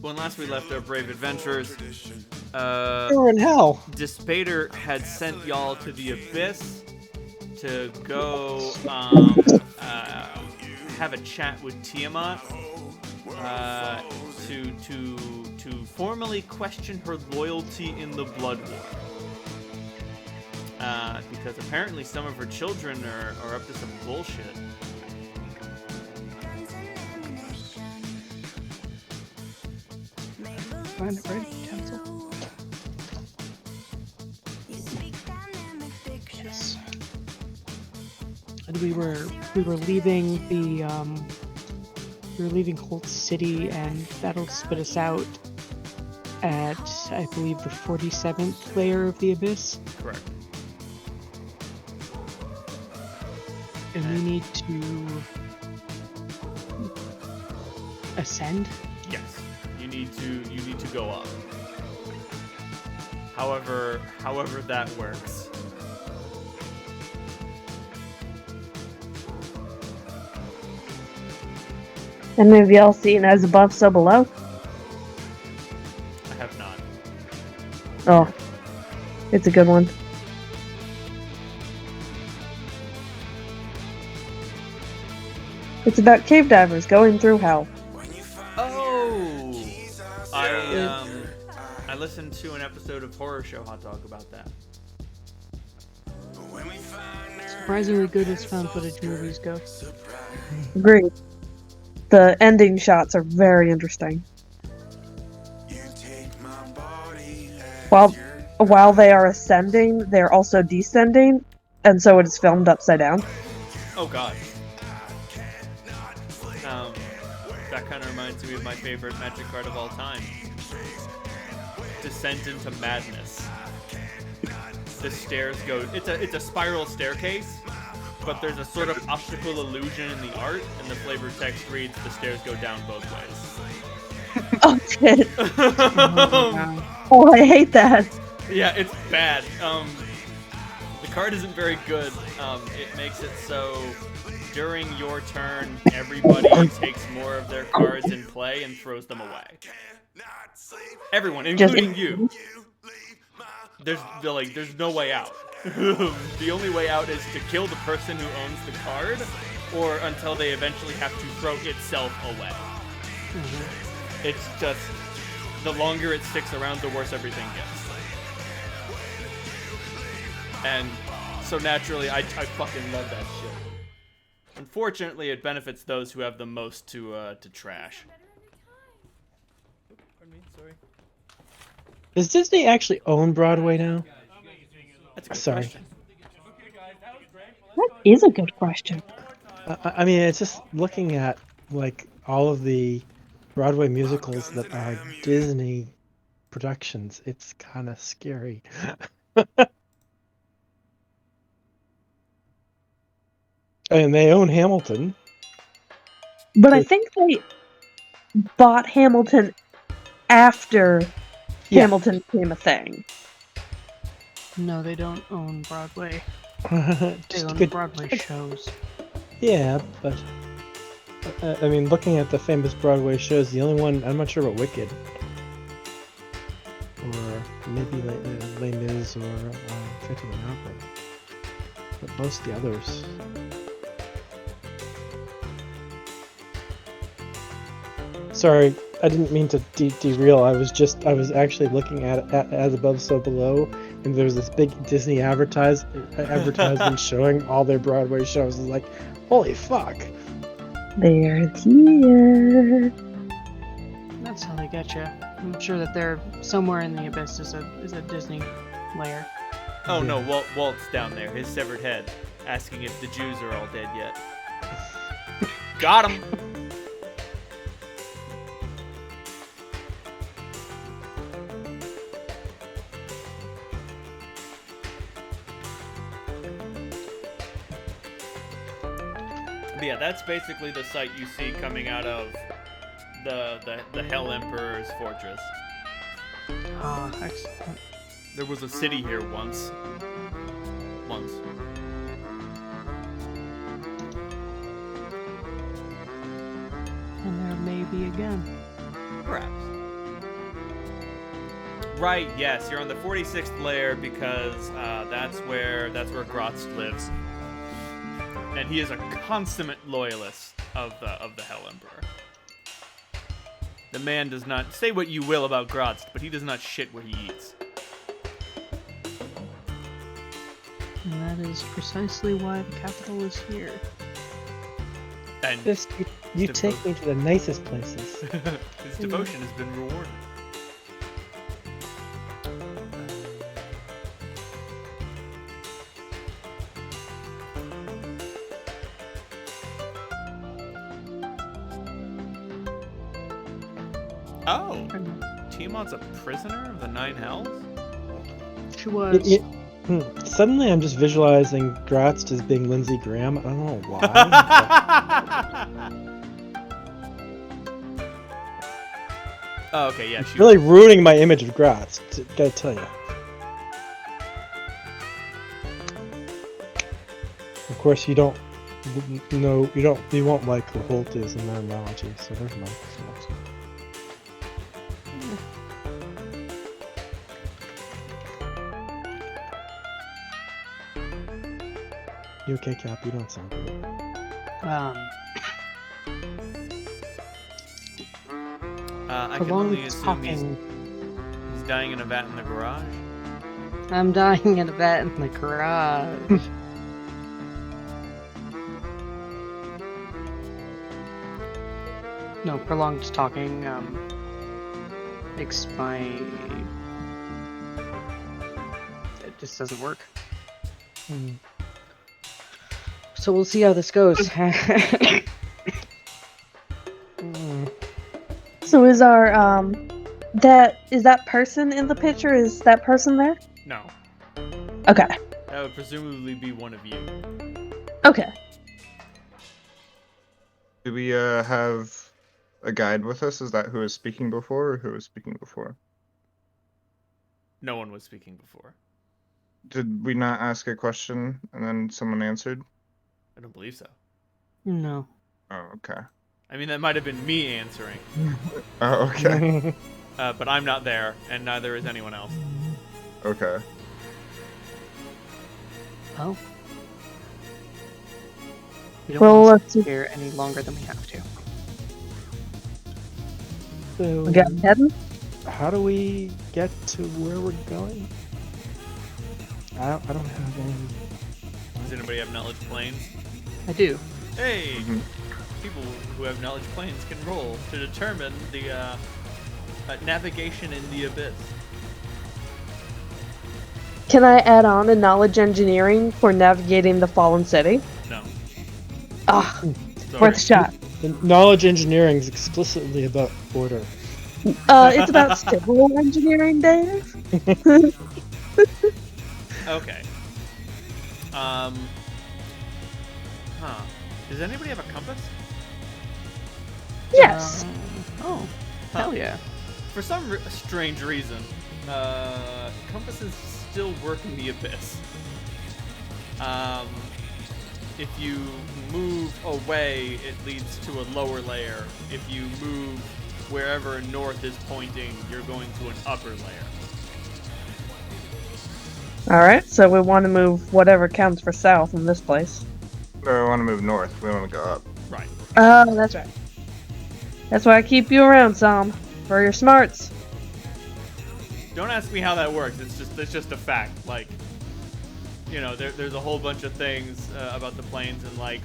when last we left our brave adventurers, You're in hell. Dispater had sent y'all to the Abyss to go have a chat with Tiamat to formally question her loyalty in the Blood War. Because apparently some of her children are up to some bullshit. Find it right, utensil. Yes. And we were leaving the we were leaving Holt City, and that'll spit us out at, I believe, the 47th layer of the Abyss. Correct. And we need to ascend. Yes, you need to go up. However that works. And have y'all seen As Above, So Below? I have not. Oh, it's a good one. It's about cave divers going through hell. Oh, I listened to an episode of Horror Show Hot Dog about that. Surprisingly good as found footage movies go. Agreed. The ending shots are very interesting. While they are ascending, they're also descending, and so it is filmed upside down. Oh god. That kind of reminds me of my favorite magic card of all time. Descent into Madness. The stairs go... It's a spiral staircase, but there's a sort of optical illusion in the art, and the flavor text reads, the stairs go down both ways. Oh shit! Wow. Oh, I hate that. Yeah, it's bad. The card isn't very good. It makes it so during your turn, everybody takes more of their cards in play and throws them away. Everyone, including you. There's no way out. The only way out is to kill the person who owns the card, or until they eventually have to throw itself away. Mm-hmm. It's just, the longer it sticks around, the worse everything gets. And so naturally, I fucking love that shit. Unfortunately, it benefits those who have the most to trash. Pardon me, sorry. Does Disney actually own Broadway now? That's a good Sorry. question. That is a good question. I mean, it's just looking at like all of the Broadway musicals that are Disney productions. It's kind of scary. And they own Hamilton. But I think they bought Hamilton after Hamilton became a thing. No, they don't own Broadway. They Just own good- Broadway shows. Yeah, but I mean, looking at the famous Broadway shows, the only one I'm not sure about Wicked, or maybe Les Mis or Phantom of the Opera, but most of the others. Sorry, I didn't mean to derail. I was actually looking at As Above, So Below, and there's this big Disney advertisement showing all their Broadway shows. It's like, holy fuck! They're here. That's how they get you. I'm sure that they're somewhere in the Abyss is a Disney layer. Oh no, Walt's down there, his severed head, asking if the Jews are all dead yet. Got him! But yeah, that's basically the sight you see coming out of the Hell Emperor's fortress. Ah, excellent. There was a city here once. And there may be again. Perhaps. Right, yes, you're on the 46th layer because that's where Grotz lives. And he is a consummate loyalist of the Hell Emperor. The man does not say what you will about Grotz, but he does not shit where he eats. And that is precisely why the capital is here. And Just you take me to the nicest places. his devotion has been rewarded. Oh, Tiamat's a prisoner of the Nine Hells? She was. Suddenly, I'm just visualizing Gratz as being Lindsey Graham. I don't know why. Oh, okay, yeah, she really ruining my image of Gratz. Gotta tell you. Of course, you don't know. You won't like who Holt is in that analogy. So there's no. You okay, Cap? You don't sound good. I can only assume he's dying in a vat in the garage. I'm dying in a vat in the garage. No, prolonged talking makes my... It just doesn't work. So we'll see how this goes. So is our that person in the picture? Is that person there? No. Okay. That would presumably be one of you. Okay. Do we have a guide with us? Is that who was speaking before, or who was speaking before? No one was speaking before. Did we not ask a question and then someone answered? I don't believe so. No. Oh, okay. I mean, that might have been me answering. Oh, okay. But I'm not there, and neither is anyone else. Okay. Oh. We don't Well, want to let's sit here any longer than we have to. So, We got heading. how do we get to where we're going? I don't have any. Does anybody have knowledge planes? I do. Hey! People who have knowledge planes can roll to determine the navigation in the abyss. Can I add on a knowledge engineering for navigating the fallen city? No. Ah, Sorry. worth a shot. The knowledge engineering is explicitly about order. It's about civil engineering, Dave. Okay. Does anybody have a compass? Yes. Oh, hell yeah. For some strange reason, compasses still work in the abyss. If you move away, it leads to a lower layer. If you move wherever north is pointing, you're going to an upper layer. Alright, so we want to move whatever counts for south in this place. No, I want to move north. We want to go up. Right. Oh, that's right. That's why I keep you around, Sam. For your smarts. Don't ask me how that works. It's just a fact. Like, you know, there's a whole bunch of things about the planes and like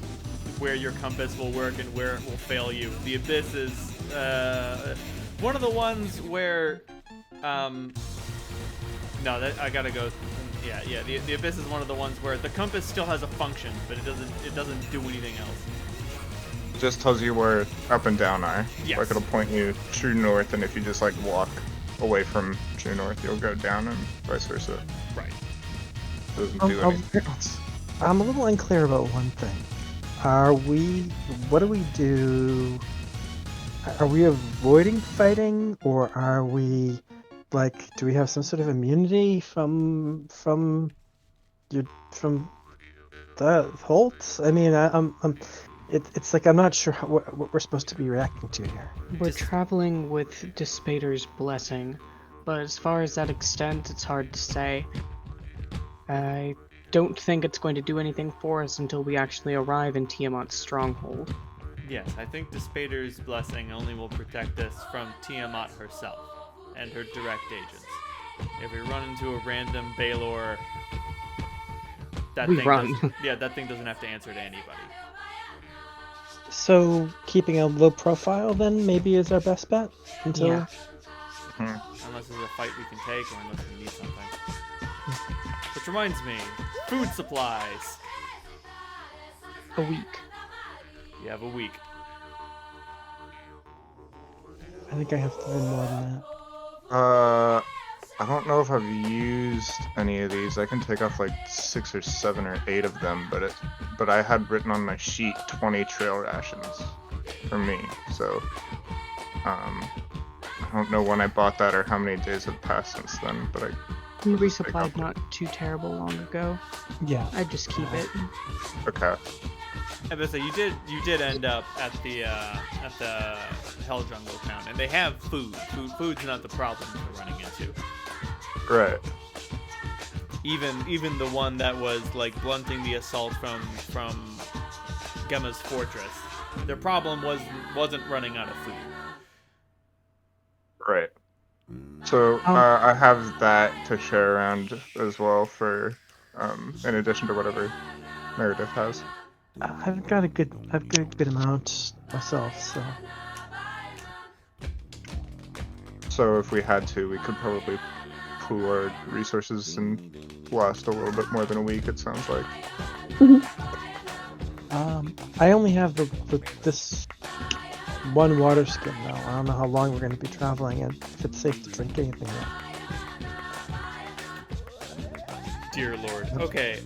where your compass will work and where it will fail you. The abyss is one of the ones where no, that I gotta go. Yeah. The abyss is one of the ones where the compass still has a function, but it doesn't do anything else. Just tells you where up and down are. Yes. Like it'll point you true north, and if you just like walk away from true north, you'll go down, and vice versa. Right. Doesn't do anything else. I'm a little unclear about one thing. What do we do? Are we avoiding fighting, or are we, like, do we have some sort of immunity from the Holt? I mean, it's like I'm not sure what we're supposed to be reacting to here. We're traveling with Despater's blessing. but as far as that extent, it's hard to say. I don't think it's going to do anything for us until we actually arrive in Tiamat's stronghold. Yes, I think Despader's blessing only will protect us from Tiamat herself and her direct agents. If we run into a random Baelor, that We thing run. that thing doesn't have to answer to anybody. So keeping a low profile then maybe is our best bet until. Yeah. Unless there's a fight we can take or unless we need something. Which reminds me, food supplies. A week. You have a week. I think I have to do more than that. I don't know if I've used any of these. I can take off like 6 or 7 or 8 of them, but I had written on my sheet 20 trail rations for me. So I don't know when I bought that or how many days have passed since then, but We resupplied not too terrible long ago. Yeah. I'd just keep it. okay. I was say you did end up at the Hell Jungle town, and they have food. Food's not the problem we're running into. Right. Even the one that was like blunting the assault from Gemma's fortress. Their problem wasn't running out of food. Right. So I have that to share around as well for in addition to whatever Meredith has. I've got a good amount myself, so. So if we had to, we could probably pool our resources and last a little bit more than a week, it sounds like. I only have this one water skin though. I don't know how long we're going to be traveling and if it's safe to drink anything yet. Dear Lord. Okay,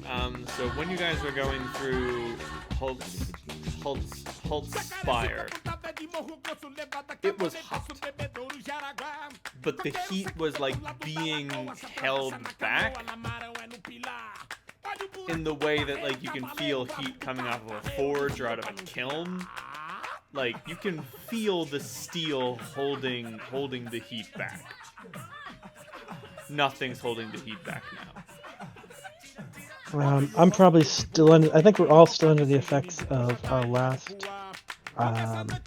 so when you guys were going through Holt's Spire, it was hot. But the heat was like being held back in the way that like you can feel heat coming off of a forge or out of a kiln. Like you can feel the steel holding the heat back. Nothing's holding the heat back now. I'm probably still under. I think we're all still under the effects of our last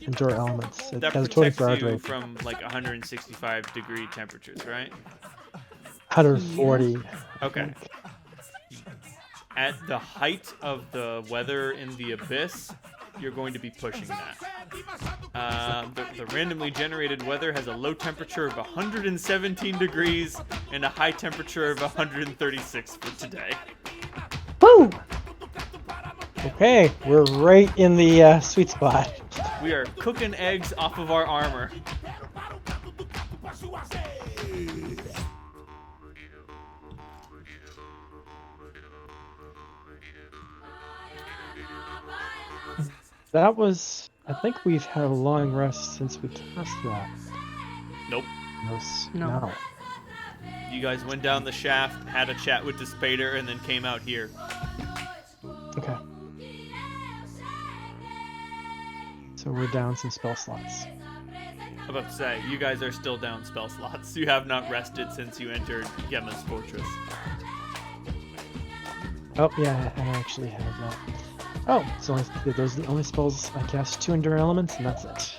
endure elements. It That has a protects 24-hour you duration. from like 165 degree temperatures, right? 140. Okay. At the height of the weather in the abyss, you're going to be pushing that. The randomly generated weather has a low temperature of 117 degrees and a high temperature of 136 for today. Woo! Okay, we're right in the sweet spot. We are cooking eggs off of our armor. That was. I think we've had a long rest since we cast that. Nope. No. You guys went down the shaft, had a chat with Despader, and then came out here. Okay. So we're down some spell slots. I'm about to say, you guys are still down spell slots. You have not rested since you entered Gemma's fortress. Oh yeah, I actually have that. Oh, so those are the only spells I cast 2 endure elements, and that's it.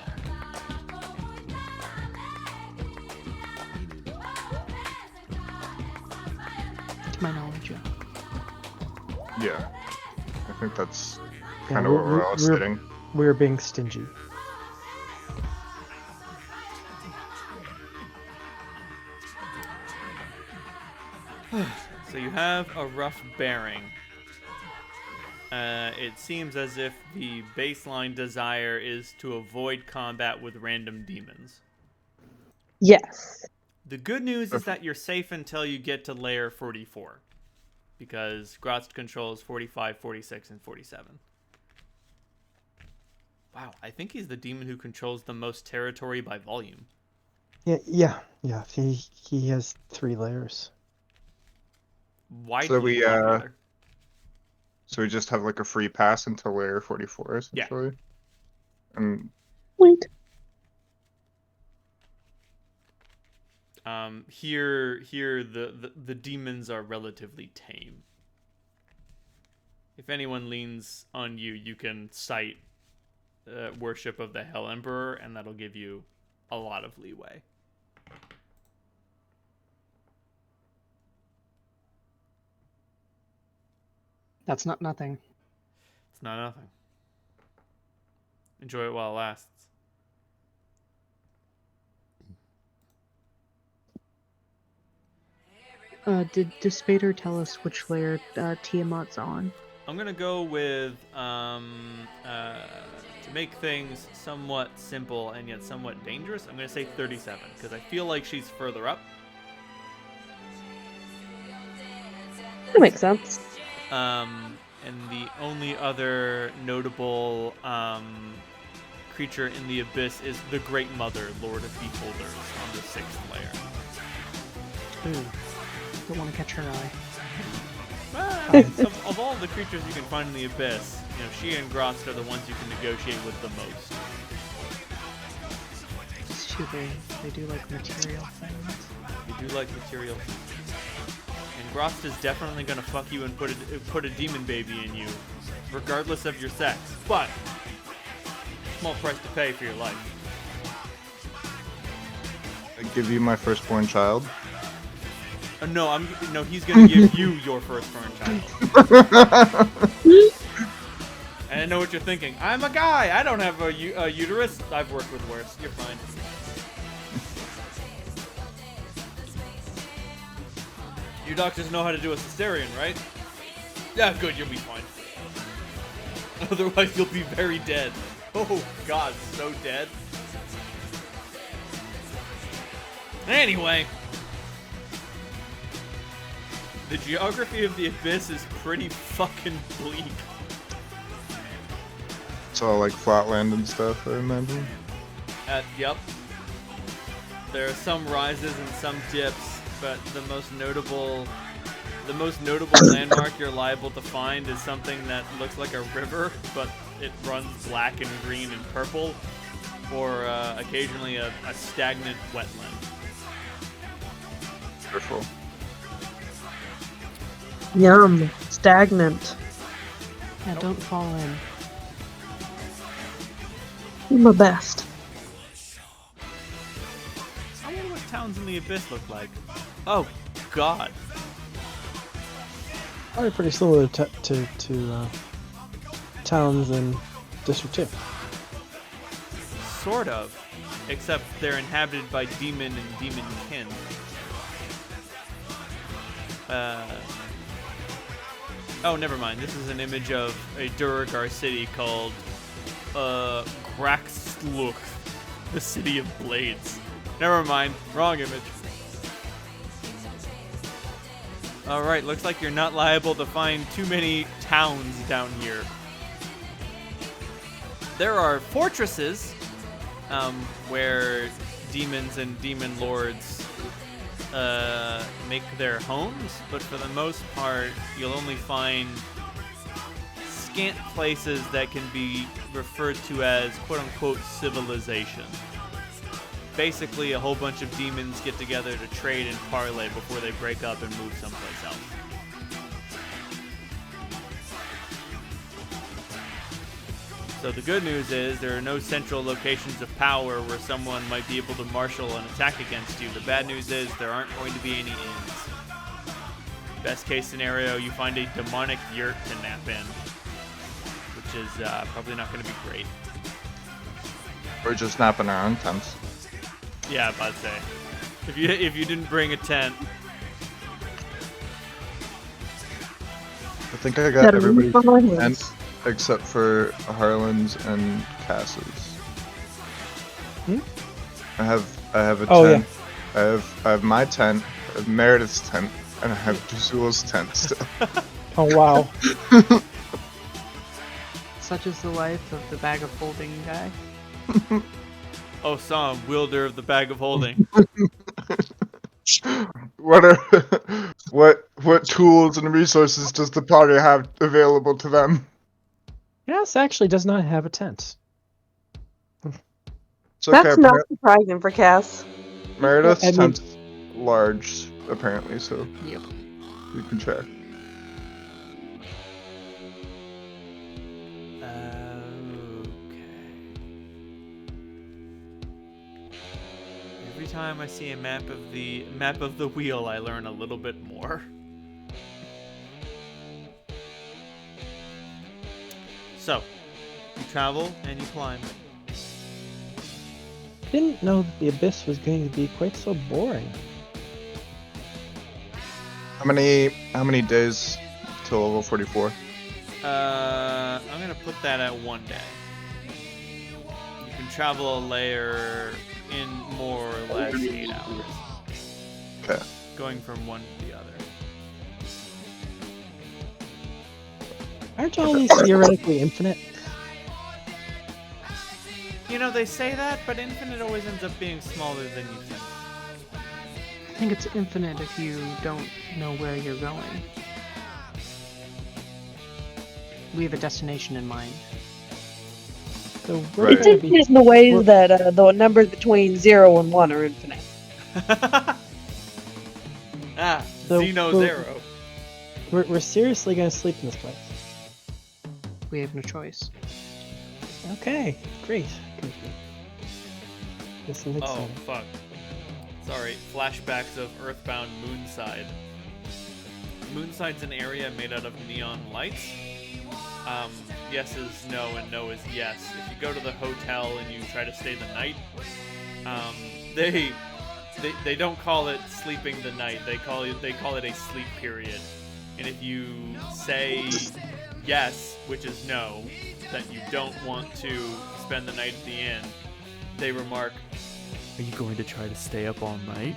To my knowledge, yeah. Yeah. I think that's kind of where we're all sitting. We're being stingy. So you have a rough bearing. It seems as if the baseline desire is to avoid combat with random demons. Yes. The good news is that you're safe until you get to layer 44. Because Grotz controls 45, 46, and 47. Wow, I think he's the demon who controls the most territory by volume. Yeah. He has 3 layers. Why So do you we, popular? So we just have like a free pass until layer 44, essentially. And Wait. Here the demons are relatively tame. If anyone leans on you, you can cite worship of the Hell Emperor, and that'll give you a lot of leeway. That's not nothing. It's not nothing. Enjoy it while it lasts. Did Spader tell us which layer Tiamat's on? I'm gonna go with to make things somewhat simple and yet somewhat dangerous. I'm gonna say 37 because I feel like she's further up. That makes sense. And the only other notable creature in the abyss is the Great Mother, Lord of Beholders, on the 6th layer. Ooh, don't want to catch her eye. Well, of all the creatures you can find in the abyss, she and Grost are the ones you can negotiate with the most. It's true, they do like material things. You do like material things. And Grost is definitely gonna fuck you and put a demon baby in you, regardless of your sex. But small price to pay for your life. I give you my firstborn child. No, he's gonna give you your firstborn child. And I know what you're thinking. I'm a guy. I don't have a uterus. I've worked with worse. You're fine. Your doctors know how to do a cesarean, right? Yeah, good. You'll be fine. Otherwise, you'll be very dead. Oh God, so dead. Anyway. The geography of the abyss is pretty fucking bleak. It's all like flatland and stuff, I remember. Yep. There are some rises and some dips, but the most notable landmark you're liable to find is something that looks like a river, but it runs black and green and purple, or occasionally a stagnant wetland. Careful. Yum. Stagnant. Yeah, don't fall in. My best. I wonder what towns in the abyss look like. Oh, God. Probably pretty similar to towns in District 2. Sort of. Except they're inhabited by demon and demon kin. Oh, never mind. This is an image of a Duragar city called Dragxxkraven, the city of blades. Never mind. Wrong image. Alright, looks like you're not liable to find too many towns down here. There are fortresses where demons and demon lords make their homes, but for the most part, you'll only find scant places that can be referred to as quote-unquote civilization. Basically, a whole bunch of demons get together to trade and parlay before they break up and move someplace else. So the good news is there are no central locations of power where someone might be able to marshal an attack against you. The bad news is there aren't going to be any inns. Best case scenario, you find a demonic yurt to nap in, which is probably not going to be great. We're just napping our own tents. Yeah, I'm about to say. If you didn't bring a tent. I think I got everybody's tent except for Harlan's and Cass's. I have a tent. Yeah. I have my tent, I have Meredith's tent, and I have Jazul's tent still. Oh wow. Such is the life of the bag of holding guy. Oh, Sam, wielder of the bag of holding. What tools and resources does the party have available to them? Cass actually does not have a tent. It's okay. That's not surprising for Cass. Meredith's I mean- tent. large, apparently, so Yep. we can check. Okay. Every time I see a map of the wheel, I learn a little bit more. So, you travel and you climb. Didn't know that the abyss was going to be quite so boring. How many days till level 44? I'm gonna put that at 1 day. You can travel a layer in more or less 8 hours. Okay. Going from one to the other. Aren't all these theoretically infinite? You know, they say that, but infinite always ends up being smaller than you think. I think it's infinite if you don't know where you're going. We have a destination in mind. So Right. we're It's gonna be infinite in the ways that the numbers between 0 and 1 are infinite. So, Xeno well- Zero. we're seriously gonna sleep in this place. We have no choice. Okay, great. This is Oh, exciting. fuck. Sorry, flashbacks of Earthbound Moonside. Moonside's an area made out of neon lights. Yes is no and no is yes. If you go to the hotel and you try to stay the night, they don't call it sleeping the night. They call it a sleep period. And if you say yes, which is no, that you don't want to spend the night at the inn, they remark, "Are you going to try to stay up all night?"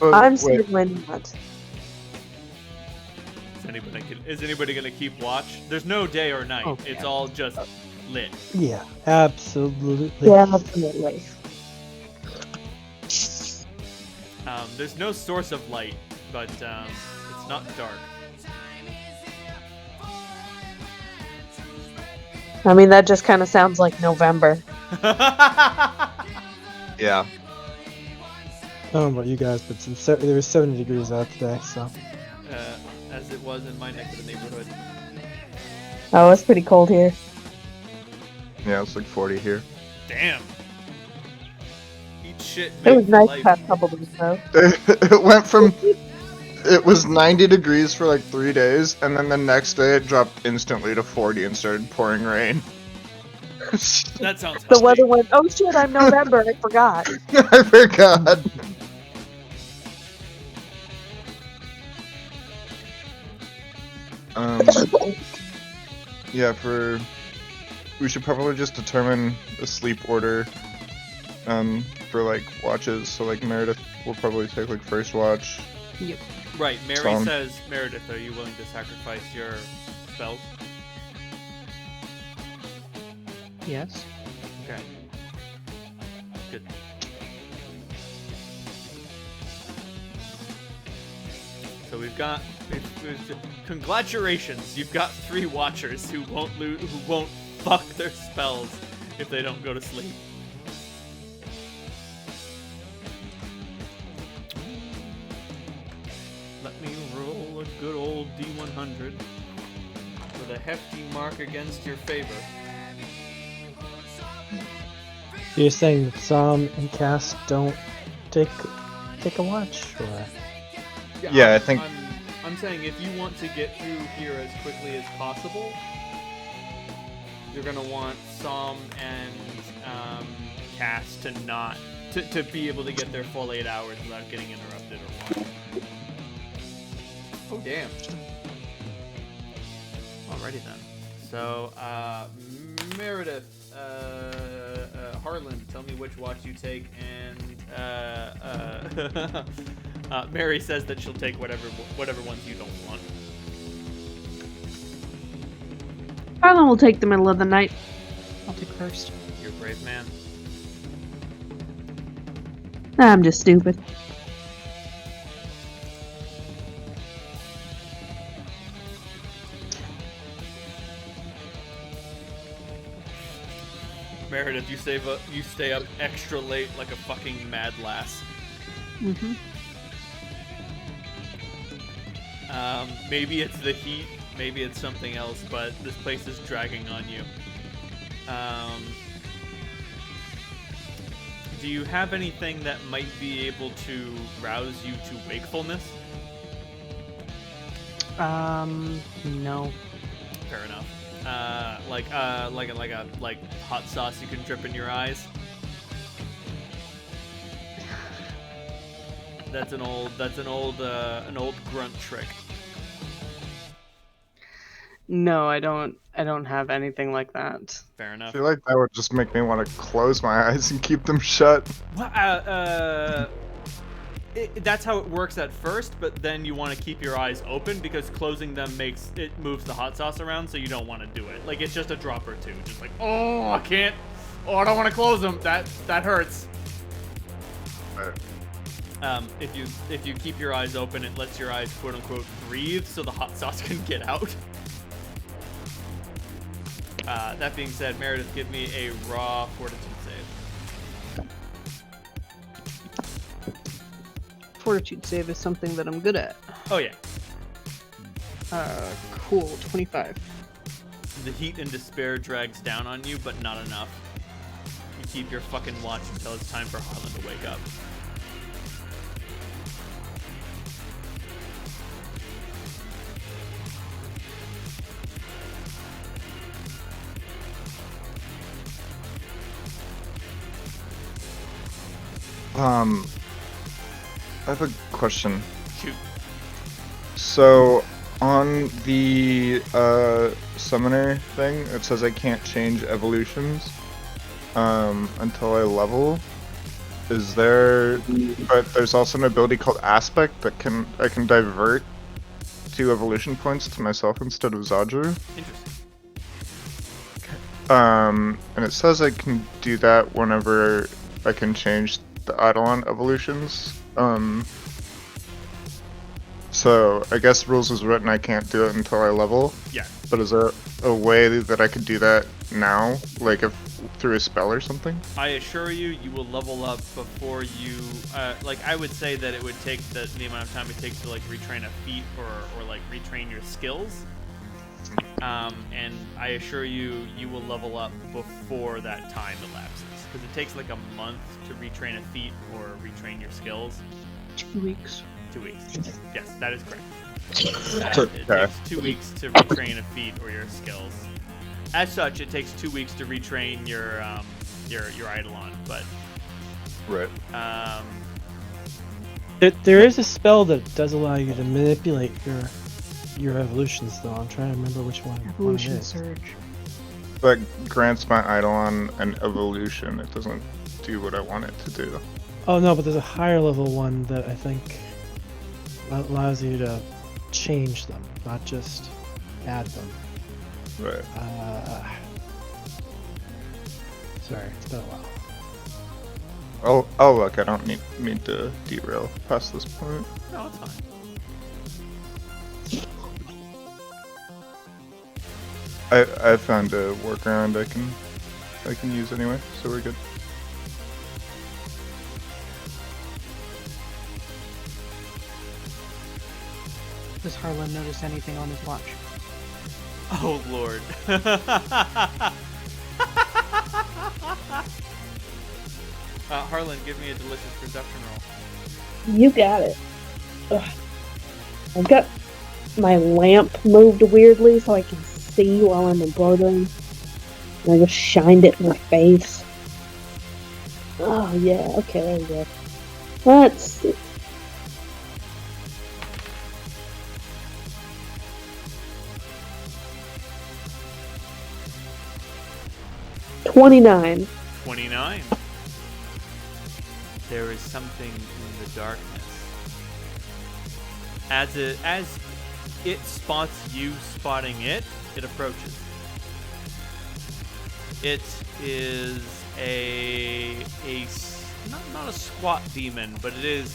I'm Wait, certainly not. Is anybody gonna keep watch? There's no day or night. Okay. It's all just lit. Yeah, absolutely. Yeah, absolutely. There's no source of light, but it's not dark. I mean, that just kind of sounds like November. yeah. I don't know about you guys, but there was 70 degrees out today, so. As it was in my neck of the neighborhood. Oh, it's pretty cold here. Yeah, it's like 40 here. Damn. Eat shit. It was made for nice the life. past couple days, though. It went from... It was 90 degrees for like 3 days, and then the next day it dropped instantly to 40 and started pouring rain. That sounds. The healthy. weather went, oh shit, I'm November, I forgot. I forgot. Yeah, we should probably just determine a sleep order, for like watches. So like Meredith will probably take like first watch. Yep. Right. Mary Tom. says, Meredith, are you willing to sacrifice your spells? Yes. Okay. Good. So we've got. Congratulations! You've got 3 watchers who won't fuck their spells if they don't go to sleep. Let me roll a good old D100 with a hefty mark against your favor. You're saying that Psalm and Cass don't take a watch, or? Yeah, I think- I'm saying if you want to get through here as quickly as possible, you're gonna want Psalm and Cass to be able to get their full 8 hours without getting interrupted or what. Oh damn. Alrighty then. So Meredith, Harlan, tell me which watch you take, and Mary says that she'll take whatever ones you don't want. Harlan will take the middle of the night. I'll take first. You're a brave man. I'm just stupid. Meredith, you stay up extra late like a fucking mad lass. Mm-hmm. Maybe it's the heat, maybe it's something else, but this place is dragging on you. Do you have anything that might be able to rouse you to wakefulness? No. Fair enough. Like hot sauce you can drip in your eyes. That's an old grunt trick. No, I don't have anything like that. Fair I enough. feel like that would just make me want to close my eyes and keep them shut. Well, that's how it works at first, but then you want to keep your eyes open because closing them moves the hot sauce around, so you don't want to do it. Like, it's just a drop or two. Just like, oh, I can't. Oh, I don't want to close them. That hurts. If you keep your eyes open, it lets your eyes quote unquote breathe, so the hot sauce can get out. That being said, Meredith, give me a raw fortitude save. Fortitude save is something that I'm good at. Oh yeah. Cool. 25. The heat and despair drags down on you, but not enough. You keep your fucking watch until it's time for Harlan to wake up. I have a question. Shoot. So, on the summoner thing, it says I can't change evolutions until I level. Is there? But there's also an ability called Aspect that I can divert 2 evolution points to myself instead of Zadru. Interesting. And it says I can do that whenever I can change the Eidolon evolutions. So I guess rules is written I can't do it until I level. Yeah. But is there a way that I could do that now, like if through a spell or something? I assure you, you will level up before you. Like I would say that it would take the amount of time it takes to like retrain a feat or like retrain your skills. And I assure you, you will level up before that time elapses. Because it takes like a month to retrain a feat or retrain your skills. 2 weeks. 2 weeks. Yes, that is correct. It Okay. takes 2 weeks to retrain a feat or your skills. As such, it takes 2 weeks to retrain your Eidolon, but Right. There is a spell that does allow you to manipulate your evolutions, though. I'm trying to remember which one. Evolution it is. surge. That grants my Eidolon an evolution. It doesn't do what I want it to do. Oh no, but there's a higher level one that I think allows you to change them, not just add them. Right. Sorry, it's been a while. Oh look, I don't mean to derail past this point. no, it's fine. I found a workaround I can use anyway, so we're good. Does Harlan notice anything on his watch? Oh lord. Harlan, give me a delicious perception roll. You got it. Ugh. I've got my lamp moved weirdly so I can see while I'm embroidering. And I just shined it in my face. Oh yeah, okay, there we go. Let's see. $29. 29. There is something in the darkness. As it spots you spotting it, it approaches. It is not a squat demon, but it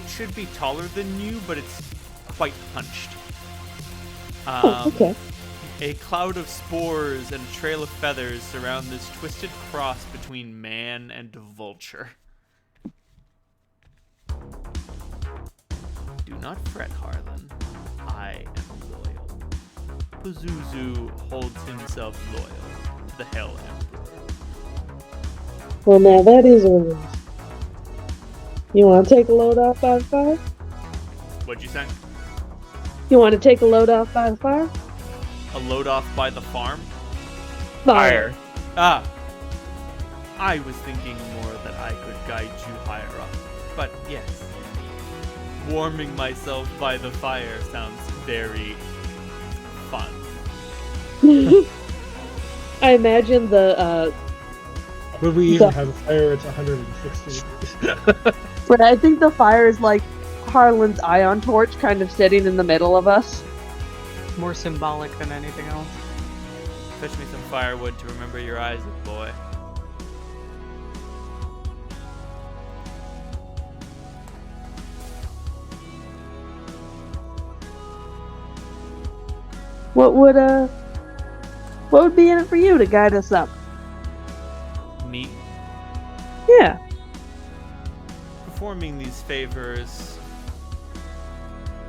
should be taller than you, but it's quite hunched. Oh, okay. A cloud of spores and a trail of feathers surround this twisted cross between man and vulture. Do not fret, Harlan. I am loyal. Pazuzu holds himself loyal to the Hell Emperor. Well, now that is a relief. You want to take a load off by the fire? What'd you say? You want to take a load off by the fire? A load off by the farm? Fire. Ah. I was thinking more that I could guide you higher up. But yes. Warming myself by the fire sounds very fun. I imagine the, Would we even have a fire at 160 degrees? but I think the fire is like Harlan's ion torch kind of sitting in the middle of us. More symbolic than anything else. Fetch me some firewood to remember your Isaac, boy. What would be in it for you to guide us up? Me? Yeah. Performing these favors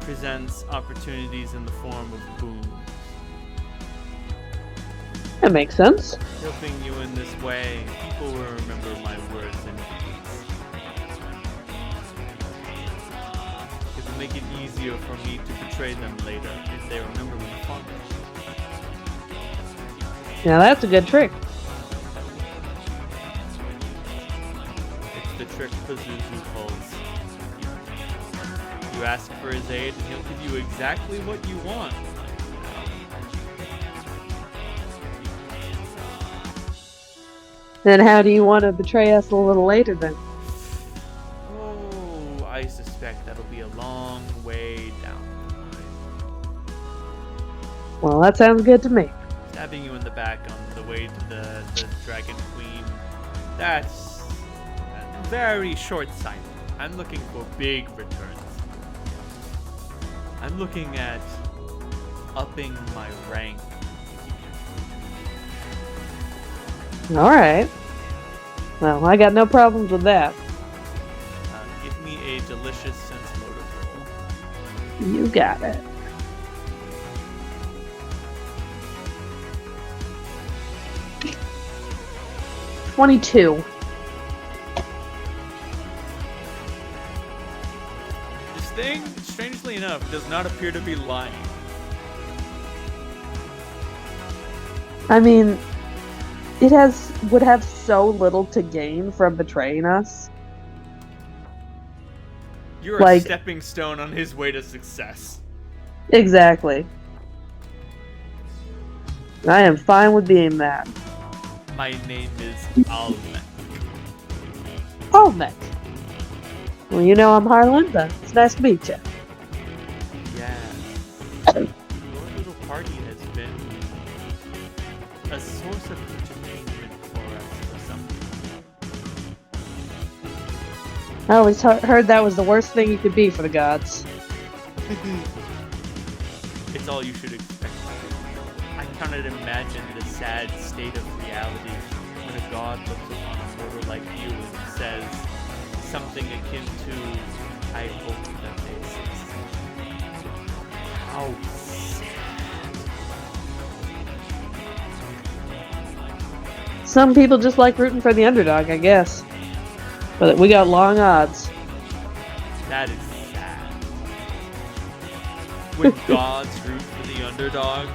presents opportunities in the form of boons. That makes sense. Helping you in this way, people will remember my words and deeds. It will make it easier for me to betray them later if they remember me fondly. Now that's a good trick. It's the trick Pazuzu pulls. You ask for his aid, and he'll give you exactly what you want. Then how do you want to betray us a little later then? Oh, I suspect that'll be a long way down the line. Well, that sounds good to me. Stabbing you in the back on the way to the Dragon Queen, that's very short-sighted. I'm looking for big returns. I'm looking at upping my rank. Alright. Well, I got no problems with that. Give me a delicious sense motive roll. You got it. $22. This thing, strangely enough, does not appear to be lying. I mean, would have so little to gain from betraying us. You're a stepping stone on his way to success. Exactly. I am fine with being that. My name is Almec. Almec. Well, you know I'm Harlan, then. It's nice to meet you. Yeah. Your little party has been a source of entertainment for us for some time. I always heard that was the worst thing you could be for the gods. It's all you should expect. I cannot imagine the sad state of reality when a god looks upon a mortal like you and says something akin to, I hope that they succeed. How sad. Some people just like rooting for the underdog, I guess. But we got long odds. That is sad. When gods root for the underdog,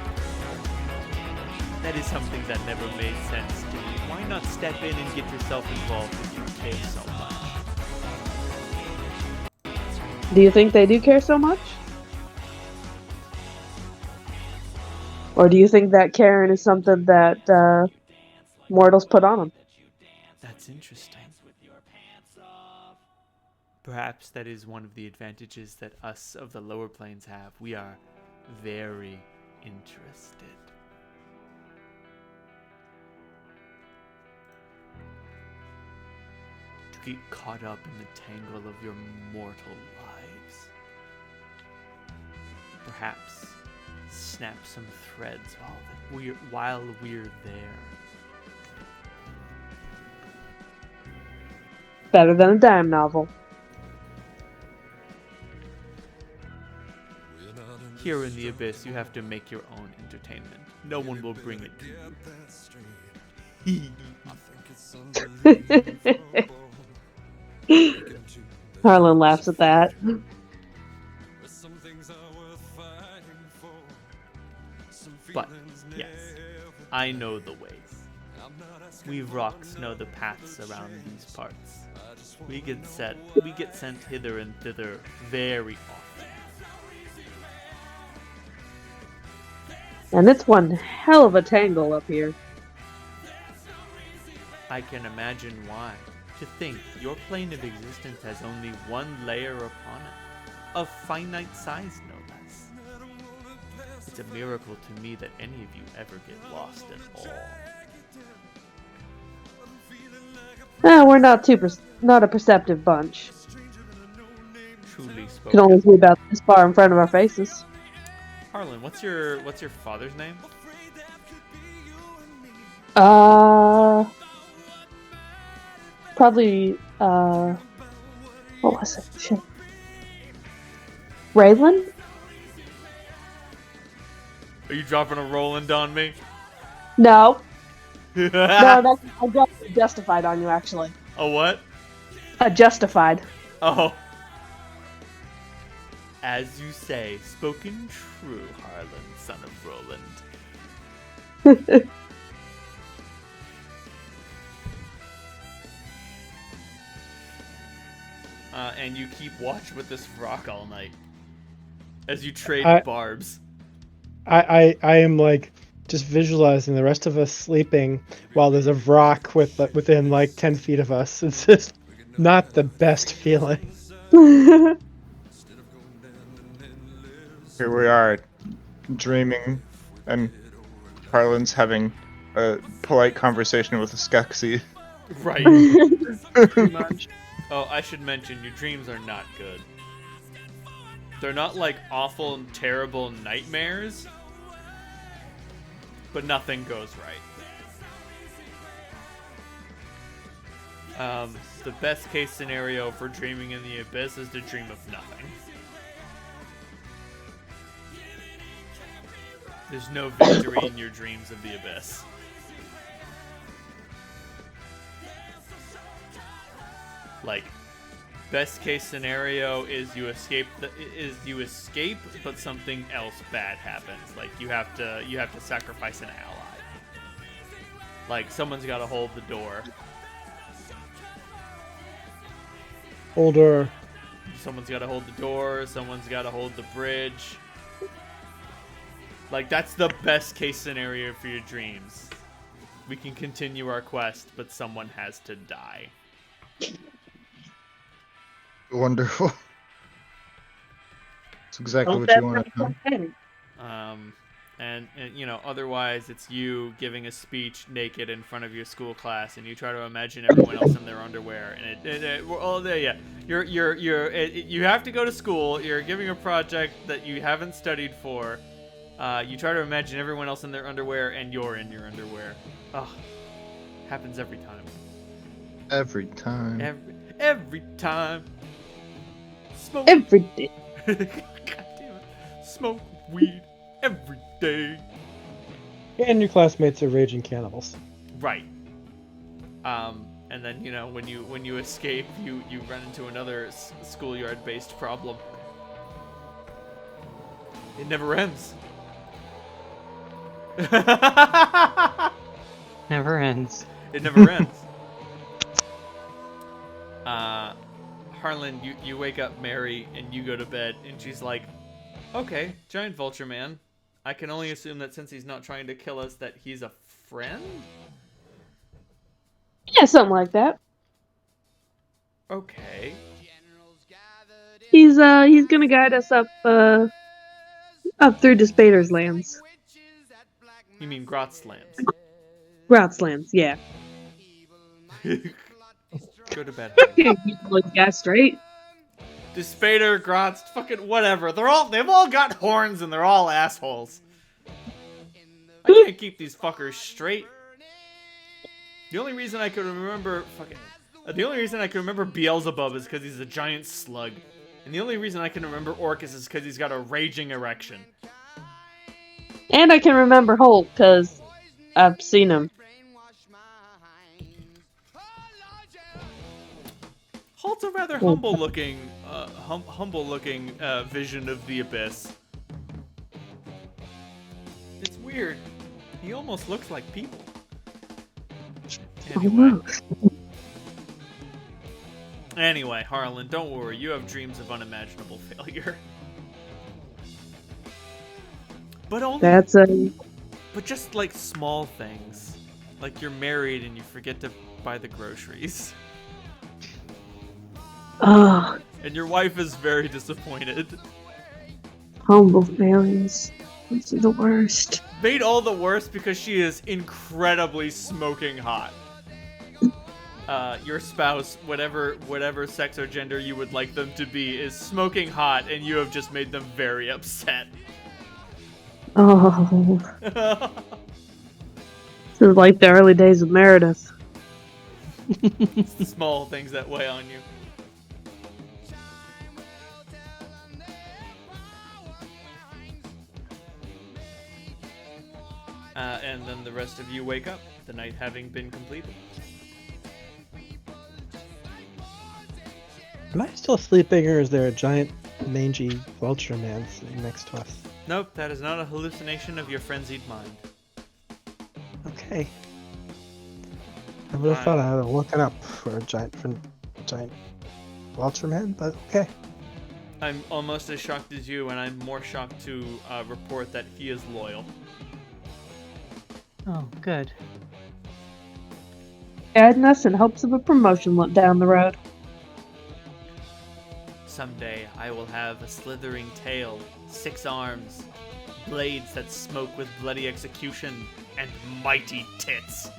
that is something that never made sense to me. Why not step in and get yourself involved if you care so much? Do you think they do care so much? Or do you think that caring is something that mortals put on them? That's interesting. Perhaps that is one of the advantages that us of the lower planes have. We are very interested. To get caught up in the tangle of your mortal lives. Perhaps snap some threads while we're there. Better than a dime novel. Here in the Abyss, you have to make your own entertainment. No one will bring it to you. Harlan laughs at that. But, yes, I know the ways. We rocks know the paths around these parts. We get sent hither and thither very often. And it's one hell of a tangle up here. I can imagine why. To think your plane of existence has only one layer upon it. Of finite size, no less. It's a miracle to me that any of you ever get lost at all. We're not a perceptive bunch. Truly spoken. Can only see about this far in front of our faces. Harlan, what's your father's name? Probably, what was it? Shit. Raylan? Are you dropping a Roland on me? No. No, I got justified on you, actually. A what? Justified. Oh. As you say, spoken true, Harlan, son of Roland. And you keep watch with this rock all night. As you trade barbs. I am like just visualizing the rest of us sleeping while there's a rock within like 10 feet of us. It's just not the best feeling. Here we are, dreaming, and Harlan's having a polite conversation with a Skeksis. Right. Pretty much. Oh, I should mention, your dreams are not good. They're not like awful and terrible nightmares, but nothing goes right. The best case scenario for dreaming in the Abyss is to dream of nothing. There's no victory in your dreams of the Abyss. Like, best case scenario is you escape, but something else bad happens. Like you have to sacrifice an ally. Like someone's got to hold the door. Older. Someone's got to hold the door. Someone's got to hold the bridge. Like that's the best case scenario for your dreams. We can continue our quest, but someone has to die. Wonderful. That's exactly what you want to know. And you know, otherwise it's you giving a speech naked in front of your school class, and you try to imagine everyone else in their underwear, and you have to go to school. You're giving a project that you haven't studied for. You try to imagine everyone else in their underwear, and you're in your underwear. Ugh, happens every time. Every time. Every time. Smoke. Every day. God damn it. Smoke weed every day. And your classmates are raging cannibals. Right. And then, you know, when you escape, you run into another schoolyard-based problem. It never ends. Never ends. It never ends. Harlan, you wake up Mary and you go to bed, and she's like, okay, giant vulture man. I can only assume that since he's not trying to kill us, that he's a friend? Yeah, something like that. Okay. He's gonna guide us up through Despater's lands. You mean Grot's lands? Grot's lands, yeah. Go to bed. Keep those guys straight. Spader, Grotz, fucking whatever. They've all got horns and they're all assholes. I can't keep these fuckers straight. The only reason I can remember Beelzebub is because he's a giant slug. And the only reason I can remember Orcus is because he's got a raging erection. And I can remember Hulk because I've seen him. Hulk's a rather humble-looking vision of the abyss. It's weird. He almost looks like people. Anyway, Harlan, don't worry. You have dreams of unimaginable failure. But only. But just like small things, like you're married and you forget to buy the groceries. Oh, And your wife is very disappointed. humble failures. These are the worst. Made all the worse because she is incredibly smoking hot. Your spouse, whatever sex or gender you would like them to be, is smoking hot, and you have just made them very upset. Oh, this is like the early days of Meredith. It's the small things that weigh on you. And then the rest of you wake up, the night having been completed. Am I still sleeping, or is there a giant mangy vulture man sitting next to us? Nope, that is not a hallucination of your frenzied mind. Okay. I would have thought I would have woken up for a giant vulture man, but okay. I'm almost as shocked as you, and I'm more shocked to report that he is loyal. Oh, good. Adding us in hopes of a promotion down the road. Someday I will have a slithering tail, 6 arms, blades that smoke with bloody execution, and mighty tits.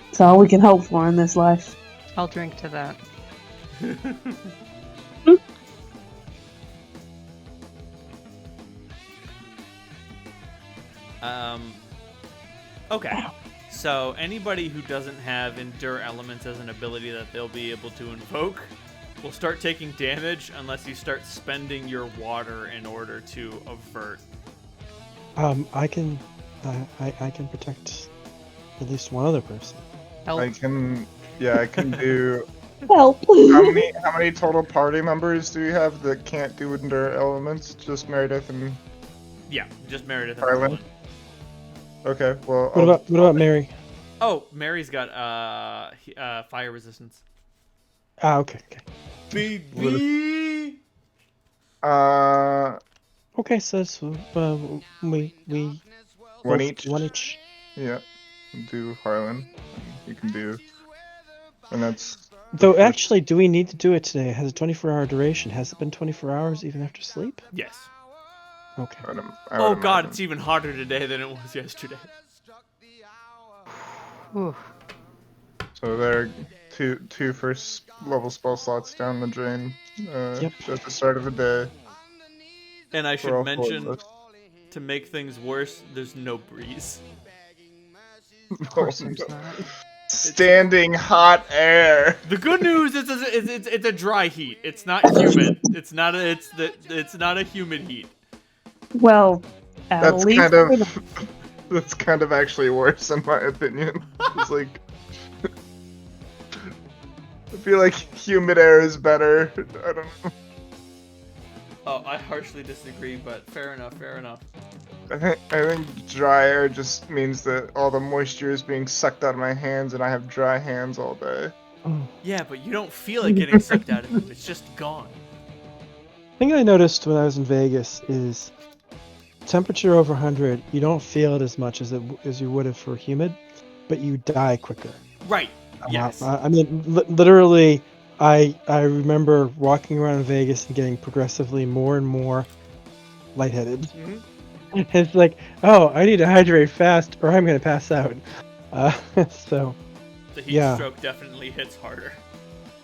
That's all we can hope for in this life. I'll drink to that. Okay. So anybody who doesn't have Endure Elements as an ability that they'll be able to invoke will start taking damage unless you start spending your water in order to avert. I can protect at least one other person. Help. I can do. Help! How many total party members do you have that can't do Endure Elements? Just Meredith and. Yeah, just Meredith and Harlan? Harlan. Okay, well. What about Mary? Oh, Mary's got fire resistance. Ah, okay. Baby. Okay, so we One both- each. One each. Yeah. Do Harlan. You can do. And that's. Though, actually, do we need to do it today? It has a 24-hour duration. Has it been 24 hours even after sleep? Yes. Okay. I would Oh god, imagine. it's even harder today than it was yesterday. Ooh. So there are two first level spell slots down the drain. Yep. At the start of the day. And I for should all 4 of mention, us. to make things worse, there's no breeze. Of course there's not. Standing hot air. The good news is it's a dry heat. It's not humid. It's not a humid heat. Well, at That's least kind for of. That's kind of actually worse in my opinion. It's like. I feel like humid air is better. I don't know. Oh, I harshly disagree, but fair enough. I think dry air just means that all the moisture is being sucked out of my hands, and I have dry hands all day. Oh. Yeah, but you don't feel it getting sucked out of you. It's just gone. Thing I noticed when I was in Vegas is temperature over 100. You don't feel it as much as you would have for humid, but you die quicker. Right. Yes. I mean, literally, I remember walking around in Vegas and getting progressively more and more lightheaded. Mm-hmm. It's like, oh, I need to hydrate fast, or I'm gonna pass out. So, The heat yeah. stroke definitely hits harder.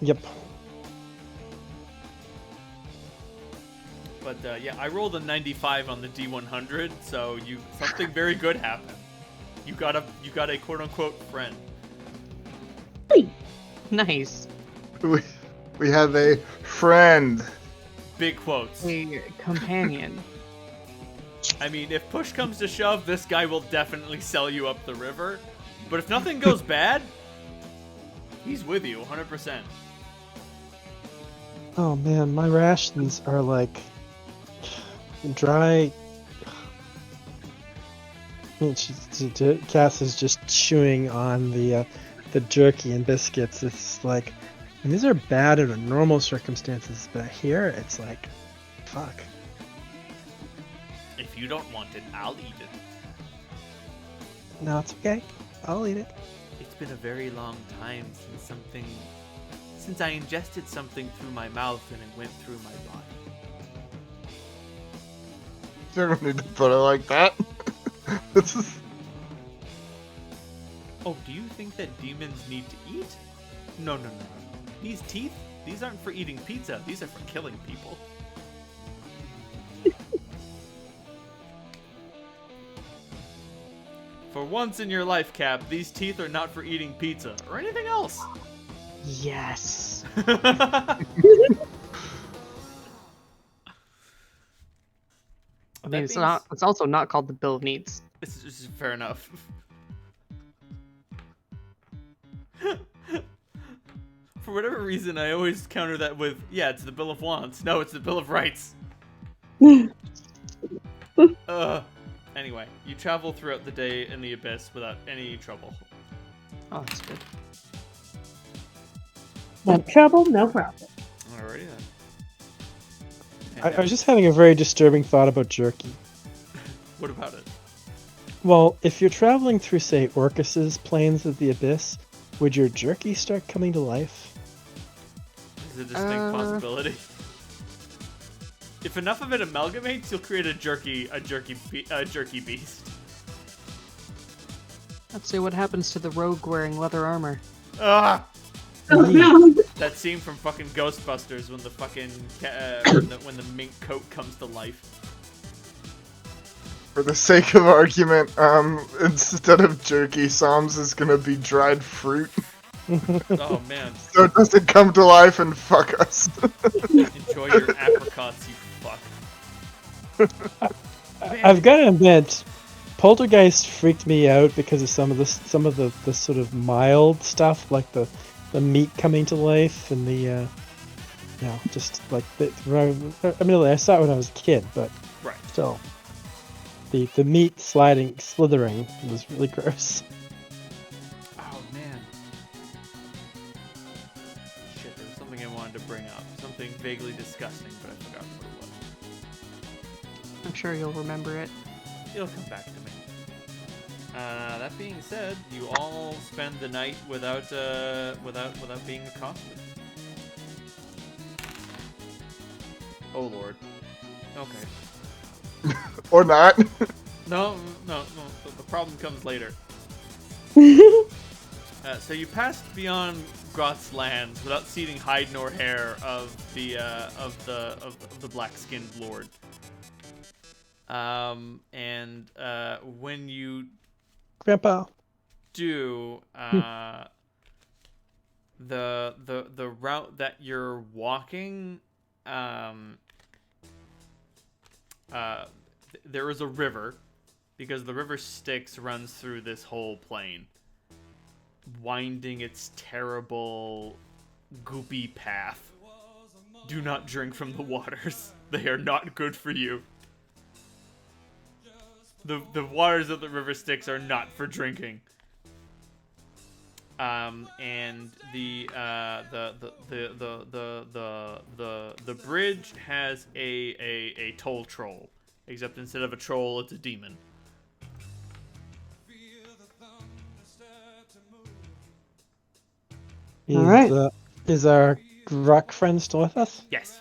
yep. Yeah, I rolled a 95 on the D100, so something very good happened. You got a quote unquote friend. Nice. We have a friend. Big quotes. A companion. I mean, if push comes to shove, this guy will definitely sell you up the river. But if nothing goes bad, he's with you 100%. Oh man, my rations are like dry. I mean, Cass is just chewing on the jerky and biscuits. It's like, and these are bad under normal circumstances, but here it's like, fuck. If you don't want it, I'll eat it. No, it's okay. I'll eat it. It's been a very long time since I ingested something through my mouth and it went through my body. You don't need to put it like that. Oh, do you think that demons need to eat? No. These teeth, these aren't for eating pizza. These are for killing people. For once in your life, Cap, these teeth are not for eating pizza or anything else. Yes. I mean, it's not. It's also not called the Bill of Needs. This is fair enough. For whatever reason, I always counter that with, yeah, it's the Bill of Wants. No, it's the Bill of Rights. Anyway, you travel throughout the day in the Abyss without any trouble. Oh, that's good. No trouble, no problem. Alrighty then. I was just having a very disturbing thought about jerky. What about it? Well, if you're traveling through, say, Orcus's plains of the Abyss, would your jerky start coming to life? Is it a distinct possibility? If enough of it amalgamates, you'll create a jerky beast. Let's see what happens to the rogue wearing leather armor. Ah! Oh, no. That scene from fucking Ghostbusters when the fucking when the mink coat comes to life. For the sake of argument, instead of jerky, Psalms is gonna be dried fruit. Oh man. So it doesn't come to life and fuck us. Enjoy your apricots, you fuck. I've got to admit, Poltergeist freaked me out because of some of the sort of mild stuff, like the meat coming to life and the just like I saw it when I was a kid, but right. Still, the meat slithering was really gross. Oh man. Shit, there was something I wanted to bring up. Something vaguely disgusting, but I forgot what it was. I'm sure you'll remember it. It'll come back to me. That being said, you all spend the night without being accosted. Oh lord. Okay. Or not. No. The problem comes later. So you passed beyond Groth's lands without seeing hide nor hair of the black-skinned lord. When you Grandpa. do, the route that you're walking, there is a river, because the river Styx runs through this whole plain, winding its terrible, goopy path. Do not drink from the waters. They are not good for you. The waters of the river Styx are not for drinking. And the bridge has a toll troll, except instead of a troll, it's a demon. Is, Alright. Is our rock friend still with us? Yes.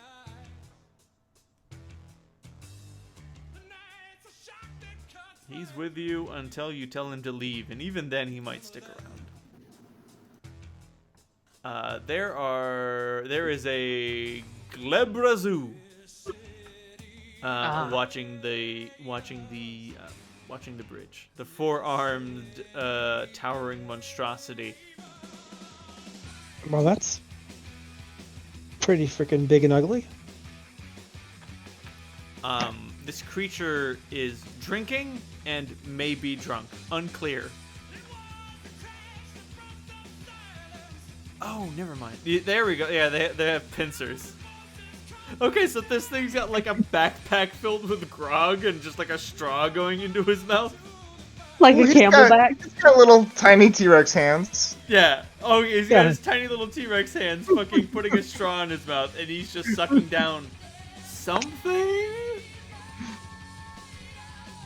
He's with you until you tell him to leave, and even then he might stick around. There is a Glebrazoo. watching the bridge. The four-armed, towering monstrosity. Well, that's pretty freaking big and ugly. This creature is drinking and may be drunk. Unclear. Oh, never mind. There we go. Yeah, they have pincers. Okay, so this thing's got like a backpack filled with grog and just like a straw going into his mouth. Like a He's got- camelback. He's got little tiny T-Rex hands. Yeah. Oh, he's Yeah. got his tiny little T-Rex hands fucking putting a straw in his mouth and he's just sucking down something.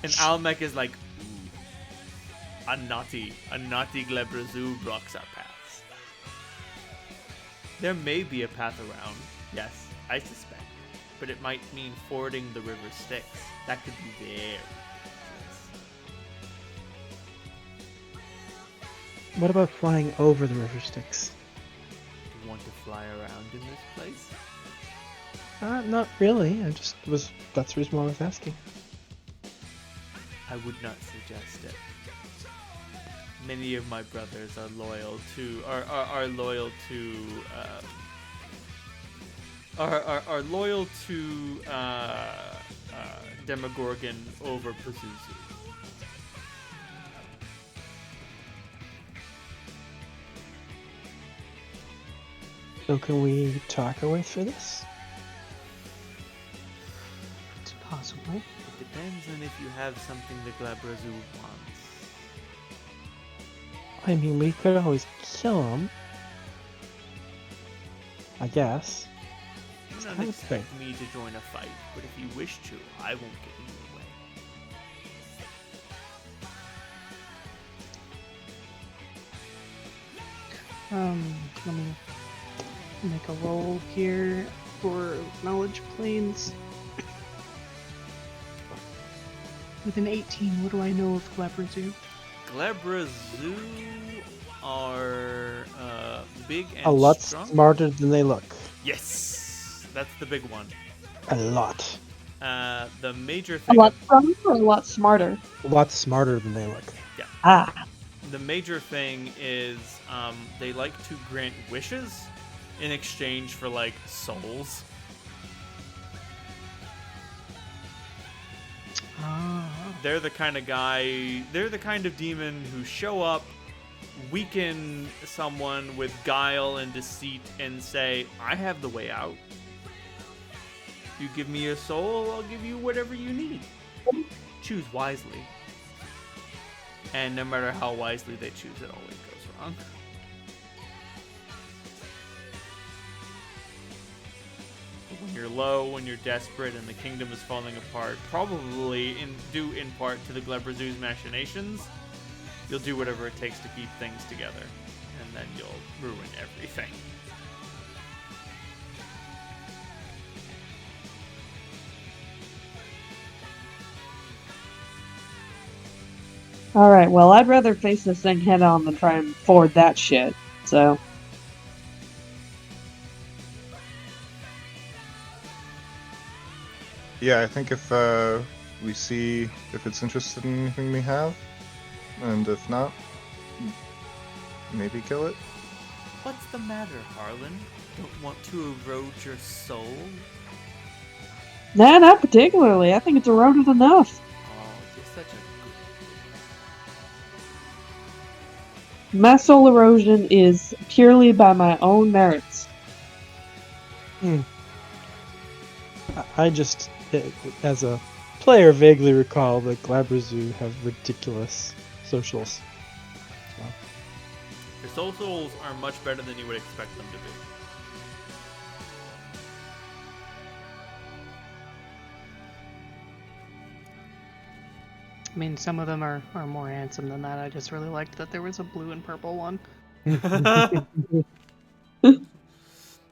And Almec is like, ooh, a naughty Glebrazoo blocks our paths. There may be a path around, yes, I suspect, but it might mean fording the river Styx. That could be very dangerous. What about flying over the river Styx? Do you want to fly around in this place? Not really. That's the reason why I was asking. I would not suggest it. Many of my brothers are loyal to Demogorgon over Pazuzu. So can we talk our way through this? It's possible. It depends on if you have something the Glabrazoo wants. I mean, we could always kill him. I guess. You kind don't of expect me to join a fight, but if you wish to, I won't get in your way. Let me make a roll here for knowledge planes. With an 18, what do I know of Glabrazoo? Glabrazoo are big and A lot strong. smarter than they look. Yes, that's the big one. A lot. The major A thing. lot stronger or a lot smarter? A lot smarter than they look. Ah. The major thing is they like to grant wishes in exchange for like souls. They're the kind of guy. They're the kind of demon who show up, weaken someone with guile and deceit, and say, "I have the way out. You give me a soul, I'll give you whatever you need. Choose wisely." And no matter how wisely they choose, it always goes wrong. But when you're low, when you're desperate, and the kingdom is falling apart, probably due in part to the Glebrazoo's machinations, you'll do whatever it takes to keep things together, and then you'll ruin everything. Alright, well, I'd rather face this thing head on than try and ford that shit, so. Yeah, I think if we see if it's interested in anything we have, and if not, maybe kill it. What's the matter, Harlan? Don't want to erode your soul? Nah, not particularly. I think it's eroded enough. Oh, you're such a good... My soul erosion is purely by my own merits. I just, as a player, vaguely recall that Glabrazoo have ridiculous socials. So. Your soul souls are much better than you would expect them to be. I mean, some of them are more handsome than that. I just really liked that there was a blue and purple one. No,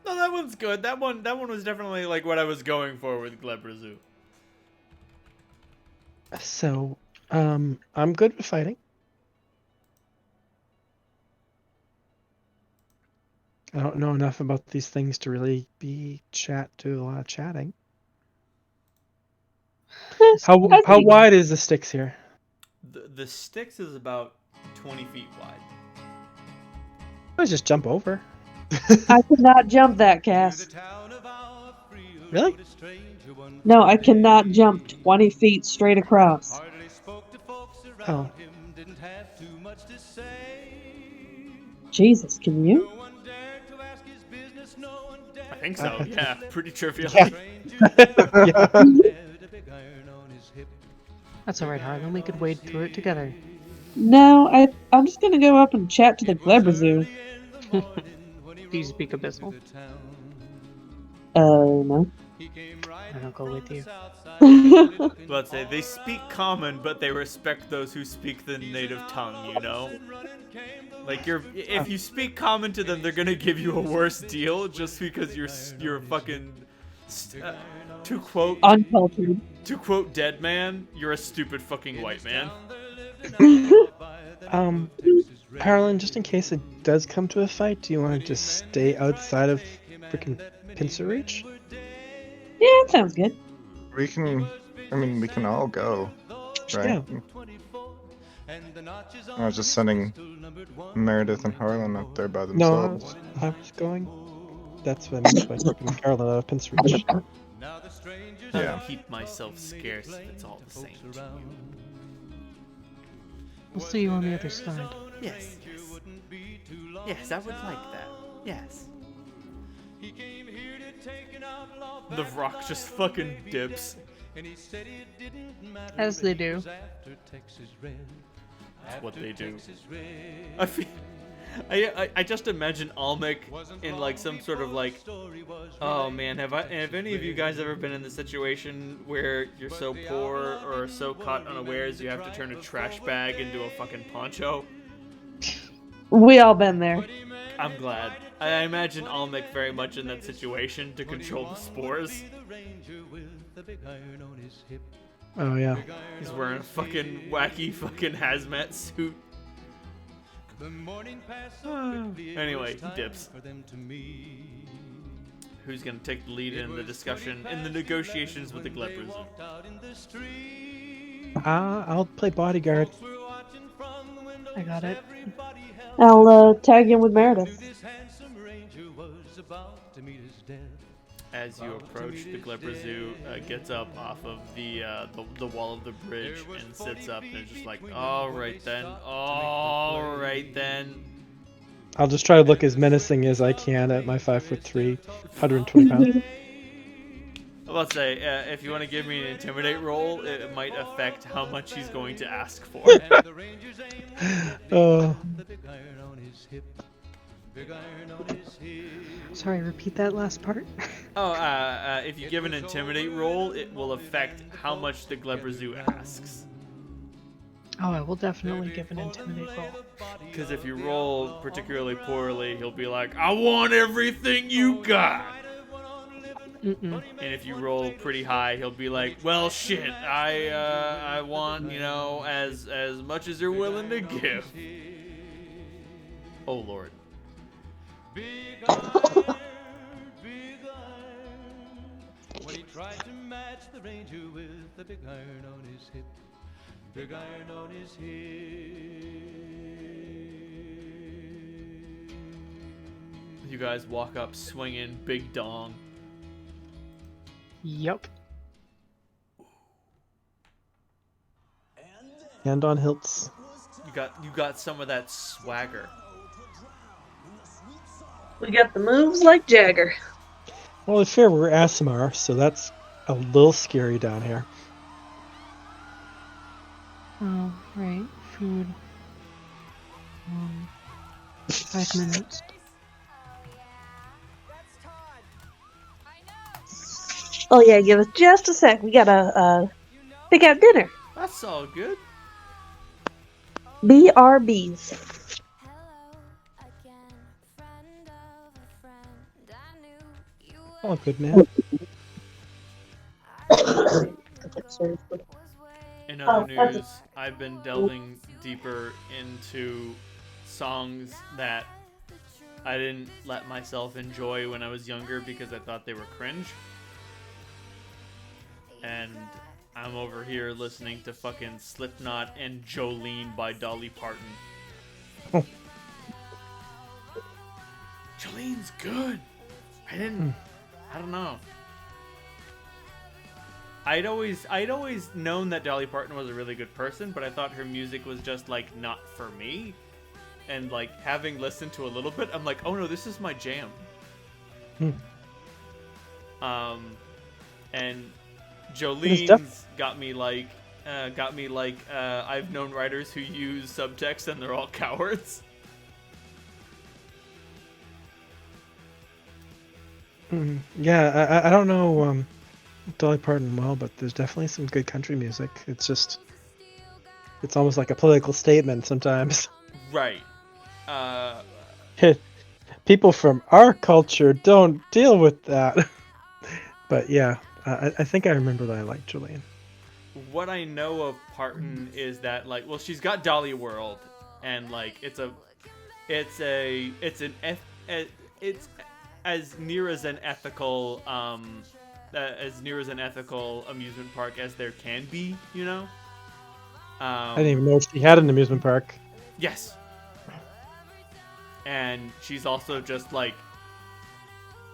that one's good. That one was definitely like what I was going for with Glebrazoo. So, I'm good with fighting. I don't know enough about these things to really do a lot of chatting. How wide is the sticks here? The Styx is about 20 feet wide. Let's just jump over. I cannot jump that, Cass. Really? No, I cannot jump 20 feet straight across. Oh. Jesus, can you? I think so. Yeah, pretty trivial. Yeah. Yeah. That's alright, Harlan. We could wade through it together. No, I'm just gonna go up and chat to the Glebrazoo. Do you speak Abyssal? No. I'll go with you. Let's say they speak common, but they respect those who speak the native tongue. You know, like if you speak common to them, they're gonna give you a worse deal just because you're fucking. To quote Uncultured. Dead Man, you're a stupid fucking white man. Harlan, just in case it does come to a fight, do you want to just stay outside of freaking pincer reach? Yeah, that sounds good. We can all go, right? Yeah. I was just sending Meredith and Harlan up there by No, themselves. I was going. That's what I meant by keeping Harlan out of pincer reach. Yeah. Keep myself scarce. It's all the same to you. We'll see you on the other side. Yes. Yes, I would like that. Yes. The Rock just fucking dips. As they do. That's what they do. I just imagine Almec in like some sort of like, oh man, have any of you guys ever been in the situation where you're so poor or so caught unawares you have to turn a trash bag into a fucking poncho? We all been there. I'm glad. I imagine Almec very much in that situation to control the spores. Oh yeah. He's wearing a fucking wacky fucking hazmat suit. Anyway, he dips. Who's gonna take the lead in the discussion, in the negotiations with the Glebrazoo? I'll play bodyguard. I got it. I'll tag in with Meredith. As you approach, the Glebrazoo gets up off of the wall of the bridge and sits up and is just like, all right then. I'll just try to look as menacing as I can at my 5'3", 120 pounds. I was about to say, if you want to give me an intimidate roll, it might affect how much he's going to ask for. Oh. Sorry, repeat that last part. If you give an intimidate roll, it will affect how much the Glebrazoo asks. Oh, I will definitely give an intimidate roll. Because if you roll particularly poorly, he'll be like, I want everything you got! Mm-mm. And if you roll pretty high, he'll be like, well, shit, I want, as much as you're willing to give. Oh, Lord. When he tried to match the ranger with the big iron on his hip. Big iron on his hip. You guys walk up swinging, big dong. Yup. Hand on hilts. You got some of that swagger. We got the moves like Jagger. Well, it's fair, we're ASMR, so that's a little scary down here. Oh, right. Food. 5 minutes. Oh yeah, give us just a sec. We gotta pick out dinner. That's all good. BRBs. Oh, good man. In other news, I've been delving deeper into songs that I didn't let myself enjoy when I was younger because I thought they were cringe. And I'm over here listening to fucking Slipknot and Jolene by Dolly Parton. Oh. Jolene's good. I don't know. I'd always known that Dolly Parton was a really good person, but I thought her music was just like not for me. And like having listened to a little bit, I'm like, oh no, this is my jam. And Jolene's got me like I've known writers who use subtext and they're all cowards. Yeah, I don't know Dolly Parton well, but there's definitely some good country music. It's almost like a political statement sometimes. Right. People from our culture don't deal with that. But yeah, I think I remember that I like Jolene. What I know of Parton is that like, well, she's got Dolly World, and like it's as near as an ethical amusement park as there can be, you know. I didn't even know she had an amusement park. Yes. And she's also just like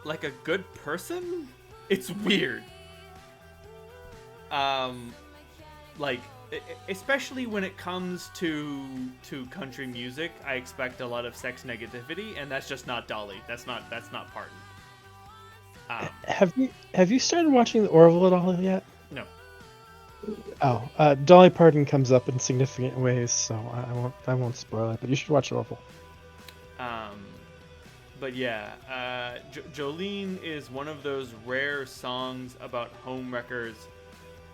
a good person. It's weird. Like especially when it comes to country music, I expect a lot of sex negativity, and that's just not Dolly. That's not Parton. Have you started watching the Orville at all yet? No. Oh, Dolly Parton comes up in significant ways, so I won't spoil it. But you should watch Orville. But yeah, Jolene is one of those rare songs about home wreckers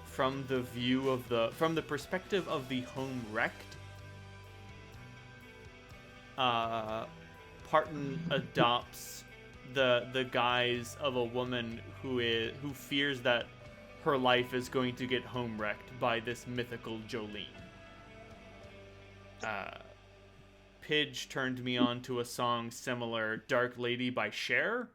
from the perspective of the home wrecked. Parton adopts the guise of a woman who fears that her life is going to get home wrecked by this mythical Jolene. Pidge turned me on to a song similar, Dark Lady by Cher.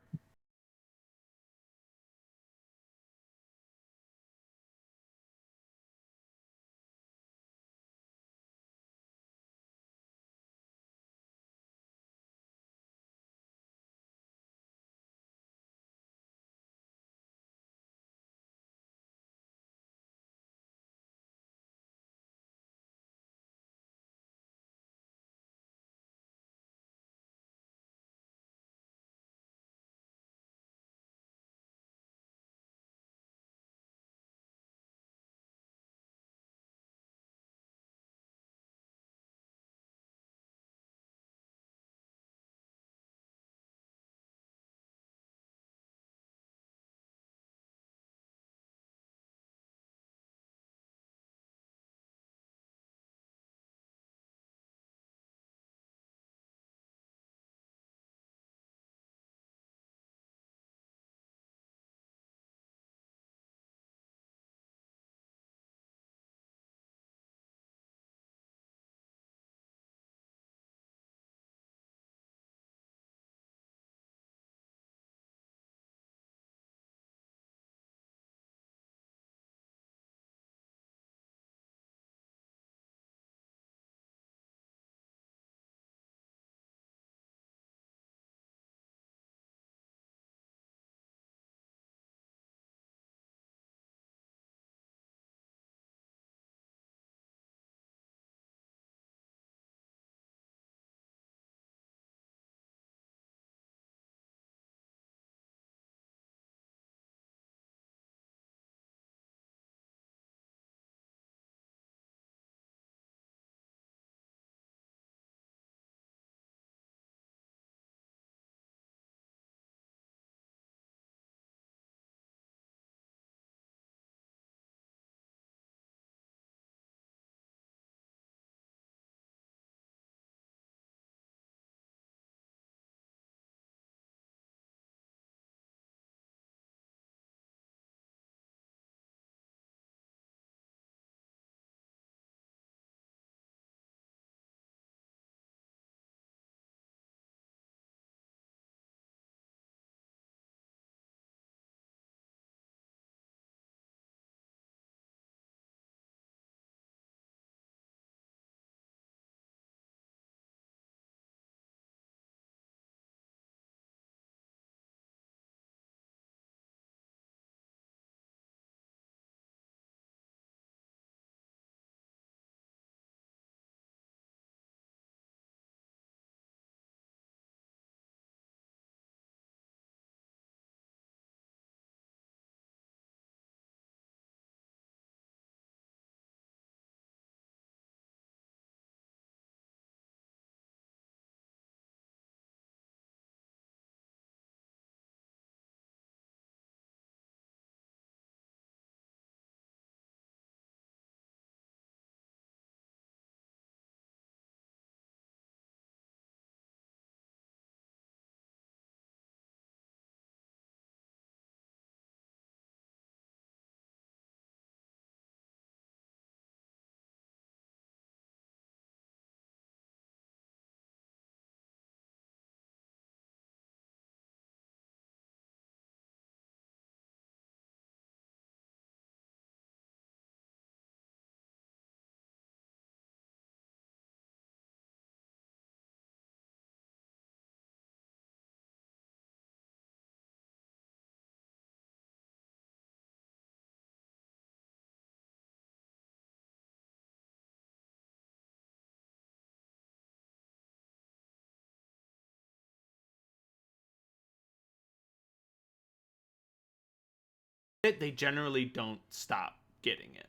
it, they generally don't stop getting it.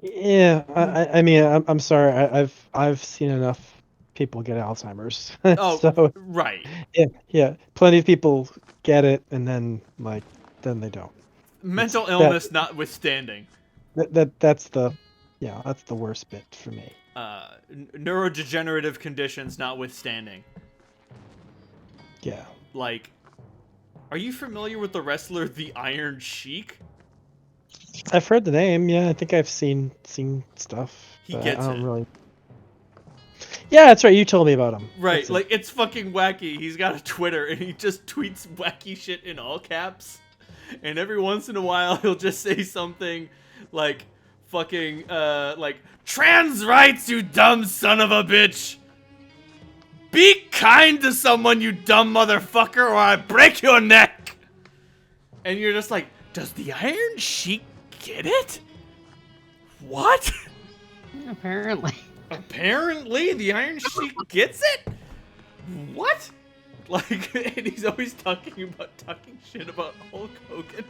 Yeah, I mean, I'm sorry. I've seen enough people get Alzheimer's. Oh, So right. yeah, plenty of people get it, and then then they don't. Mental That- illness notwithstanding. That's the worst bit for me. Neurodegenerative conditions notwithstanding. Yeah. Like, are you familiar with the wrestler The Iron Sheik? I've heard the name. Yeah, I think I've seen stuff. He but gets I don't it. really. Yeah, that's right. You told me about him. Right, That's it. like, it's fucking wacky. He's got a Twitter, and he just tweets wacky shit in all caps. And every once in a while, he'll just say something like, fucking, like, trans rights, you dumb son of a bitch! Be kind to someone, you dumb motherfucker, or I break your neck! And you're just like, does the Iron Sheik get it? What? Apparently. Apparently, the Iron Sheik gets it? What? Like, and he's always talking shit about Hulk Hogan.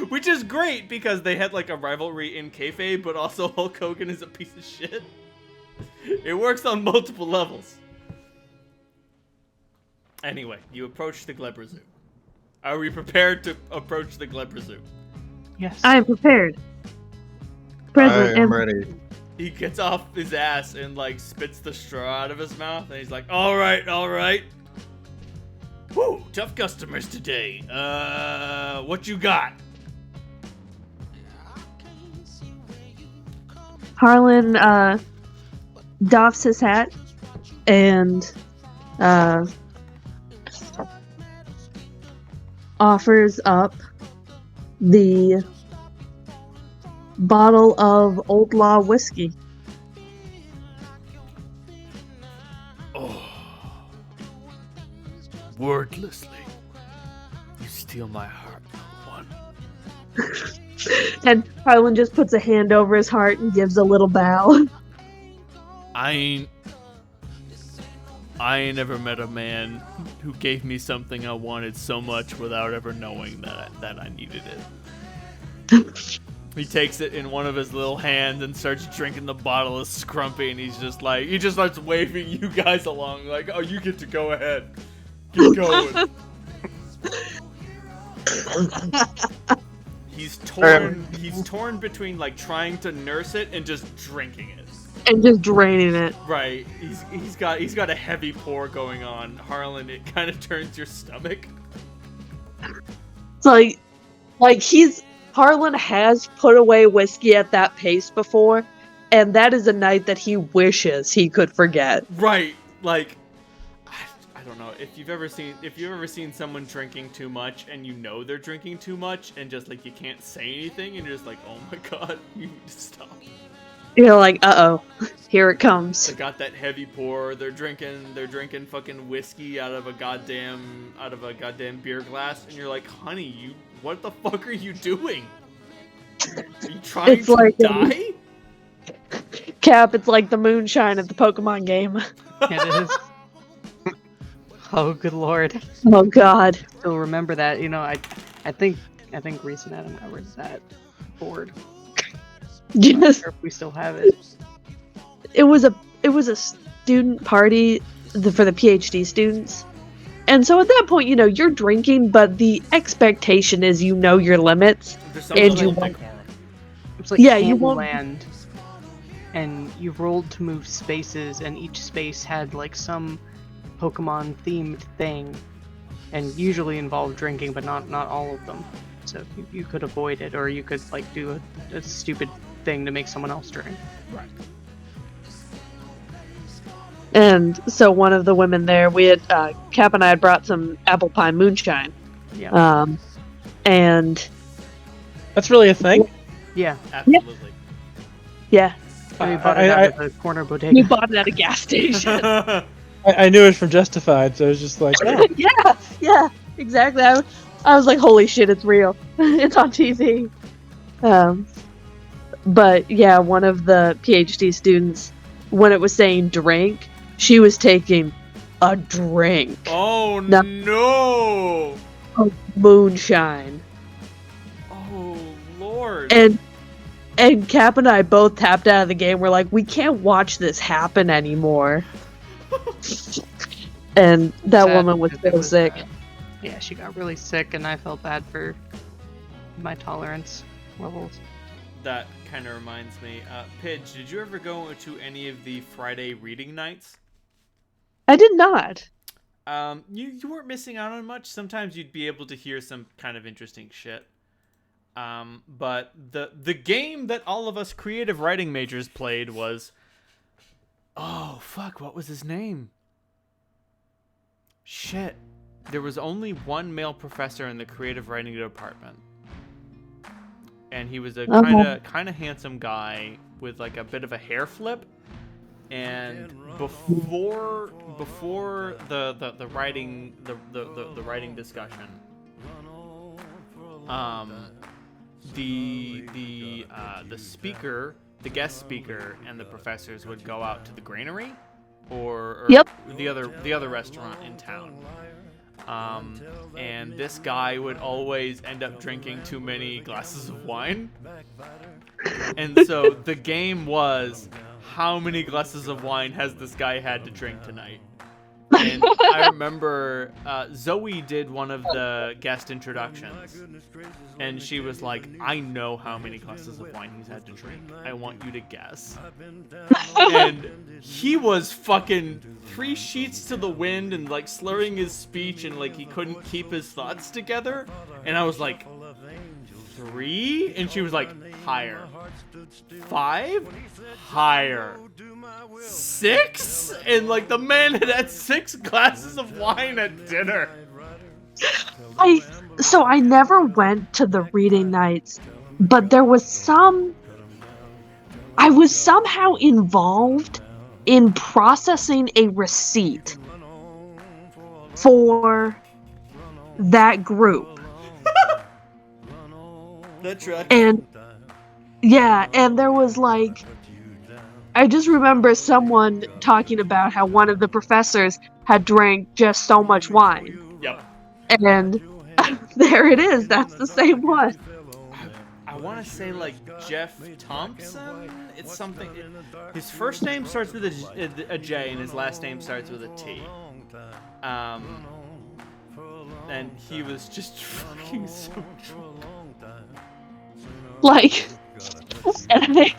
Which is great, because they had, like, a rivalry in kayfabe, but also Hulk Hogan is a piece of shit. It works on multiple levels. Anyway, you approach the Glebra Zoo. Are we prepared to approach the Glebra Zoo? Yes. I am prepared. I Present. am ready. He gets off his ass and, like, spits the straw out of his mouth, and he's like, alright, alright. Woo, tough customers today. What you got? Harlan doffs his hat and offers up the bottle of Old Law whiskey. Oh. Wordlessly. You steal my heart, one. And Harlan just puts a hand over his heart and gives a little bow. I ain't ever met a man who gave me something I wanted so much without ever knowing that I needed it. He takes it in one of his little hands and starts drinking the bottle of Scrumpy, and he's just like, he just starts waving you guys along, like, oh, you get to go ahead. Keep going. He's torn between, like, trying to nurse it and just drinking it. And just draining it. Right. He's got a heavy pour going on. Harlan, it kind of turns your stomach. It's like Harlan has put away whiskey at that pace before, and that is a night that he wishes he could forget. Right. Like, I don't know if you've ever seen someone drinking too much and you know they're drinking too much and just like you can't say anything and you're just like, oh my god, you need to stop. You're like, uh-oh, here it comes. They got that heavy pour. They're drinking fucking whiskey out of a goddamn beer glass, and you're like, honey, what the fuck are you doing? Are you trying to die? Cap, it's like the moonshine at the Pokemon game. It is. Oh, good lord. Oh god. Still remember that. You know, I think Reese and Adam were that bored. Yes. Or if we still have it. It was a student party for the PhD students. And so at that point, you're drinking, but the expectation is your limits. And you won't. It's like Yeah, you won't. Candyland, and you rolled to move spaces, and each space had like some Pokemon themed thing, and usually involved drinking, but not all of them. So you could avoid it, or you could like do a stupid thing to make someone else drink. Right. And so one of the women there, we had Cap and I had brought some apple pie moonshine. Yeah. And That's really a thing. Yeah. Absolutely. yeah, And we bought it out of the corner bodega. we bought it at a gas station. I knew it from Justified, so I was just like, oh. yeah, exactly. I was like, holy shit, it's real. It's on TV. But yeah, one of the PhD students, when it was saying drink, she was taking a drink. Oh No. no! Moonshine. And Cap and I both tapped out of the game. We're like, we can't watch this happen anymore. And that Sad woman was because it so sick. yeah, she got really sick, and I felt bad for my tolerance levels. That kind of reminds me. Pidge, did you ever go to any of the Friday reading nights? I did not. You weren't missing out on much. Sometimes you'd be able to hear some kind of interesting shit. But the game that all of us creative writing majors played was, oh fuck, what was his name? Shit, there was only one male professor in the creative writing department, and he was a kind of handsome guy with like a bit of a hair flip. And before the writing the writing discussion, the speaker, the guest speaker, and the professors would go out to the granary, or Yep. the other restaurant in town. And this guy would always end up drinking too many glasses of wine. And so the game was, how many glasses of wine has this guy had to drink tonight? And I remember Zoe did one of the guest introductions, and she was like, I know how many glasses of wine he's had to drink. I want you to guess. And he was fucking 3 sheets to the wind and like slurring his speech, and like he couldn't keep his thoughts together. And I was like, 3? And she was like, higher. 5? Higher. 6? And like the man had 6 glasses of wine at dinner. I never went to the reading nights, but there was I was somehow involved in processing a receipt for that group. That's right. And yeah, and there was like, I just remember someone talking about how one of the professors had drank just so much wine. Yep. And there it is. That's the same one. I want to say like Jeff Thompson. It's something. His first name starts with a J, and his last name starts with a T. And he was just fucking so drunk. Like, and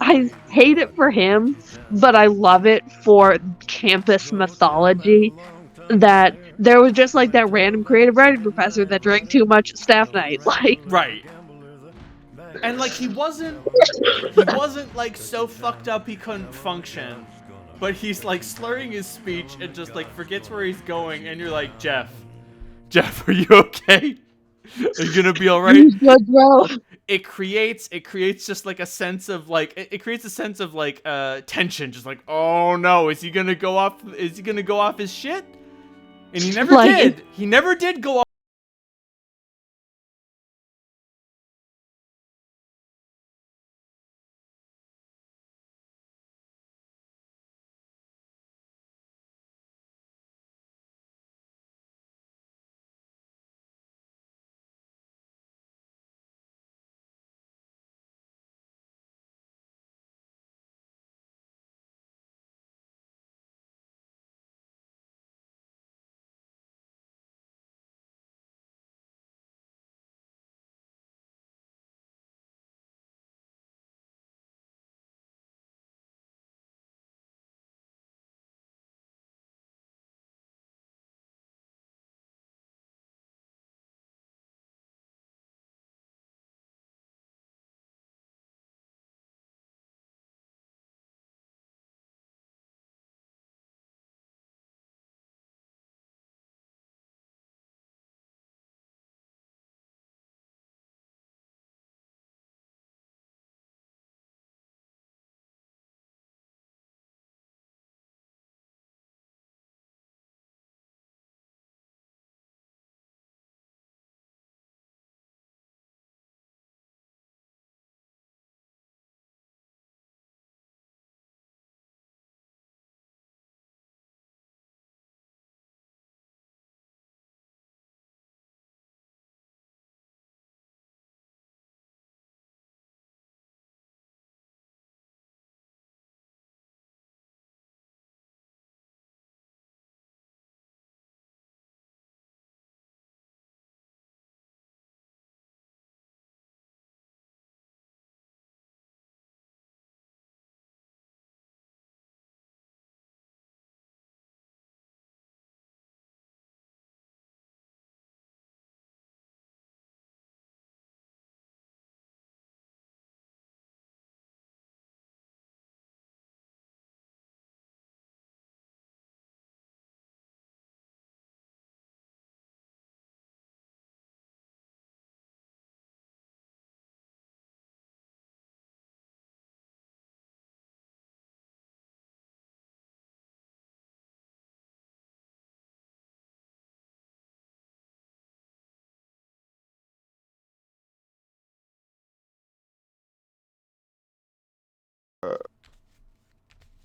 I hate it for him, but I love it for campus mythology. That there was just like that random creative writing professor that drank too much at staff night. Like, Right. And like he wasn't like so fucked up he couldn't function, but he's like slurring his speech and just like forgets where he's going, and you're like, Jeff, are you okay? Are you gonna be all right? good, bro. It creates just like a sense of like it creates a sense of like tension, just like, oh no, is he gonna go off his shit? And he never did. He never did go off.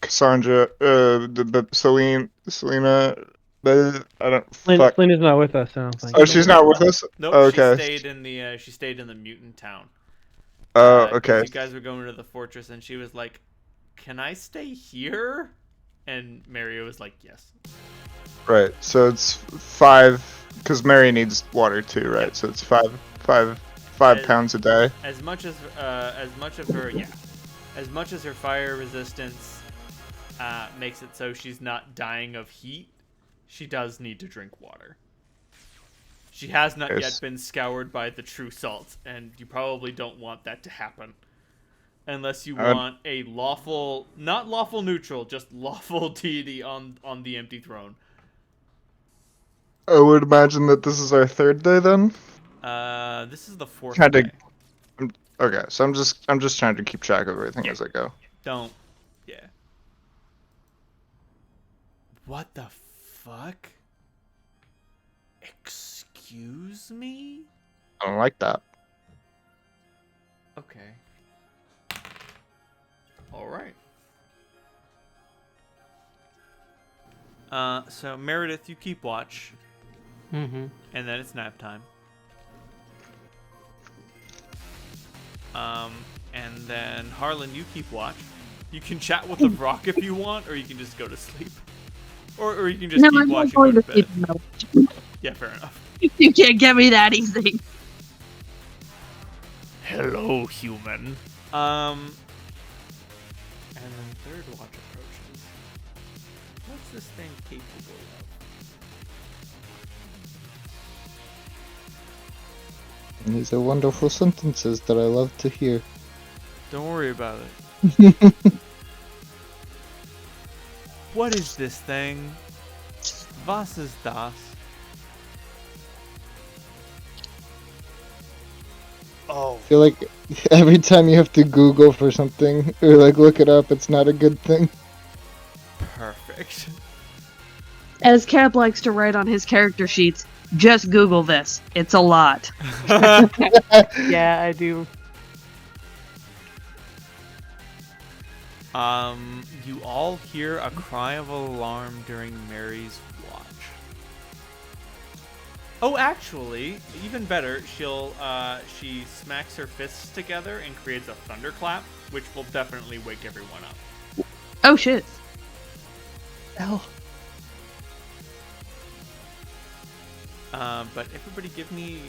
Cassandra, Selena, I don't fuck. Selena's not with us, I don't think. Oh, she's not with us. Nope, Okay. she stayed in the mutant town. Oh, 'Cause okay. you guys were going to the fortress, and she was like, "Can I stay here?" And Mario was like, "Yes." Right. So it's 5, because Mary needs water too, right? Yep. So it's 5 pounds a day. As much of her fire resistance makes it so she's not dying of heat, she does need to drink water. She has not Yes. yet been scoured by the true salt, and you probably don't want that to happen. Unless you want a lawful, not lawful neutral, just lawful deity on the empty throne. I would imagine that this is our 3rd day then. This is the 4th Trying to- day. Okay, so I'm just trying to keep track of everything Yeah. as I go. Don't. Yeah. What the fuck? Excuse me? I don't like that. Okay. Alright. So Meredith, you keep watch, Mm-hmm. and then it's nap time. And then Harlan, you keep watch. You can chat with the rock if you want, or you can just go to sleep. Or you can just No, keep I'm not watching going go to to sleep. bed. No. Yeah, fair enough. You can't get me that easy. Hello, human. And then third watch approaches. What's this thing capable of? These are wonderful sentences that I love to hear. Don't worry about it. What is this thing? Was ist das? Oh. I feel like every time you have to Google for something or like look it up, it's not a good thing. Perfect. As Cab likes to write on his character sheets, just Google this. It's a lot. Yeah, I do. You all hear a cry of alarm during Mary's watch. Oh, actually, even better, she smacks her fists together and creates a thunderclap, which will definitely wake everyone up. Oh shit. Hell. But everybody give me,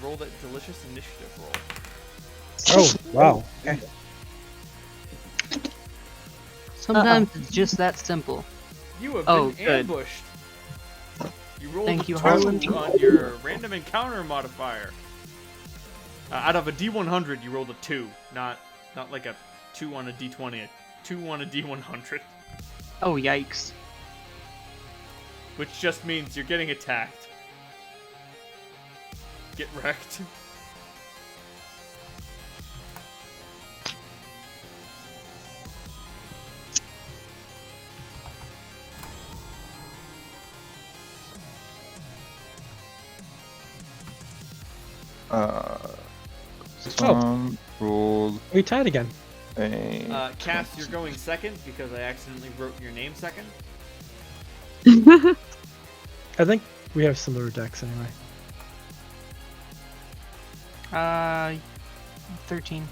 roll that delicious initiative roll. Oh, wow. Okay. Sometimes it's just that simple. You have Oh, been good. ambushed. You rolled Thank a you, 2 Harlan. on your random encounter modifier. Out of a D100, you rolled a 2, not like a 2 on a D20, a 2 on a D100, Oh, yikes. which just means you're getting attacked. Get wrecked. Rolled We tied again. a. Cass, you're going second because I accidentally wrote your name second. I think we have similar decks anyway. 13.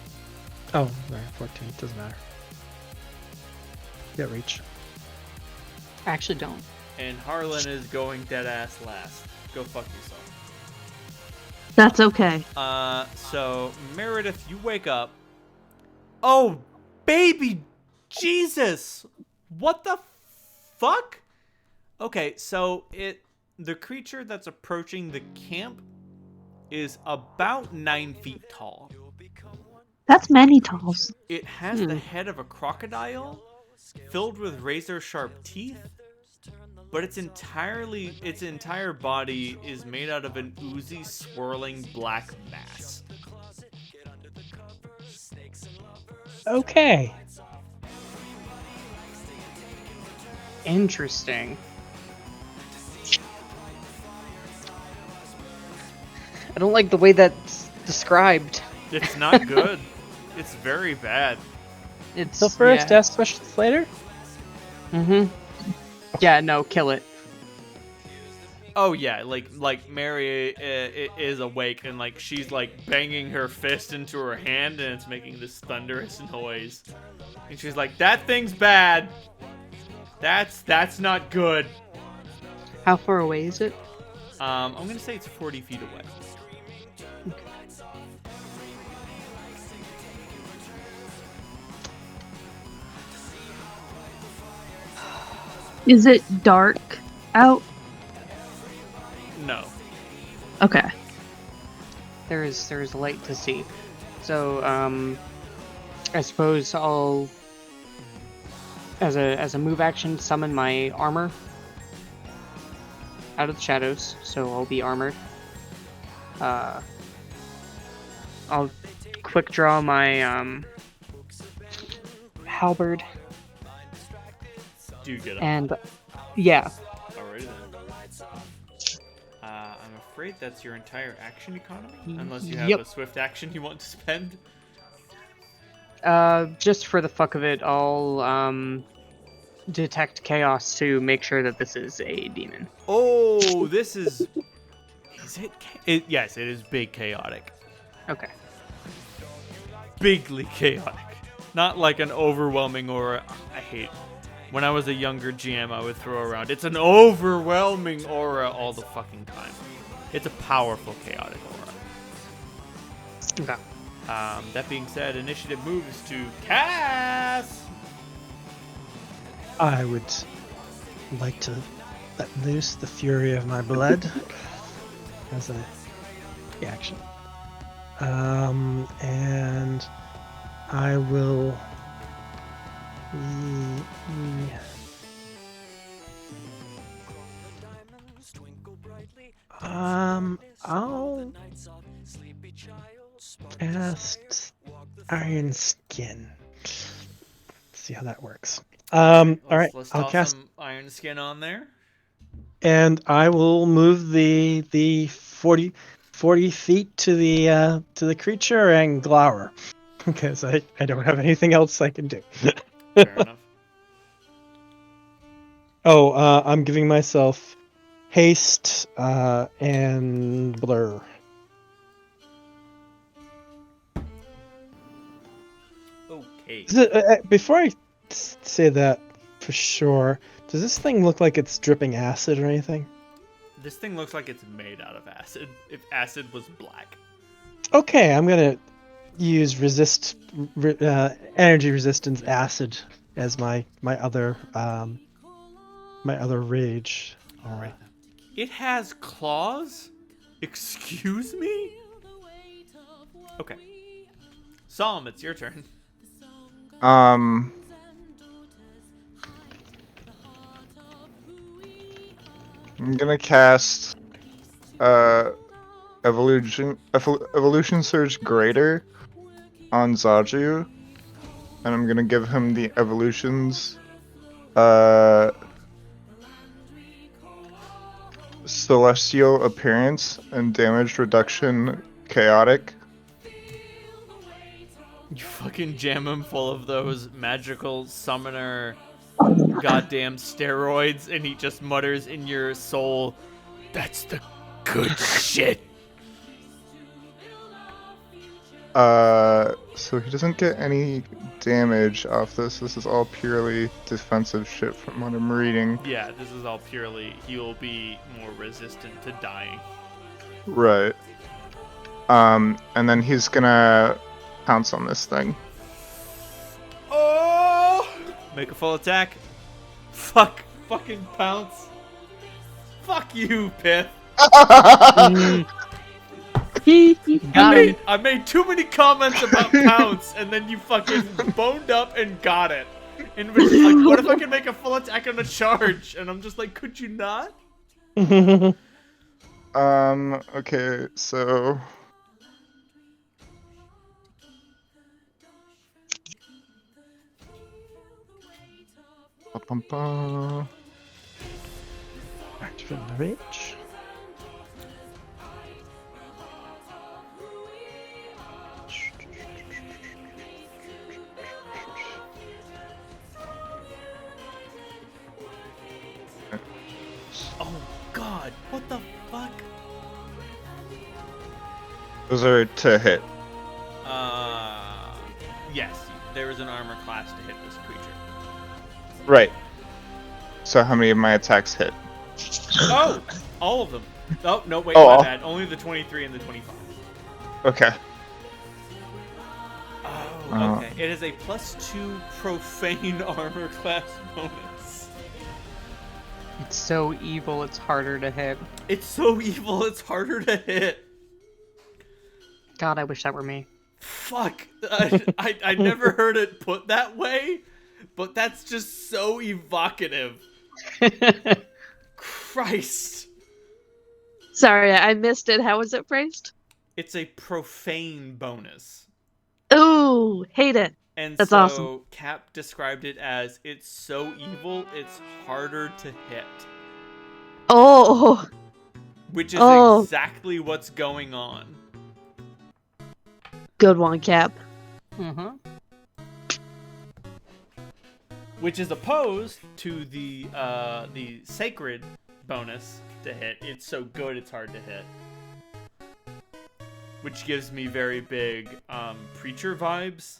Oh, right, 14. Doesn't matter. Get reach. Actually, don't. And Harlan is going dead ass last. Go fuck yourself. That's okay. So Meredith, you wake up. Oh, baby Jesus! What the fuck? Okay, so the creature that's approaching the camp is about 9 feet tall. That's many talls. It has the head of a crocodile, filled with razor-sharp teeth, but its entire body is made out of an oozy, swirling black mass. Okay. Interesting. I don't like the way that's described. It's not good. It's very bad. It's So first, ask questions later. Yeah, no, kill it. Oh yeah, like Mary is awake and like she's like banging her fist into her hand and it's making this thunderous noise. And she's like, "That thing's bad. That's not good." How far away is it? I'm gonna say it's 40 feet away. Is it dark out? No. Okay. There's light to see. So I suppose I'll as a move action summon my armor out of the shadows, so I'll be armored. I'll quick draw my halberd Do you get up? and yeah. Alrighty then. I'm afraid that's your entire action economy, unless you have Yep. a swift action you want to spend. Just for the fuck of it, I'll detect chaos to make sure that this is a demon. Oh, this is. Is it? Yes, it is big chaotic. Okay. Bigly chaotic. Not like an overwhelming aura. I hate. When I was a younger GM, I would throw around, "It's an overwhelming aura" all the fucking time. It's a powerful chaotic aura. Okay. That being said, initiative moves to Cass. I would like to let loose the fury of my blood as an action. And I will. I'll cast Iron Skin. See how that works. All right, Let's I'll toss cast, some Iron Skin on there. and I will move the 40 feet to the creature and glower because I don't have anything else I can do. Fair enough. Oh, I'm giving myself haste and blur. Okay. Before I say that for sure, does this thing look like it's dripping acid or anything? This thing looks like it's made out of acid. If acid was black. Okay, I'm gonna use energy resistance acid as my other rage. Alright. It has claws? Excuse me? Okay. Psalm, it's your turn. I'm gonna cast Evolution Surge Greater on Zaju, and I'm gonna give him the evolutions Celestial Appearance and Damage Reduction Chaotic. You fucking jam him full of those magical summoner goddamn steroids, and he just mutters in your soul, "That's the good shit." So he doesn't get any damage off this. This is all purely defensive shit from what I'm reading. Yeah, this is all purely, he will be more resistant to dying. Right. And then he's gonna pounce on this thing. Oh! Make a full attack. Fucking pounce. Fuck you, Pith. I made too many comments about pounce, and then you fucking boned up and got it. And was just like, what if I can make a full attack on a charge? And I'm just like, could you not? Okay, so... Ba-bum-ba. Activate the rage. Those are to hit. Yes, there is an armor class to hit this creature. Right. So how many of my attacks hit? Oh, all of them. Oh no, wait, Oh, my all- bad. Only the 23 and the 25. Okay. Oh, okay. It is a +2 profane armor class bonus. It's so evil, it's harder to hit. It's so evil, it's harder to hit. God, I wish that were me. Fuck. I never heard it put that way, but that's just so evocative. Christ. Sorry, I missed it. How was it phrased? It's a profane bonus. Ooh, hate it. And That's so awesome. Cap described it as it's so evil, it's harder to hit. Oh, Which is Oh. exactly what's going on. good one, Cap. Mm-hmm. Which is opposed to the sacred bonus to hit. It's so good it's hard to hit. Which gives me very big preacher vibes.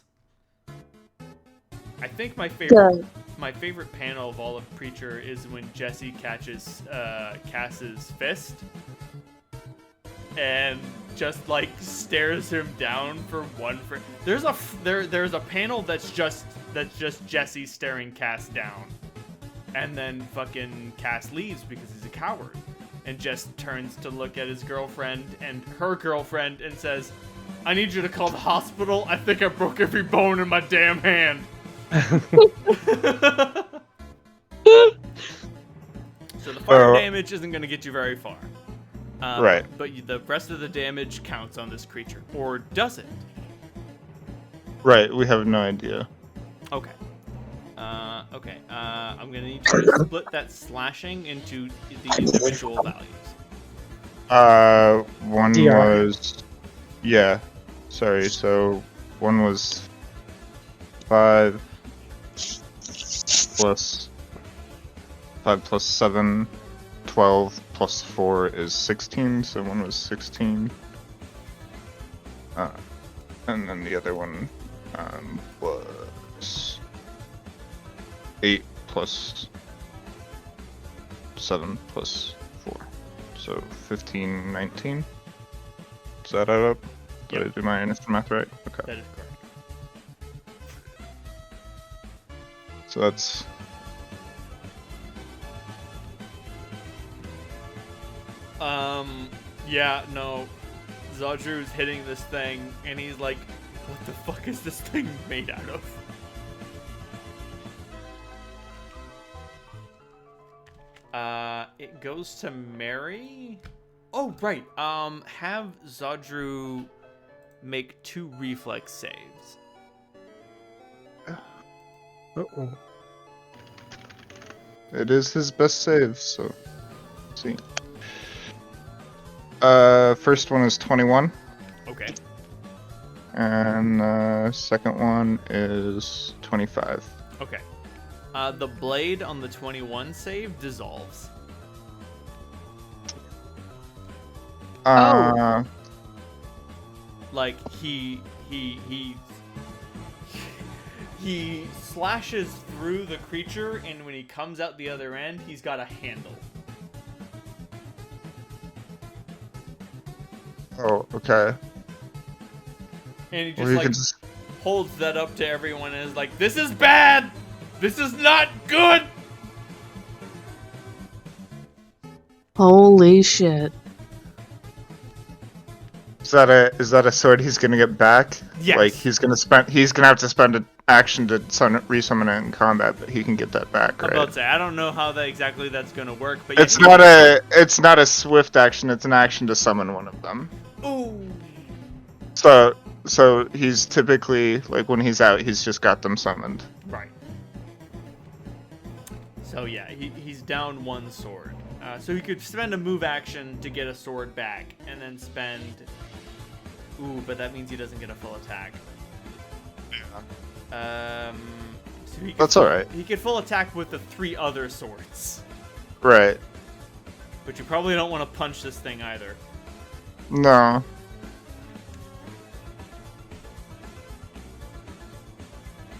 I think my favorite panel of all of Preacher is when Jesse catches Cass's fist and just like stares him down for one. There's a panel that's just Jesse staring Cass down, and then fucking Cass leaves because he's a coward, and just turns to look at his girlfriend and her girlfriend and says, "I need you to call the hospital. I think I broke every bone in my damn hand." So the fire damage isn't going to get you very far. Right. But the rest of the damage counts on this creature. Or does it? Right, we have no idea. Okay. Okay. I'm going to need you to split that slashing into the individual values. One DR. was... Yeah. Sorry, so one was 5 plus 7, 12 plus 4 is 16, so one was 16. And then the other one was 8 plus 7 plus 4. So 15, 19. Does that add up? Did I do my initial math right? Okay. That is correct. So that's... Yeah, no. Zadru's hitting this thing, and he's like, what the fuck is this thing made out of? It goes to Mary? Oh, right. Have Zadru make 2 reflex saves. Uh-oh. It is his best save, so... Let's see. First one is 21. Okay. And second one is 25. Okay. The blade on the 21 save dissolves. Like he slashes through the creature, and when he comes out the other end, he's got a handle. Oh, okay. And he Or just you like could just... holds that up to everyone and is like, "This is bad. This is not good." Holy shit. Is that a sword he's gonna get back? Yes. Like he's gonna have to spend an action to resummon it in combat, but he can get that back, I'm right? about to say, I don't know how exactly that's gonna work, but It's not a swift action, it's an action to summon one of them. Ooh. So he's typically, like, when he's out, he's just got them summoned. Right. So yeah, he's down 1 sword. So he could spend a move action to get a sword back, and then spend... Ooh, but that means he doesn't get a full attack. So he could That's alright. He could full attack with the 3 other swords. Right. But you probably don't want to punch this thing either. No.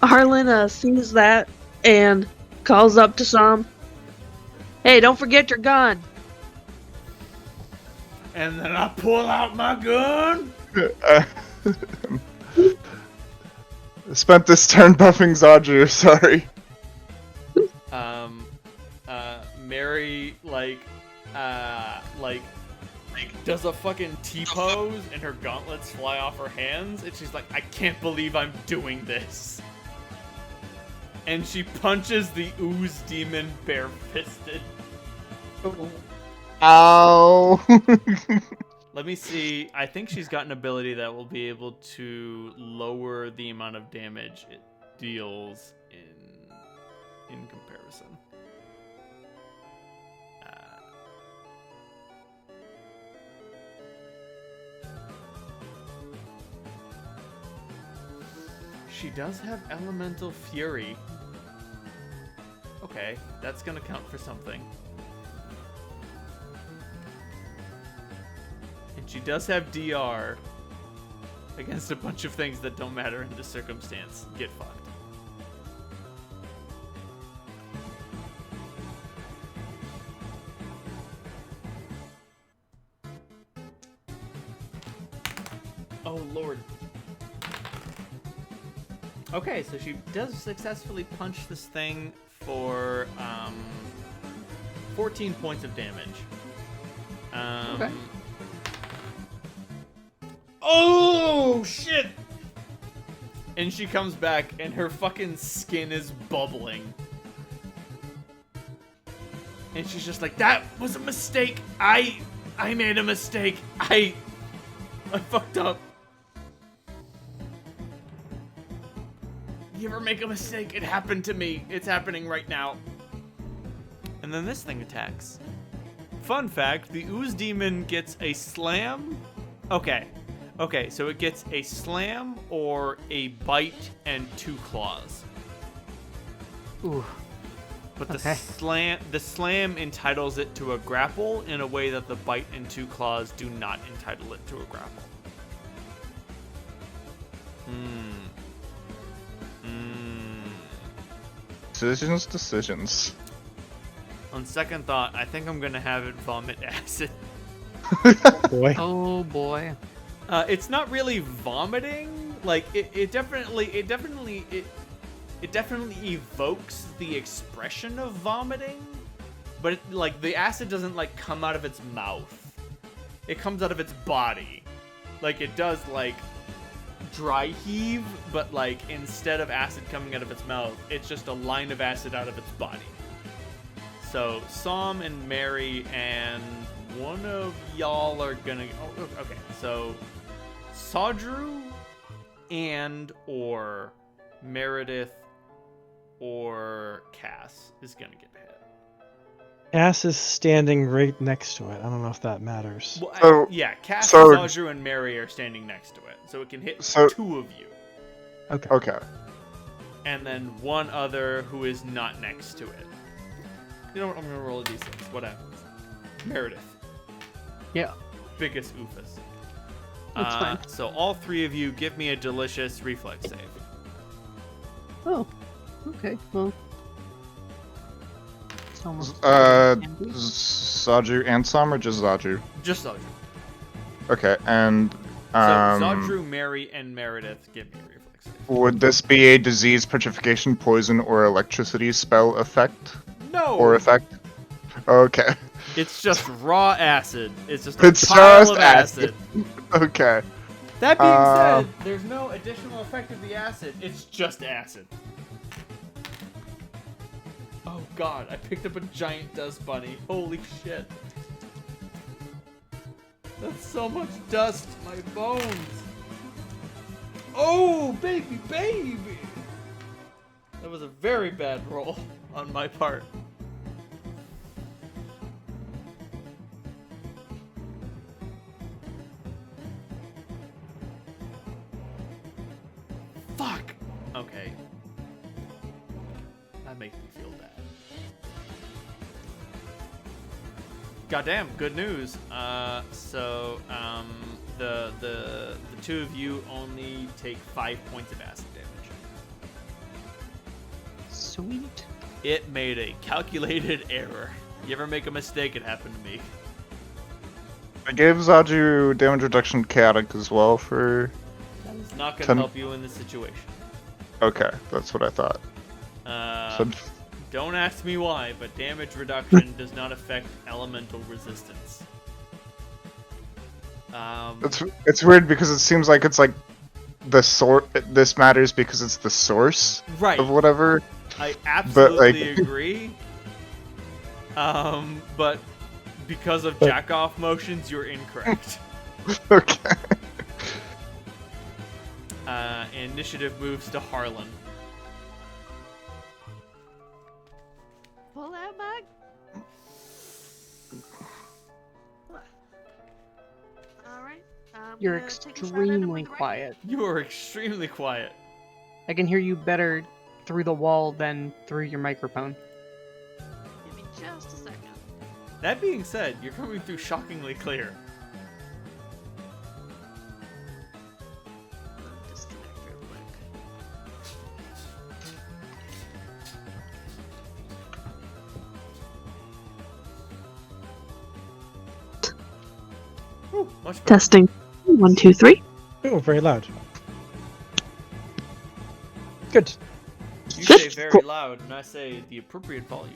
Harlan sees that and calls up to Sam. Hey, don't forget your gun. And then I pull out my gun. Spent this turn buffing Zadru, sorry. Mary does a fucking T-pose and her gauntlets fly off her hands and she's like, I can't believe I'm doing this. And she punches the ooze demon bare-fisted. Ow! Let me see. I think she's got an ability that will be able to lower the amount of damage it deals in comparison. She does have Elemental Fury. Okay, that's gonna count for something. And she does have DR against a bunch of things that don't matter in this circumstance. Get fucked. Oh, Lord. Okay, so she does successfully punch this thing for 14 points of damage. Okay. Oh, shit! And she comes back, and her fucking skin is bubbling. And she's just like, that was a mistake! I made a mistake! I fucked up. You ever make a mistake? It happened to me. It's happening right now. And then this thing attacks. Fun fact, the ooze demon gets a slam. Okay, so it gets a slam or a bite and 2 claws. Ooh. But Okay. the slam entitles it to a grapple in a way that the bite and 2 claws do not entitle it to a grapple. Decisions. On second thought, I think I'm gonna have it vomit acid. Boy. Oh boy. It's not really vomiting. Like it definitely evokes the expression of vomiting, but like the acid doesn't like come out of its mouth. It comes out of its body. Like it does like dry heave, but like instead of acid coming out of its mouth, it's just a line of acid out of its body. So Psalm and Mary and one of y'all are gonna. Oh, okay. So Zadru and or Meredith or Cass is gonna get hit. Cass is standing right next to it. I don't know if that matters. Well, yeah, Cass, Zadru, and Mary are standing next to it, so it can hit 2 of you. Okay. And then one other who is not next to it. You know what? I'm gonna roll a d6. What happens? Meredith. Yeah. Biggest oofus. That's fine. So all 3 of you give me a delicious reflex save. Oh. Okay. Well. It's almost. Zadru and Sam or just Zadru? Just Zadru. Okay, and So Zadru, Mary, and Meredith give me a reflex save. would this be a disease, petrification, poison, or electricity spell effect? No. Or effect? Okay. It's just raw acid. It's just a pile of acid. Okay. That being said, there's no additional effect of the acid. It's just acid. Oh god, I picked up a giant dust bunny. Holy shit. That's so much dust. My bones. Oh, baby, baby. That was a very bad roll on my part. Fuck. Okay. That makes me feel bad. Goddamn, good news. The 2 of you only take 5 points of acid damage. Sweet. It made a calculated error. You ever make a mistake, it happened to me. I gave Zaju damage reduction chaotic as well for... That is not going to 10 help you in this situation. Okay, that's what I thought. So, Don't ask me why, but damage reduction does not affect elemental resistance. it's weird because it seems like it's like the source. This matters because it's the source Right. of whatever. I absolutely like- agree. But because of jack-off motions, you're incorrect. Okay. Initiative moves to Harlan. Pull that back. All right. You're Take a shot at him extremely with the right- quiet. You are extremely quiet. I can hear you better through the wall than through your microphone. Give me just a second. That being said, you're coming through shockingly clear. Disconnect real quick. Ooh, much better. Testing. 1, 2, 3. Oh, very loud. Good. You say very loud, and I say the appropriate volume.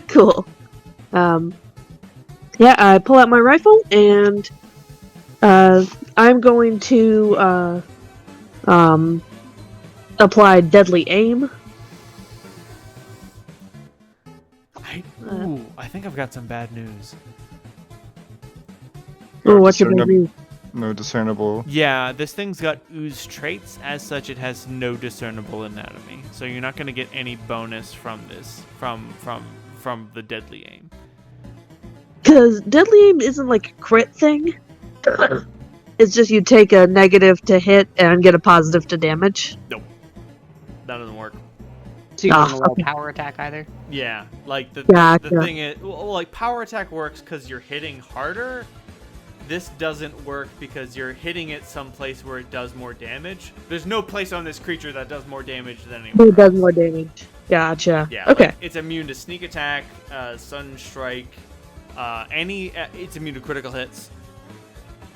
Cool. Yeah, I pull out my rifle and I'm going to apply deadly aim. I think I've got some bad news. Oh, what's your bad news? No discernible. Yeah, this thing's got ooze traits. As such, it has no discernible anatomy. So you're not going to get any bonus from this, from the deadly aim. Because deadly aim isn't like a crit thing. It's just you take a negative to hit and get a positive to damage. That doesn't work. So you Ah, don't roll okay. power attack either? Yeah, like the Gotcha. thing is, well, like power attack works because you're hitting harder. This doesn't work because you're hitting it someplace where it does more damage. There's no place on this creature that does more damage than anyone. It does more damage. Gotcha. Yeah. Okay. Like, it's immune to sneak attack, sudden strike, it's immune to critical hits.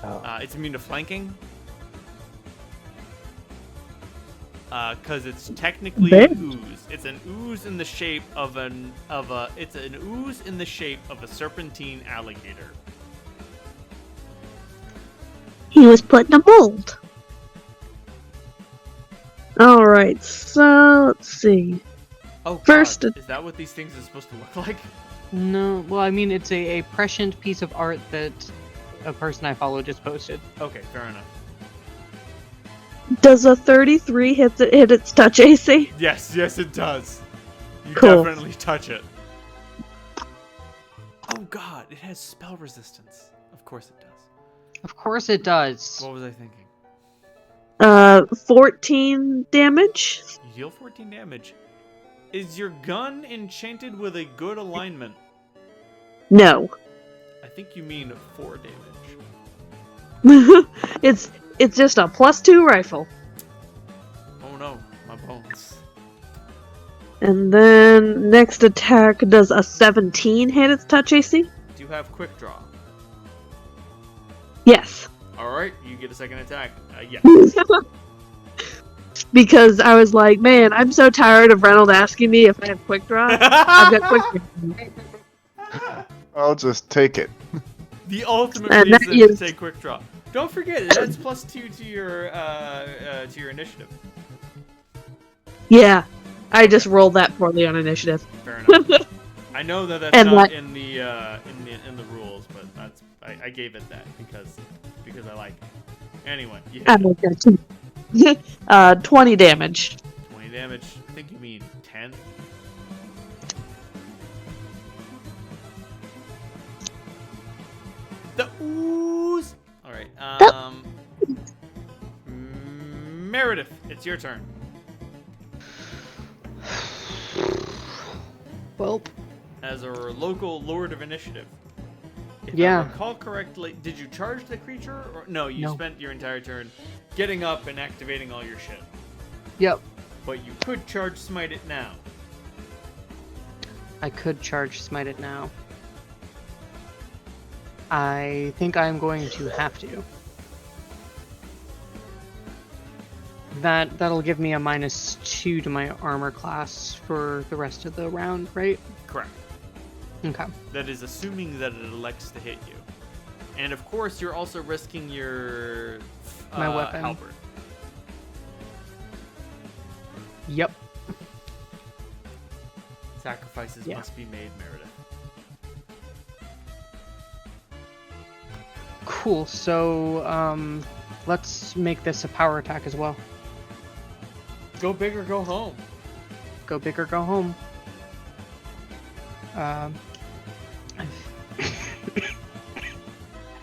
It's immune to flanking. Because it's technically an ooze. It's an ooze in the shape of it's an ooze in the shape of a serpentine alligator. He was put in a mold. Alright, so let's see. Oh, First- God. Is that what these things are supposed to look like? No, well, I mean, it's a prescient piece of art that a person I follow just posted. Okay, fair enough. Does a 33 hit its touch AC? Yes, it does. You Cool. definitely touch it. Oh God, it has spell resistance. Of course it does. Of course it does. What was I thinking? 14 damage? You deal 14 damage. Is your gun enchanted with a good alignment? No. I think you mean 4 damage. It's just a +2 rifle. Oh no, my bones. And then next attack does a 17 hit its touch AC? Do you have quick draw? Yes. Alright, you get a second attack. Yeah. Because I was like, man, I'm so tired of Reynolds asking me if I have quick draw. I've got quick draw. I'll just take it. The ultimate And that reason to is- take quick draw. Don't forget, it adds +2 to your initiative. Yeah. I just rolled that poorly on initiative. Fair enough. I know that that's And not that- in the rules, but that's I gave it that because I like it. Anyway, I yeah, like that too. 20 damage. 20 damage. I think you mean 10. The ooze. All right. Meredith, it's your turn. Well, As a local lord of initiative. If I Yeah. recall correctly, did you charge the creature? Or no, you No. spent your entire turn getting up and activating all your shit. yep. but you could charge smite it now. I could charge smite it now. I think I'm going to have to. That'll give me a -2 to my armor class for the rest of the round, right? Correct. Okay. That is assuming that it elects to hit you. And of course, you're also risking your My weapon. halberd. Yep. Sacrifices Yeah. must be made, Meredith. Cool. So, let's make this a power attack as well. Go big or go home. Go big or go home.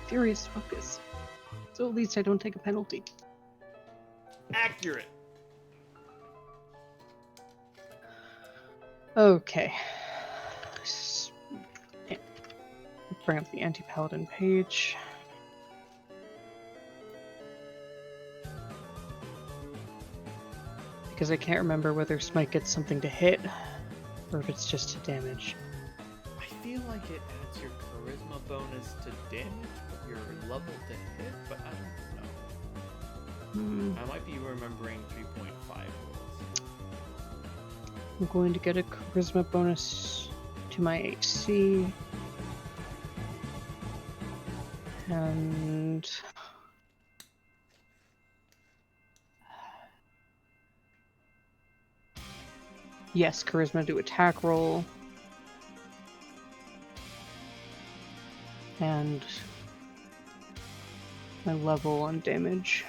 Furious focus. So at least I don't take a penalty. Accurate. Okay. Bring up the anti-paladin page. Because I can't remember whether smite gets something to hit, or if it's just to damage. I feel like it adds your charisma bonus to damage, but your level to hit, but I don't know. I might be remembering 3.5 rules. I'm going to get a charisma bonus to my AC. And yes, charisma to attack roll. And my level on damage.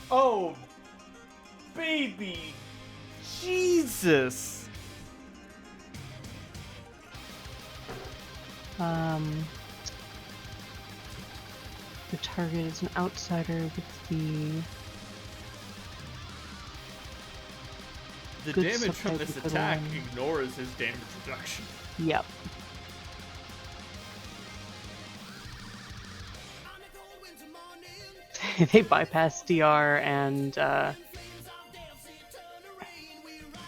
Oh, baby! Jesus! The target is an outsider with the good damage from subtype this with the attack one. ignores his damage reduction. Yep. They bypass DR and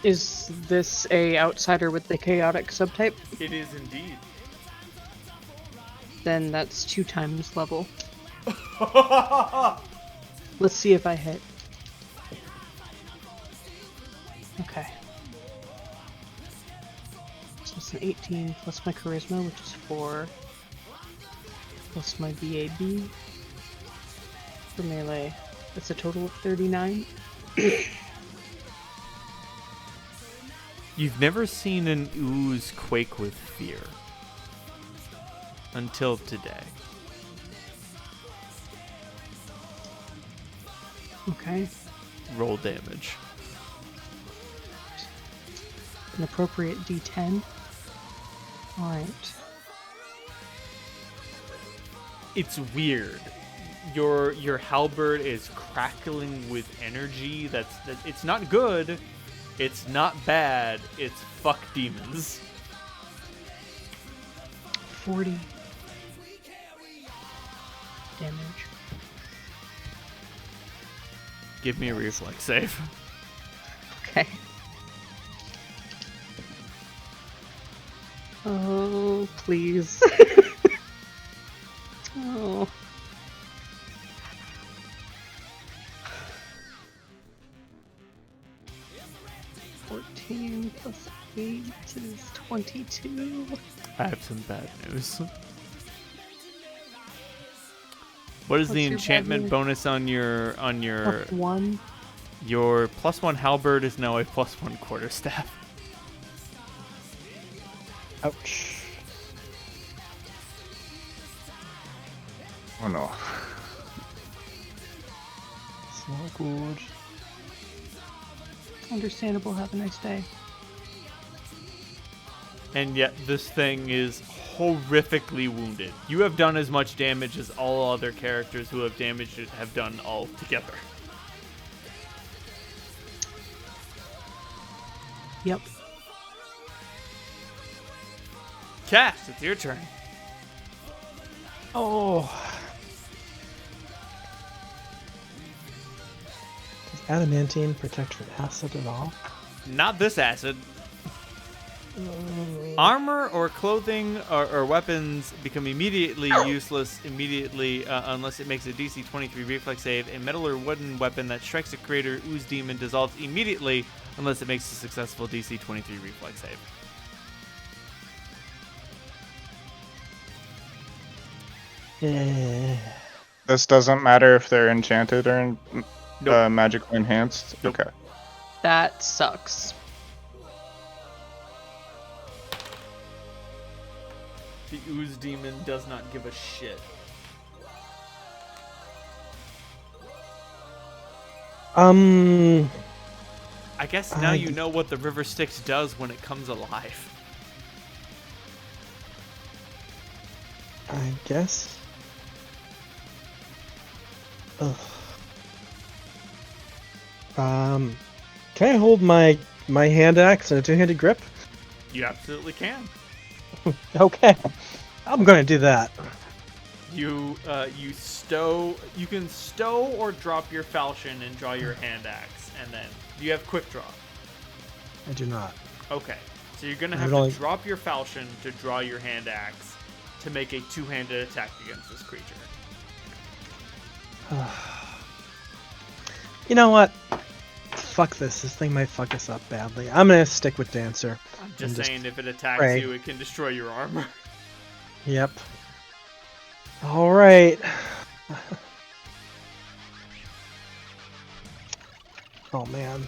is this a outsider with the chaotic subtype? It is indeed. Then that's 2 times level. Let's see if I hit. Okay. So it's an 18 plus my charisma, which is 4, plus my BAB for melee. That's a total of 39. You've never seen an ooze quake with fear. Until today. Okay. Roll damage. An appropriate D10. Alright. It's weird. Your halberd is crackling with energy. It's not good. It's not bad. It's fuck demons. 40 damage. Give me a reflex save. Okay. Oh, please. Oh. Plus 8 is 22. I have some bad news. What is What's the your bad enchantment news? bonus on your Plus 1. your +1 halberd is now a +1 quarterstaff? Ouch. Oh no. It's not good. Understandable. Have a nice day. And yet this thing is horrifically wounded. You have done as much damage as all other characters who have damaged it have done all together. Yep. Cass, it's your turn. Oh. adamantine protect from acid at all? Not this acid. Armor or clothing or weapons become immediately useless unless it makes a DC 23 reflex save. A metal or wooden weapon that strikes a creator ooze demon dissolves immediately unless it makes a successful DC 23 reflex save. Yeah. This doesn't matter if they're enchanted or Nope. magically enhanced. Nope. Okay. That sucks. The ooze demon does not give a shit. Um, I guess now I you d- know what the river Styx does when it comes alive. I guess. Ugh. Can I hold my hand axe in a two-handed grip? You absolutely can. Okay, I'm gonna do that. You can stow or drop your falchion and draw your hand axe, and then do you have quick draw? I do not. Okay, so you're gonna I have would to only- drop your falchion to draw your hand axe to make a two-handed attack against this creature. You know what? Fuck this. This thing might fuck us up badly. I'm gonna stick with Dancer. I'm And just just saying, if it attacks pray. you, it can destroy your armor. Yep. All right. Oh man.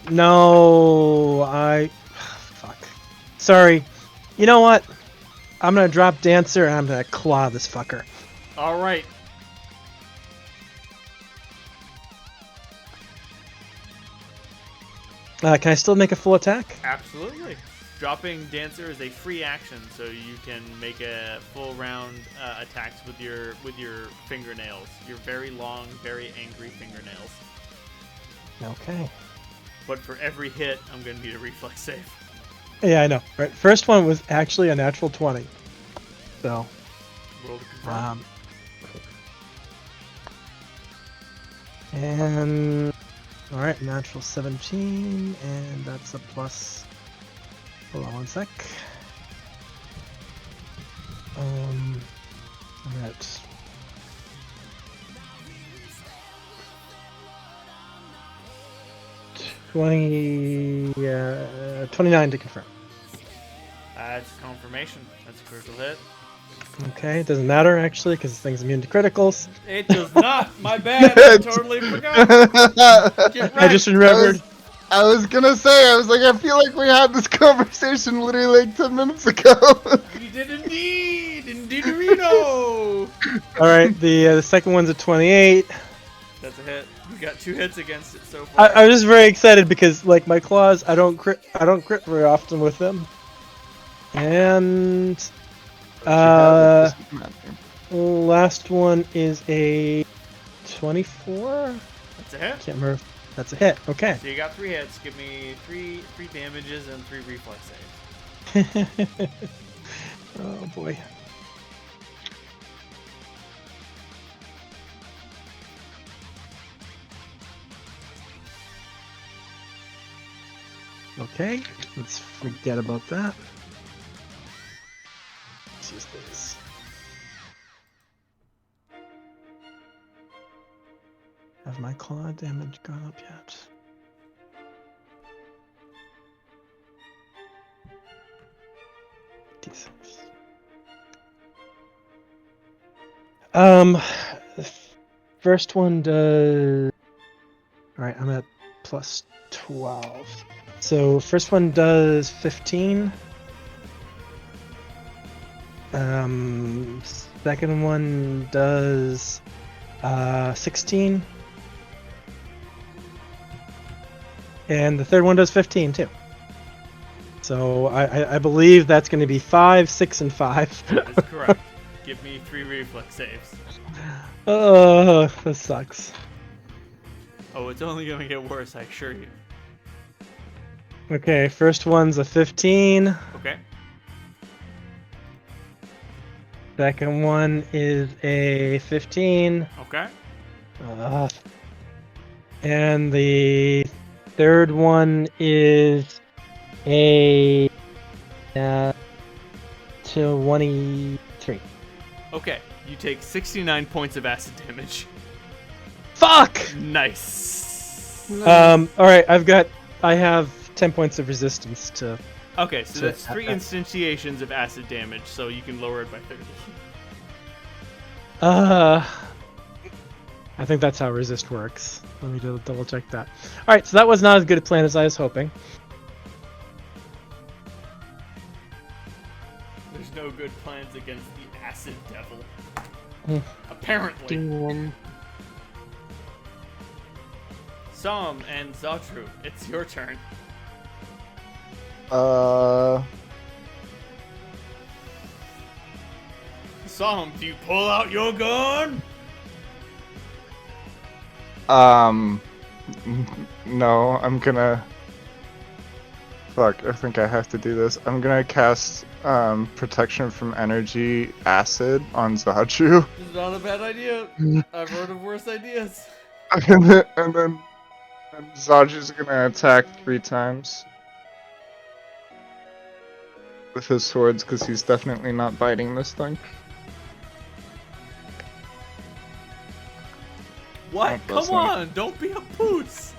No, fuck. Sorry. You know what? I'm gonna drop Dancer and I'm gonna claw this fucker. All right. Can I still make a full attack? Absolutely. Dropping Dancer is a free action, so you can make a full round attacks with your fingernails. Your very long, very angry fingernails. Okay. But for every hit, I'm gonna need a reflex save. Yeah, I know. Right. First one was actually a natural 20. So, Roll to confirm. and all right, natural 17, and that's a plus. Hold on one sec. I'm at 29 to confirm. That's confirmation. That's a critical hit. Okay, it doesn't matter actually because this thing's immune to criticals. It does not. My bad. I totally forgot. Get I just wrecked. remembered. I was gonna say, I was like, I feel like we had this conversation literally like 10 minutes ago. We did indeed. Indeederino. All right, the second one's a 28. That's a hit. You got 2 hits against it so far. I was just very excited because like my claws, I don't crit very often with them. And last one is a 24. That's a hit. Can't remember. That's a hit. Okay. So you got 3 hits. Give me 3 damages and 3 reflex saves. Oh boy. Okay, let's forget about that. Let's use this. Have my claw damage gone up yet? D6. The first one does. All right, I'm at plus 12. So first one does 15. Second one does 16. And the third one does 15 too. So I believe that's going to be 5, 6, and 5. That's correct. Give me 3 reflex saves. Oh, this sucks. Oh, it's only gonna get worse, I assure you. Okay, first one's a 15. Okay. Second one is a 15. Okay. Uh, and the third one is a 23. Okay. You take 69 points of acid damage. Fuck! Nice. All right, I have 10 points of resistance to. Okay, so So, that's 3 instantiations of acid damage, so you can lower it by 30. I think that's how resist works. Let me double check that. All right, so that was not as good a plan as I was hoping. There's no good plans against the acid devil. Hmm. Apparently. Demon. Som and Zatru, it's your turn. Som, do you pull out your gun? No, I'm gonna. Fuck, I think I have to do this. I'm gonna cast protection from energy acid on Zatru. This is not a bad idea. I've heard of worse ideas. and then Zatru's gonna attack 3 times with his swords because he's definitely not biting this thing. What? Oh, Come on, don't be a poos.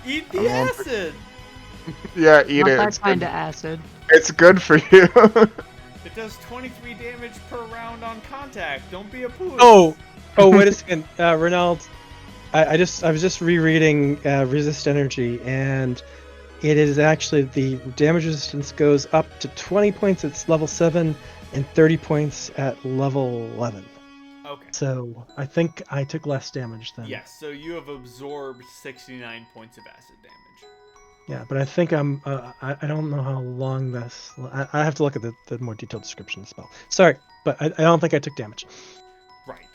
Eat the I'm on- acid. Yeah, eat Not it. that It's kind good. of acid. It's good for you. It does 23 damage per round on contact. Don't be a poos. Oh, wait a second, Ronald. I was just rereading resist energy, and it is actually the damage resistance goes up to 20 points at level 7 and 30 points at level 11. Okay. So I think I took less damage then. Yes, so you have absorbed 69 points of acid damage. Yeah, but I think I'm. I don't know how long this. I have to look at the more detailed description of the spell. Sorry, but I don't think I took damage. Right.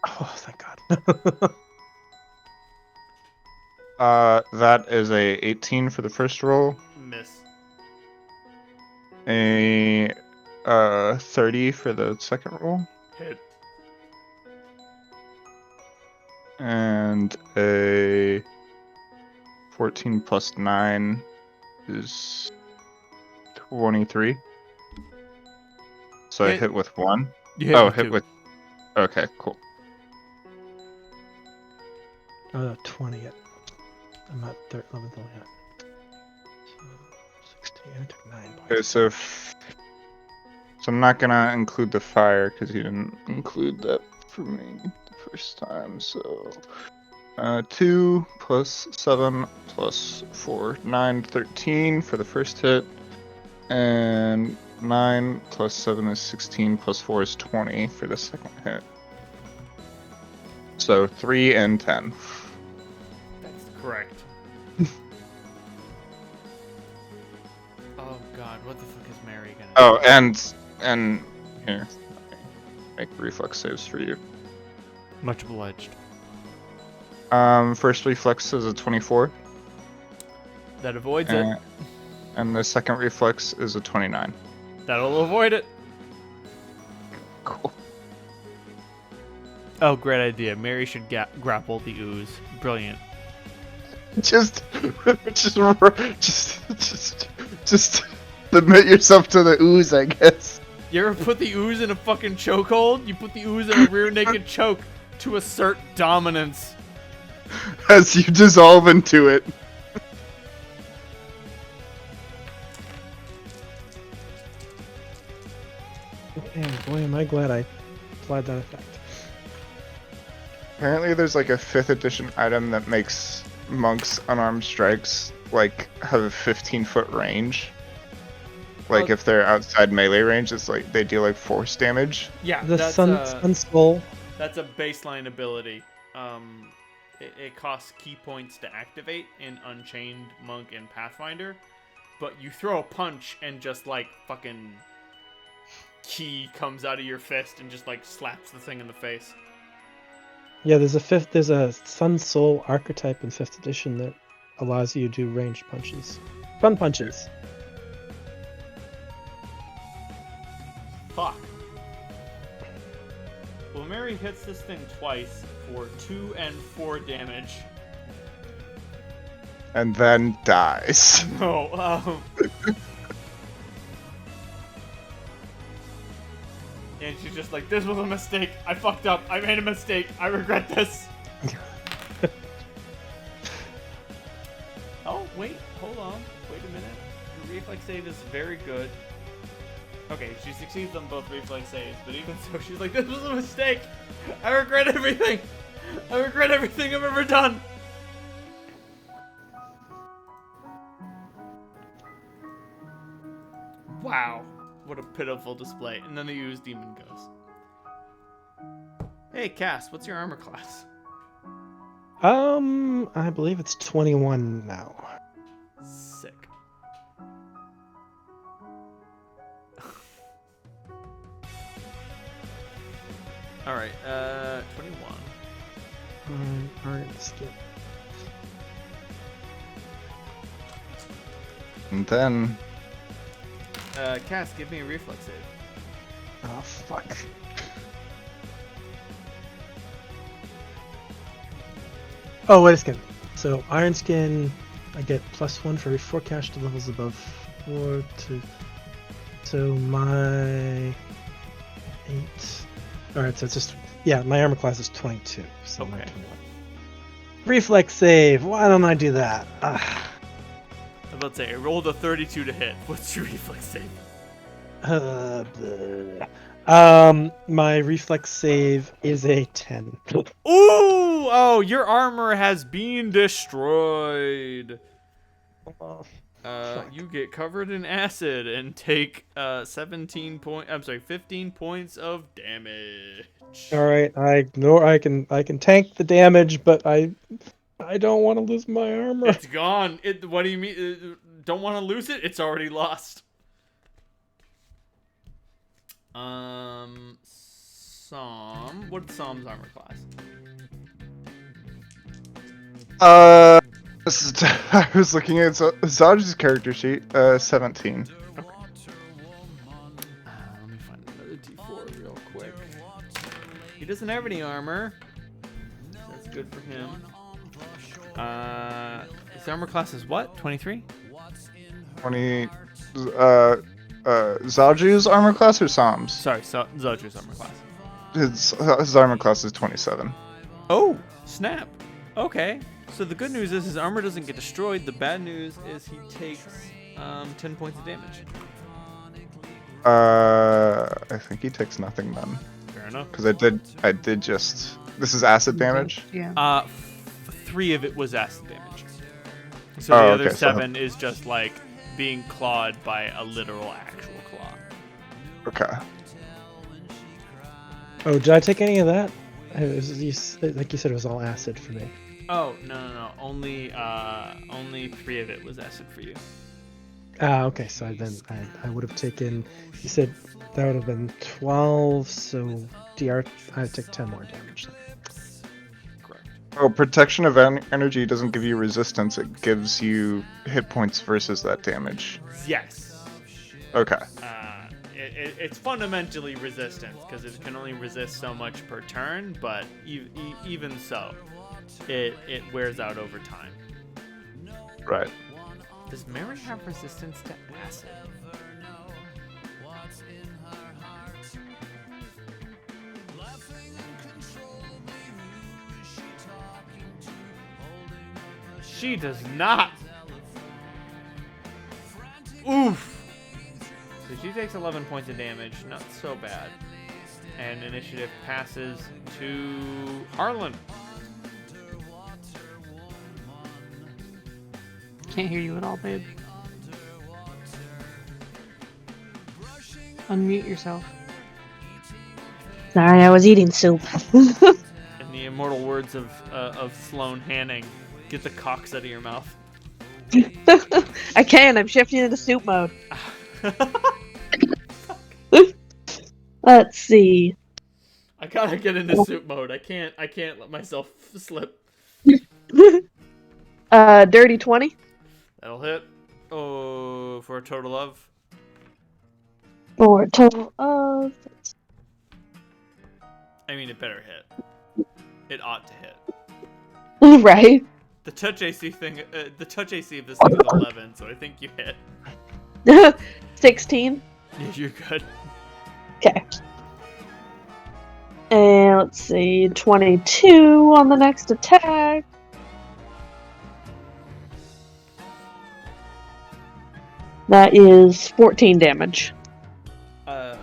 Oh, thank God. That is a 18 for the first roll, Miss. a 30 for the second roll, Hit. and a 14 plus 9 is 23. So I Hit. hit with 1. You hit Oh, with hit 2. with. Okay, cool. 20 yet. I'm not 11th level yet. So 16. I took 9 points. Okay, so I'm not gonna include the fire because you didn't include that for me the first time. So 2 plus 7 plus 4, 9, 13 for the first hit, and 9 plus 7 is 16 plus 4 is 20 for the second hit. So 3 and 10. That's correct. Oh god, what the fuck is Mary gonna Oh, do? and here, make reflex saves for you. Much obliged. First reflex is a 24, That avoids it. and the second reflex is a 29. That'll avoid it. Cool. Oh, great idea. Mary should grapple the ooze. Brilliant. Just submit yourself to the ooze, I guess. You ever put the ooze in a fucking chokehold? You put the ooze in a rear naked choke to assert dominance. As you dissolve into it. And boy, am I glad I applied that effect. Apparently there's like a 5th edition item that makes monks unarmed strikes like have a 15-foot range. Like Oh. if they're outside melee range, it's like they deal like force damage. Yeah, The that's sun soul. that's a baseline ability. It costs key points to activate in Unchained, Monk, and Pathfinder, but you throw a punch and just like fucking key comes out of your fist and just like slaps the thing in the face. Yeah, there's a sun soul archetype in 5th edition that allows you to do ranged punches. Fun punches. Fuck. Well, Mary hits this thing twice for 2 and 4 damage. And then dies. No, and she's just like, this was a mistake. I fucked up. I made a mistake. I regret this. Oh, wait. Hold on. Wait a minute. Your reflex save is very good. Okay, she succeeds on both reflex saves, but even so, she's like, this was a mistake. I regret everything. I regret everything I've ever done. Wow. What a pitiful display. And then they use Demon Ghost. Hey, Cass, what's your armor class? I believe it's 21 now. Sick. Alright, 21. Alright, skip. And then... Cass, give me a reflex save. Oh, fuck. Oh, wait a second. So, Iron Skin, I get +1 for every 4 cash to levels above 4 to... So, my... 8... Alright, so it's just... Yeah, my armor class is 22. So Okay. 21. Reflex save! Why don't I do that? I was about to say, I rolled a 32 to hit. What's your reflex save? My reflex save is a 10. Ooh! Oh, your armor has been destroyed. You get covered in acid and take 15 points of damage. All right, I can tank the damage, but I don't want to lose my armor. It's gone. What do you mean? Don't want to lose it? It's already lost. What's Psalm's armor class? This is, I was looking at Zaj's character sheet, 17. Okay. Let me find another D4 real quick. He doesn't have any armor. That's good for him. His armor class is what? 23? 20, Zaju's armor class or Sam's? Sorry, Zoju's armor class. His armor class is 27. Oh, snap. Okay. So the good news is his armor doesn't get destroyed. The bad news is he takes 10 points of damage. I think he takes nothing then. Fair enough. Because I did just... This is acid damage? Yeah. 3 of it was acid damage. So the other okay, 7 is just like being clawed by a literal actual claw. Okay. Oh, did I take any of that? Like you said, it was all acid for me. Oh, no. Only 3 of it was acid for you. Okay, so I would have taken, you said that would have been 12, so DR, I take 10 more damage. Correct. Oh, protection of energy doesn't give you resistance, it gives you hit points versus that damage. Yes. Okay. It's fundamentally resistance, because it can only resist so much per turn, but even so, it wears out over time. Right. Does Mary have resistance to acid? She does not. Oof. So she takes 11 points of damage. Not so bad. And initiative passes to Harlan. Can't hear you at all, babe. Unmute yourself. Sorry, I was eating soup. In the immortal words of Sloane Hanning, get the cocks out of your mouth. I can. I'm shifting into soup mode. Let's see. I gotta get into soup mode. I can't let myself slip. Dirty 20. That'll hit. Oh, for a total of. For a total of. I mean, it better hit. It ought to hit. Right? The touch AC thing. The touch AC of this thing is 11, so I think you hit. 16. Yeah, you're good. Okay. And let's see, 22 on the next attack. That is 14 damage. We're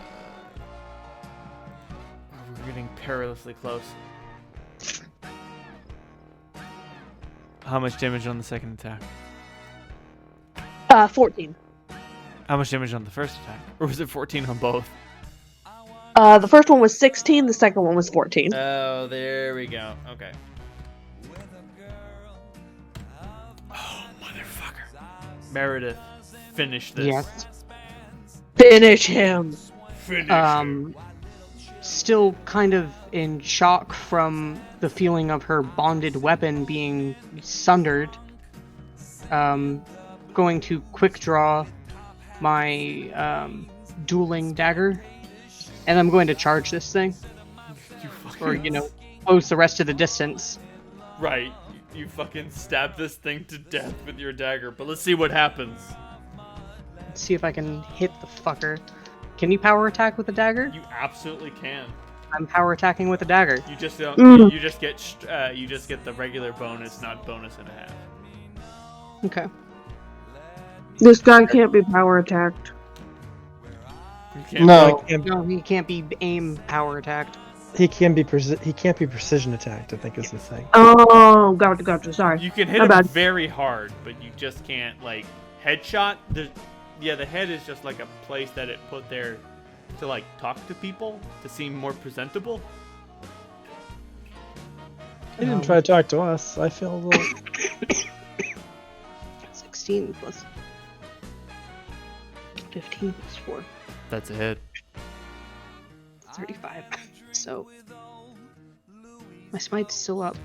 getting perilously close. How much damage on the second attack? 14. How much damage on the first attack? Or was it 14 on both? The first one was 16, the second one was 14. Oh, there we go. Okay. Oh, motherfucker. Meredith, finish this. Yes. Finish him! Finish him. Still kind of in shock from the feeling of her bonded weapon being sundered. Going to quick draw my dueling dagger, and I'm going to charge this thing, or close the rest of the distance. Right. You fucking stab this thing to death with your dagger, but let's see what happens. Let's see if I can hit the fucker. Can you power attack with a dagger? You absolutely can. I'm power attacking with a dagger. You just don't. You just get the regular bonus, not bonus and a half. Okay. This guy can't be power attacked. You can't No. No, he can't be aim power attacked. He can't be precision attacked, I think is the thing. Oh, gotcha, sorry. You can hit My him bad. very hard, but you just can't like headshot. The head is just like a place that it put there to like talk to people to seem more presentable. He didn't try to talk to us. I feel a little. 16 plus 15 plus 4. That's a hit. 35. So my smite's still up.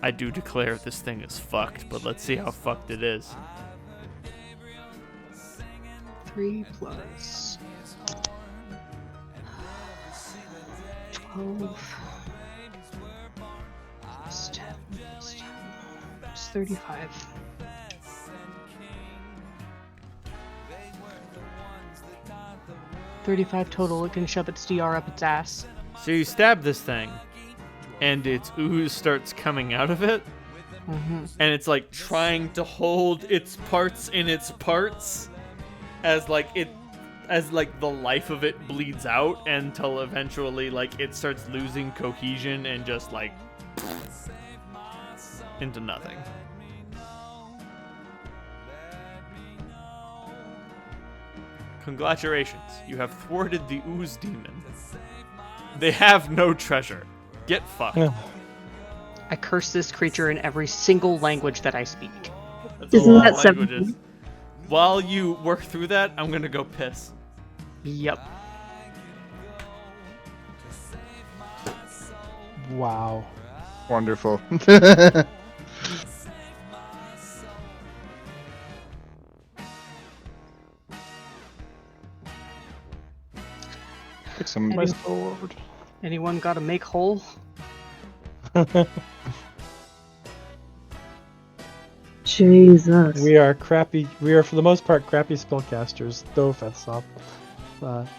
I do declare this thing is fucked, but let's see how fucked it is. 3 plus 12 plus 10 plus 10 plus 35. $35 total. It can shove its DR up its ass. So you stab this thing, and its ooze starts coming out of it, and it's like trying to hold its parts in its parts, as the life of it bleeds out until eventually like it starts losing cohesion and just like into nothing. Congratulations, you have thwarted the ooze demon. They have no treasure. Get fucked. I curse this creature in every single language that I speak. That's a Isn't lot that of 17? languages. While you work through that, I'm gonna go piss. Yep. Wow. Wonderful. Take some. My sword. Anyone got to make hole? Jesus. We are crappy. We are for the most part crappy spellcasters. No offense, Sop.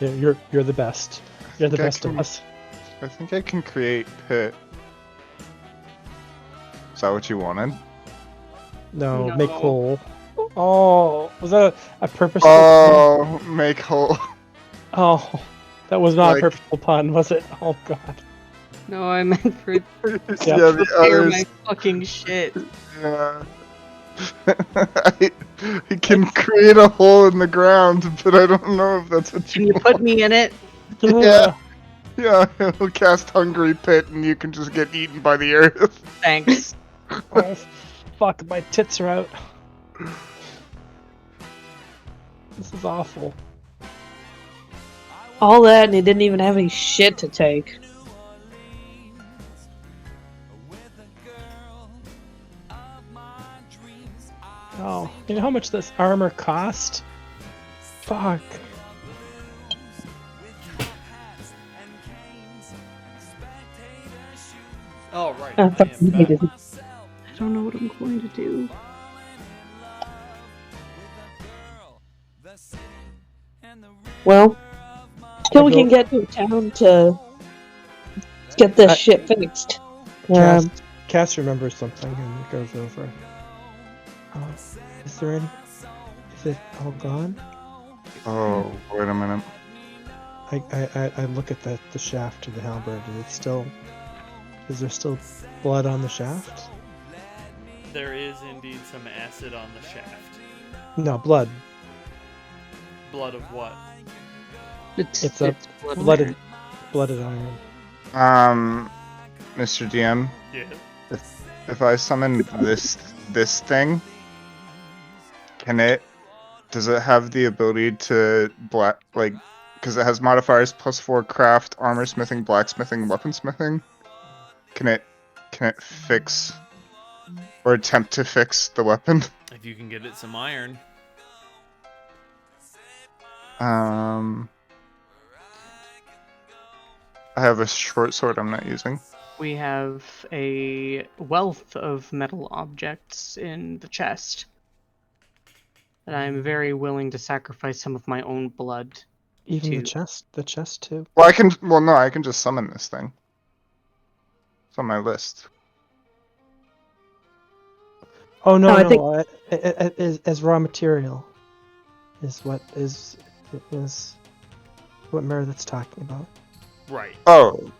You're the best. You're the Okay, best of come- us. I think I can create pit. Is that what you wanted? No, No. make hole. Oh, was that a purposeful? Oh, make hole. Pun? Oh, that was not Like- a purposeful pun, was it? Oh God. No, I meant for Yeah, prepare the others. my fucking shit. Yeah. I can create a hole in the ground, but I don't know if that's what Can you you want. put me in it? Yeah. Yeah, it'll cast Hungry Pit and you can just get eaten by the earth. Thanks. Oh, fuck! My tits are out. This is awful. All that, and he didn't even have any shit to take. Oh, you know how much this armor cost? Fuck. Oh, right. I I am fucking back. hated it. I don't know what I'm going to do. Well, till we go- can get to a town to get this I- shit fixed. Cass remembers something and goes over. Oh, is there any? Is it all gone? Oh, wait a minute. I look at the shaft of the halberd. Is there still blood on the shaft? There is indeed some acid on the shaft. No, blood. Blood of what? It's a blood blooded, iron. blooded iron. Mr. DM, Yeah. if I summon this thing, does it have the ability to because it has modifiers +4 craft, armor smithing, blacksmithing, weaponsmithing? Can it fix or attempt to fix the weapon? If you can get it some iron. I have a short sword I'm not using. We have a wealth of metal objects in the chest. And I'm very willing to sacrifice some of my own blood. Even the to- chest too. Well, I can just summon this thing. It's on my list. Oh no, No, I no, think- as raw material is what Meredith's talking about. Right. Oh.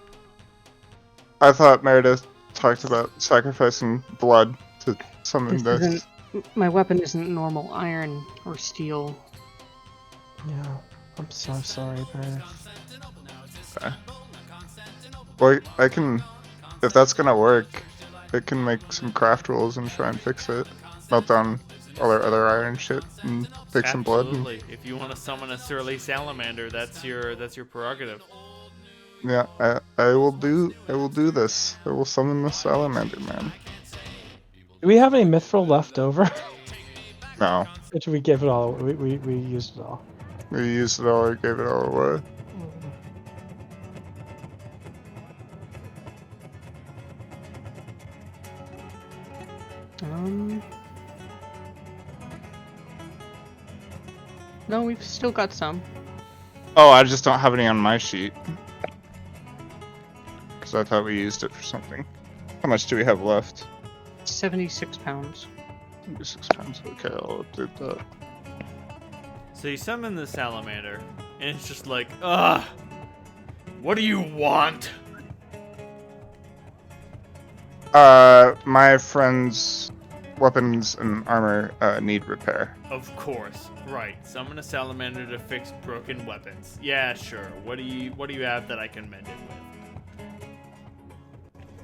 I thought Meredith talked about sacrificing blood to summon This this. My weapon isn't normal iron or steel. Yeah, I'm so sorry, Meredith. Well, I can, if that's gonna work, I can make some craft rolls and try and fix it. Melt down all our other iron shit and fix some blood. Absolutely. If you want to summon a surly salamander, that's your prerogative. Yeah, I will do this. I will summon the salamander man. Do we have any mithril left over? No, Or did we give it all? We used it all. we used it all. I gave it all away. No, we've still got some. Oh, I just don't have any on my sheet. Because I thought we used it for something. How much do we have left? 76 pounds. 6 pounds. Okay, I'll do that. So you summon the salamander, and it's just like, ugh, what do you want? My friend's weapons and armor need repair. Of course, right. Summon a salamander to fix broken weapons. Yeah, sure. What do you have that I can mend it with?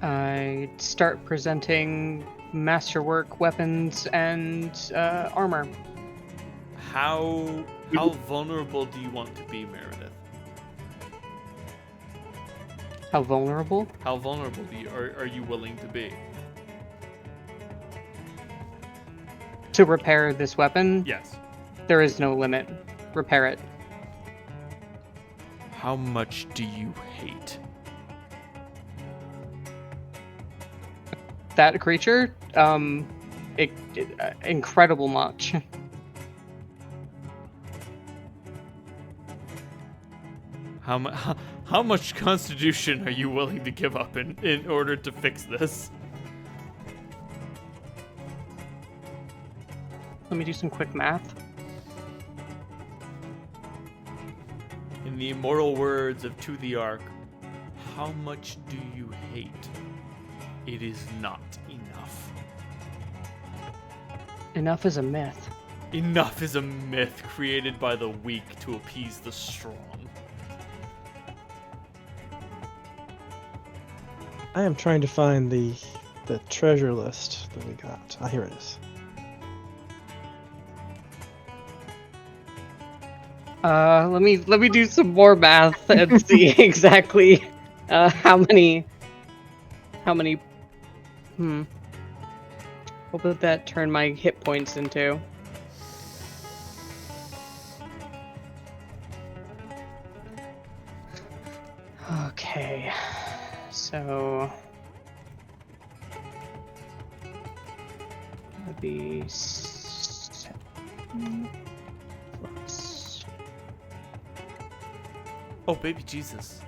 I start presenting masterwork weapons and armor. How vulnerable do you want to be, Meredith? How vulnerable? How vulnerable are you willing to be? To repair this weapon, Yes. there is no limit. Repair it. How much do you hate? That creature, incredible much. How much constitution are you willing to give up in order to fix this? Let me do some quick math. In the immortal words of To the Ark, how much do you hate? It is not enough. Enough is a myth. Enough is a myth created by the weak to appease the strong. I am trying to find the treasure list that we got. Ah, here it is. Let me do some more math and see exactly how many. What would that turn my hit points into? Okay, so that'd be 7 plus Oh, baby Jesus.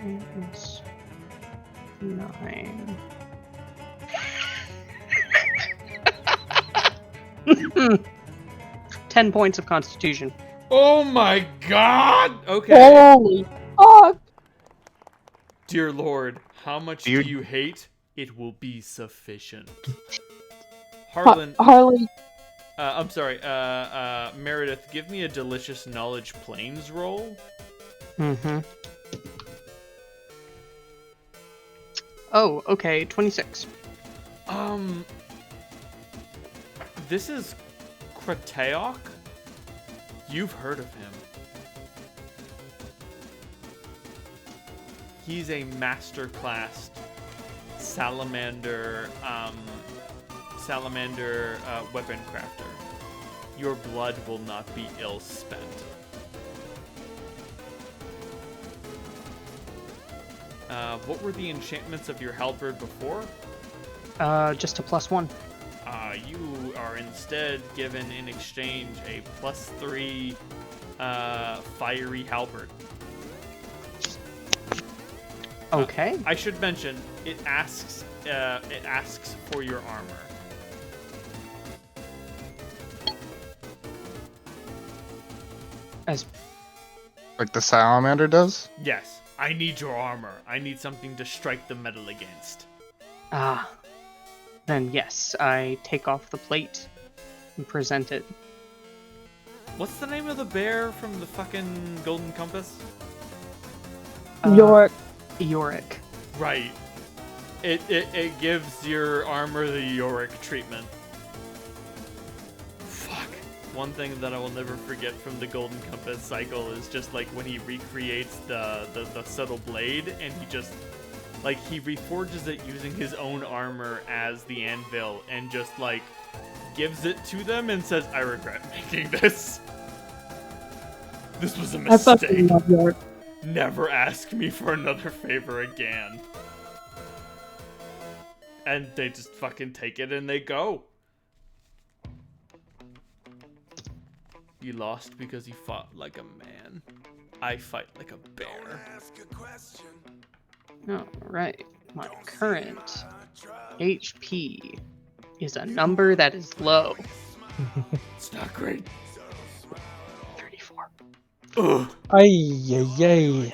times 9. 10 points of Constitution. Oh my god! Okay. Holy fuck! Dear Lord, how much do You- you hate? It will be sufficient. Harlan, Harley, I'm sorry, Meredith, give me a delicious knowledge planes roll. Mm-hmm. Oh, okay, 26. This is Krateok. You've heard of him. He's a masterclass salamander weapon crafter. Your blood will not be ill spent. What were the enchantments of your halberd before? Just a +1. You are instead given in exchange a +3 fiery halberd. Okay. I should mention it asks for your armor. As Like the salamander does? Yes, I need your armor. I need something to strike the metal against. then yes, I take off the plate and present it. What's the name of the bear from the fucking Golden Compass? York. Yorick. Right. It gives your armor the Yorick treatment. Fuck. One thing that I will never forget from the Golden Compass cycle is just like when he recreates the subtle blade and he just like he reforges it using his own armor as the anvil and just like gives it to them and says, I regret making this. This was a I fucking mistake. love York. Never ask me for another favor again. And they just fucking take it and they go. You lost because you fought like a man. I fight like a bear. Alright. My current HP is a number that is low. It's not great. 34. Ugh. Ay, ay, ay.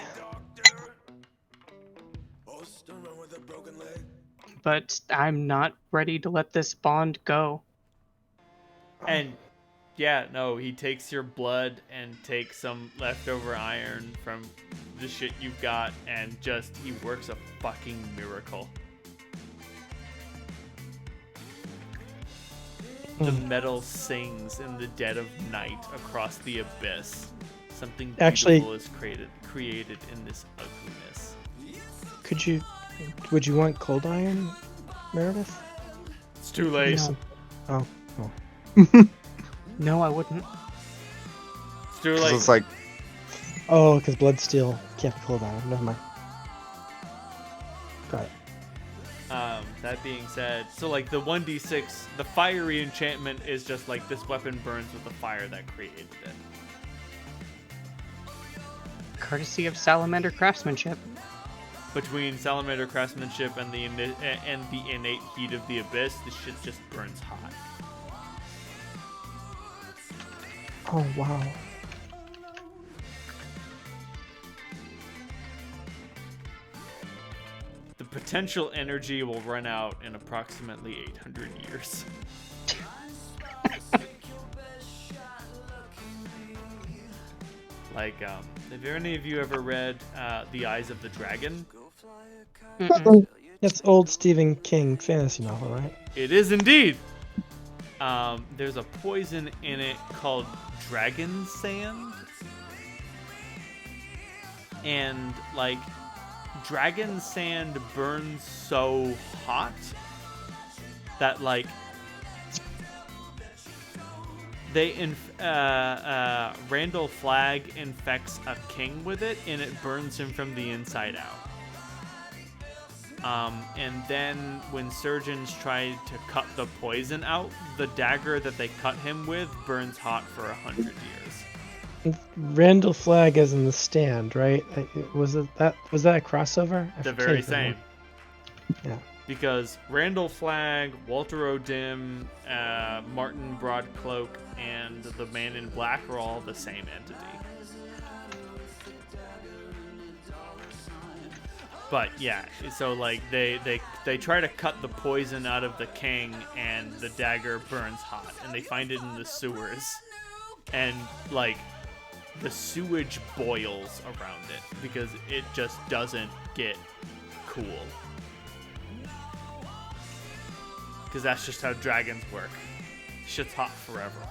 But I'm not ready to let this bond go. And yeah, no, he takes your blood and takes some leftover iron from the shit you've got and just, he works a fucking miracle. The metal sings in the dead of night across the abyss. Something beautiful Actually- is created in this ugliness. Would you want cold iron, Meredith? It's too late. No. Oh. No, I wouldn't. It's too 'Cause late. it's like, Oh, because blood steel can't be cold iron. Never mind. Got it. That being said, so like the 1d6, the fiery enchantment is just like this weapon burns with the fire that created it. Courtesy of salamander craftsmanship. Between salamander craftsmanship and the innate heat of the abyss, this shit just burns hot. Oh, wow. The potential energy will run out in approximately 800 years. Like, have any of you ever read The Eyes of the Dragon? Mm-mm. That's old Stephen King fantasy novel, right? It is indeed. There's a poison in it called dragon sand. And like dragon sand burns so hot that like Randall Flagg infects a king with it, and it burns him from the inside out. And then when surgeons try to cut the poison out, the dagger that they cut him with burns hot for 100 years. Randall Flagg is in the stand, right? Was that a crossover? The very same. Yeah. Because Randall Flagg, Walter O'Dim, Martin Broadcloak, and the Man in Black are all the same entity. But yeah, so like they try to cut the poison out of the king, and the dagger burns hot, and they find it in the sewers, and like the sewage boils around it because it just doesn't get cool. Because that's just how dragons work. Shit's hot forever.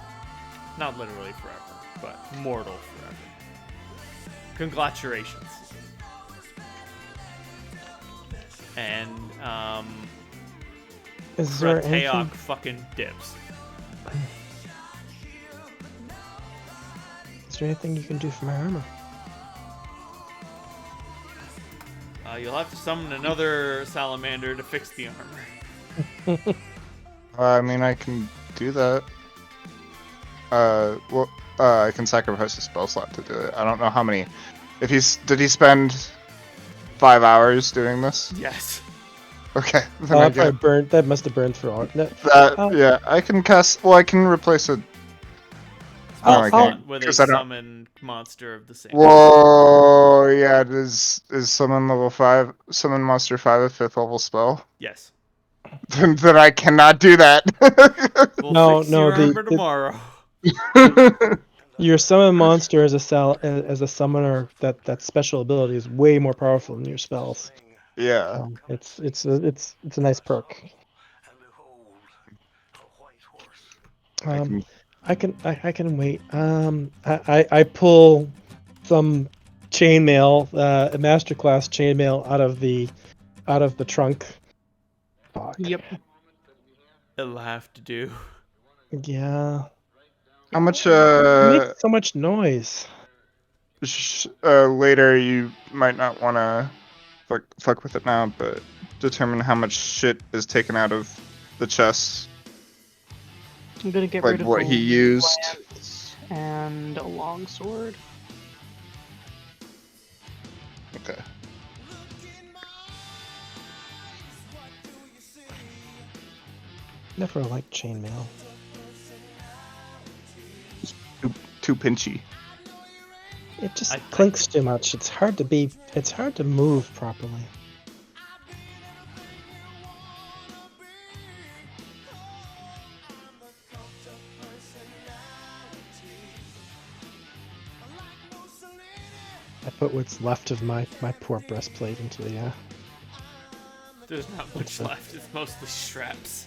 Not literally forever, but mortal forever. Congratulations. And, Is there Krateok anything? fucking dips. Is there anything you can do for my armor? You'll have to summon another salamander to fix the armor. I mean, I can do that. Well, I can sacrifice a spell slot to do it. I don't know how many. Did he spend 5 hours doing this? Yes. Okay. Then Oh, I that probably get burned. That must have burned through all. No, that. Yeah, I can cast. Well, I can replace it. No, I can't. With a 'cause I don't- summon monster of the same. Whoa, yeah. Is summon level 5, summon monster 5 a 5th level spell? Yes. Then I cannot do that. We'll No, fix no, your the- armor tomorrow. Your summon monster as a summoner, that special ability is way more powerful than your spells. Yeah. It's a nice perk. I can wait. I pull some chainmail, a masterclass chainmail out of the trunk. Fuck. Yep. It'll have to do. Yeah. How much It makes so much noise. later you might not want to fuck with it now, but determine how much shit is taken out of the chest, I'm gonna get like rid of what the he used. lance and a long sword. Okay. Never liked chainmail. Too pinchy. It just I- clinks too much. It's hard to move properly. I put what's left of my poor breastplate into the There's not much left. It's mostly straps.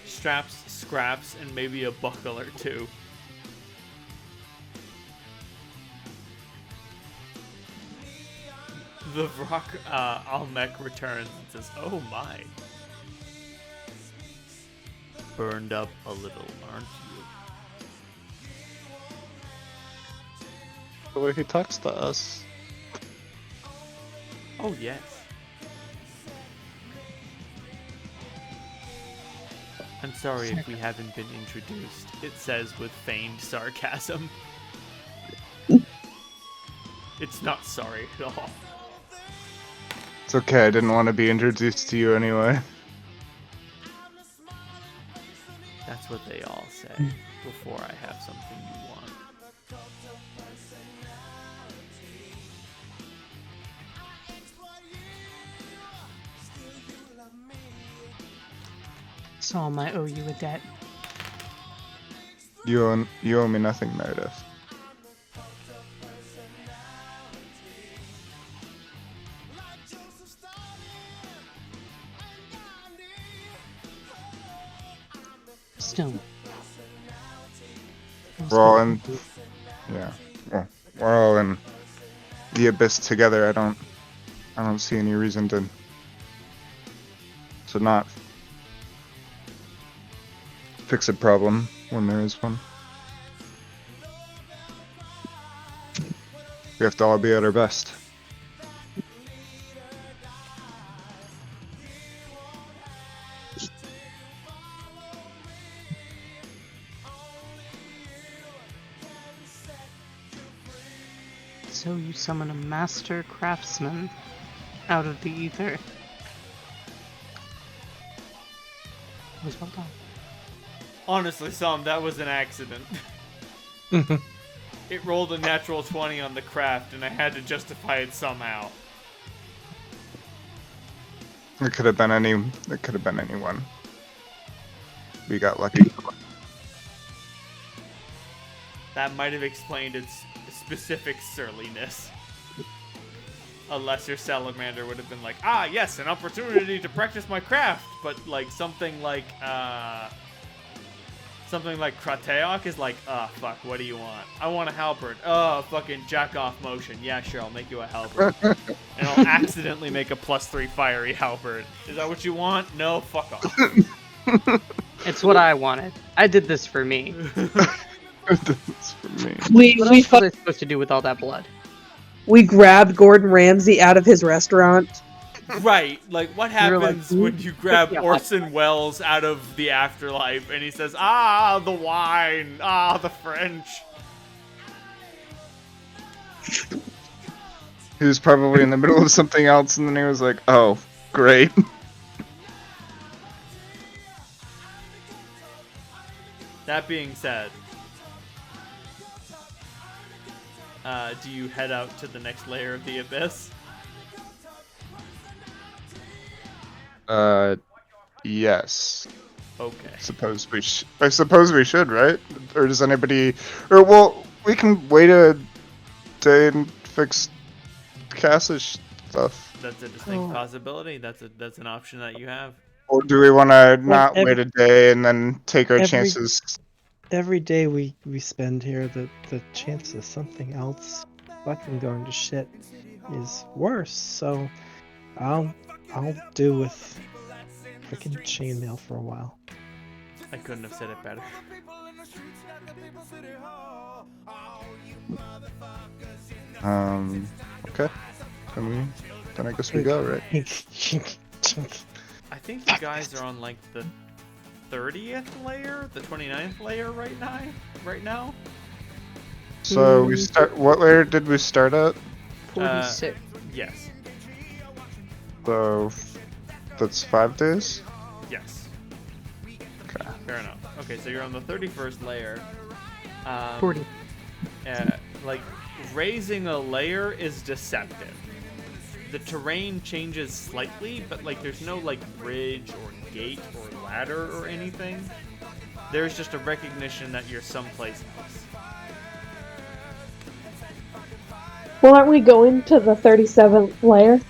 Straps, scraps, and maybe a buckle or two. The rock Almec returns and says, "Oh my. Burned up a little, aren't you?" The way he talks to us. Oh yes. I'm sorry if we haven't been introduced, it says with feigned sarcasm. It's not sorry at all. It's okay. I didn't want to be introduced to you anyway. That's what they all say before I have something you want. Psalm, I owe you a debt. You owe me nothing, Meredith. Still. We're all in. Yeah. well, we're all in the abyss together. I don't see any reason to not fix a problem when there is one. We have to all be at our best. So you summon a master craftsman out of the ether. That was well done. Honestly, Sam, that was an accident. It rolled a natural 20 on the craft, and I had to justify it somehow. It could have been anyone. We got lucky. That might have explained its specific surliness. A lesser salamander would have been like, ah, yes, an opportunity to practice my craft, but like something like Krateok is like, fuck, what do you want? I want a halberd. Fucking jack off motion. Yeah, sure, I'll make you a halberd. And I'll accidentally make a +3 fiery halberd. Is that what you want? No, fuck off. It's what I wanted. I did this for me. That's for me. What else was I supposed to do with all that blood? We grabbed Gordon Ramsay out of his restaurant. Right, like what happens like, when you grab yeah. Orson Welles out of the afterlife and he says, ah, the wine, ah, the French. He was probably in the middle of something else, and then he was like, "Oh, great." That being said, do you head out to the next layer of the abyss? Yes. Okay. I suppose we should, right? Or does anybody? Or well, we can wait a day and fix Cass's stuff. That's a distinct possibility. That's an option that you have. Or do we want to not every- wait a day and then take our chances? Every day we spend here, the chance of something else fucking going to shit is worse. So I'll do with freaking chainmail for a while. I couldn't have said it better. Okay. Then I guess we go, right? I think you guys are on like the 30th layer, the 29th layer right now. So we start. What layer did we start at? 46. Yes. So that's 5 days. Yes. Okay. Fair enough. Okay, so you're on the 31st layer. 40. Like, raising a layer is deceptive. The terrain changes slightly, but like there's no like bridge or gate or ladder or anything. There's just a recognition that you're someplace else. Well, aren't we going to the 37th layer?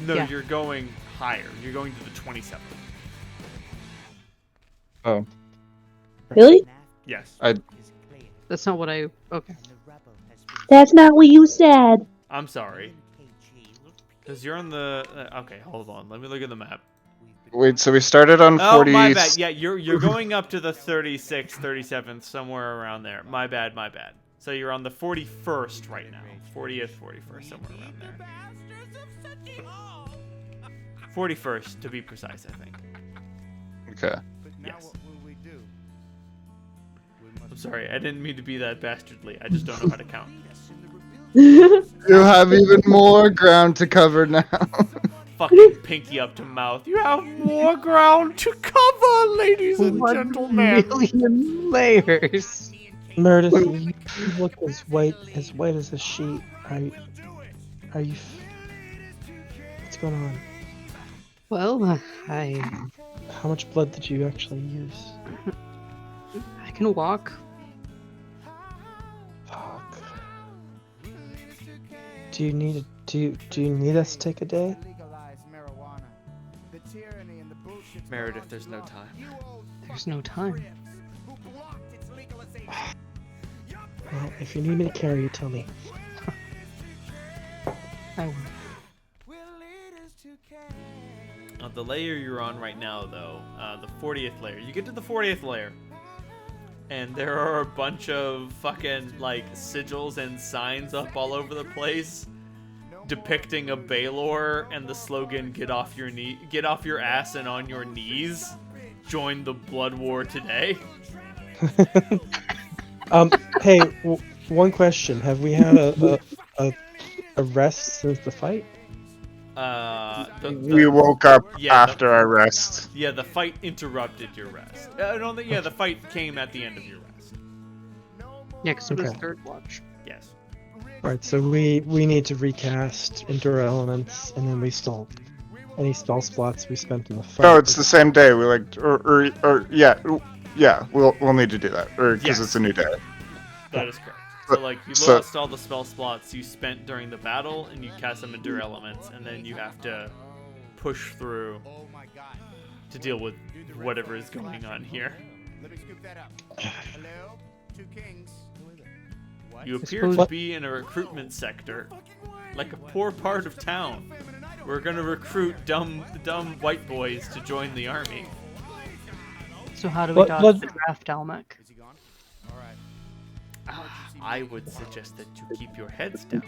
No, Yeah. you're going higher. You're going to the 27th. Oh. Really? Yes. That's not what I... Okay. That's not what you said. I'm sorry. Because you're on the... okay, hold on. Let me look at the map. Wait, so we started on 40. Oh, my bad. Yeah, you're going up to the 36th, 37th, somewhere around there. My bad. So you're on the 41st right now. 40th, 41st, somewhere around there. 41st, to be precise, I think. Okay. Yes. I'm sorry, I didn't mean to be that bastardly. I just don't know how to count. You have even more ground to cover now. Fucking pinky up to mouth. You have more ground to cover, ladies and 1 gentlemen. million layers. Meredith, you look as white as a sheet. Are you? What's going on? Well, How much blood did you actually use? I can walk. Fuck. Do you need us to take a day? Meredith, there's no time. There's no time. Well, if you need me to carry you, tell me. I will. The layer you're on right now, though, the 40th layer. You get to the 40th layer, and there are a bunch of fucking, like, sigils and signs up all over the place depicting a Baylor and the slogan, get off your ass and on your knees. Join the blood war today. Hey, one question. Have we had a rest since the fight? We woke up yeah, after our rest. Yeah, the fight interrupted your rest. I don't think. Yeah, the fight came at the end of your rest. Yeah, because it was Okay. third watch. Yes. Right, so we need to recast Endure Elements, and then we stall any spell slots we spent in the fight. No, it's the same day. We like, or yeah, we'll need to do that, or because Yes. it's a new day. That is correct. So, like, you So- lost all the spell slots you spent during the battle, and you cast them Endure Elements, and then you have to push through to deal with whatever is going on here. You appear to suppose- be in a recruitment sector, like a poor part of town. We're gonna recruit dumb white boys to join the army. So how do we What- dodge what- the draft, Almec? I would suggest that you keep your heads down.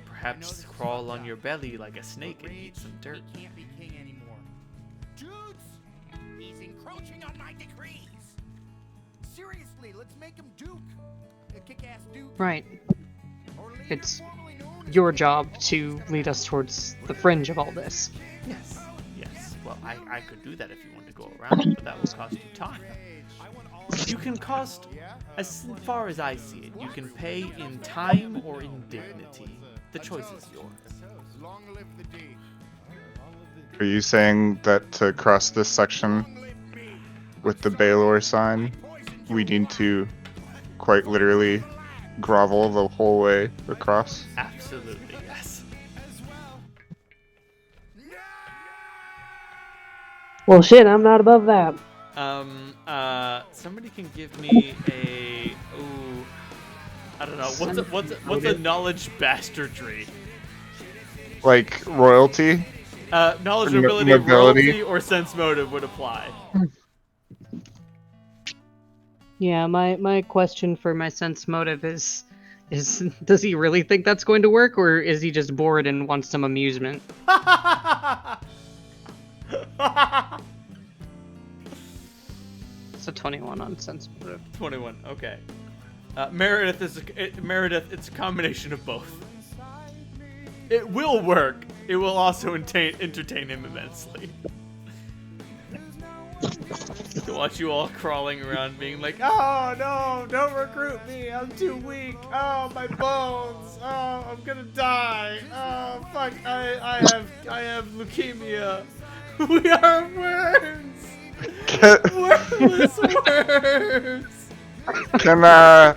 Perhaps crawl on your belly like a snake and eat some dirt. Can't be king anymore. Dudes! He's encroaching on my decrees! Seriously, let's make him Duke! A kick-ass Duke! Right. Or leader It's formerly known as your job to lead us towards the fringe of all this. Yes. Yes. Well, I could do that if you want to go around, but that will cost you time. You can cost, as far as I see it, you can pay in time or in dignity. The choice is yours. Long live the D. Are you saying that to cross this section with the Baylor sign, we need to quite literally grovel the whole way across? Absolutely, yes. Well, shit, I'm not above that. Somebody can give me I don't know, what's a knowledge bastardry? Like royalty? Knowledge, Or ability, nobility? royalty, or sense motive would apply. Yeah, my question for my sense motive is does he really think that's going to work, or is he just bored and wants some amusement? It's a 21 on sense motive. 21. Okay. Meredith, it's a combination of both. It will work. It will also entertain him immensely. To watch you all crawling around, being like, "Oh no! Don't recruit me! I'm too weak! Oh, my bones! Oh, I'm gonna die! Oh, fuck! I have leukemia! We are worms! Wormless worms!" Can I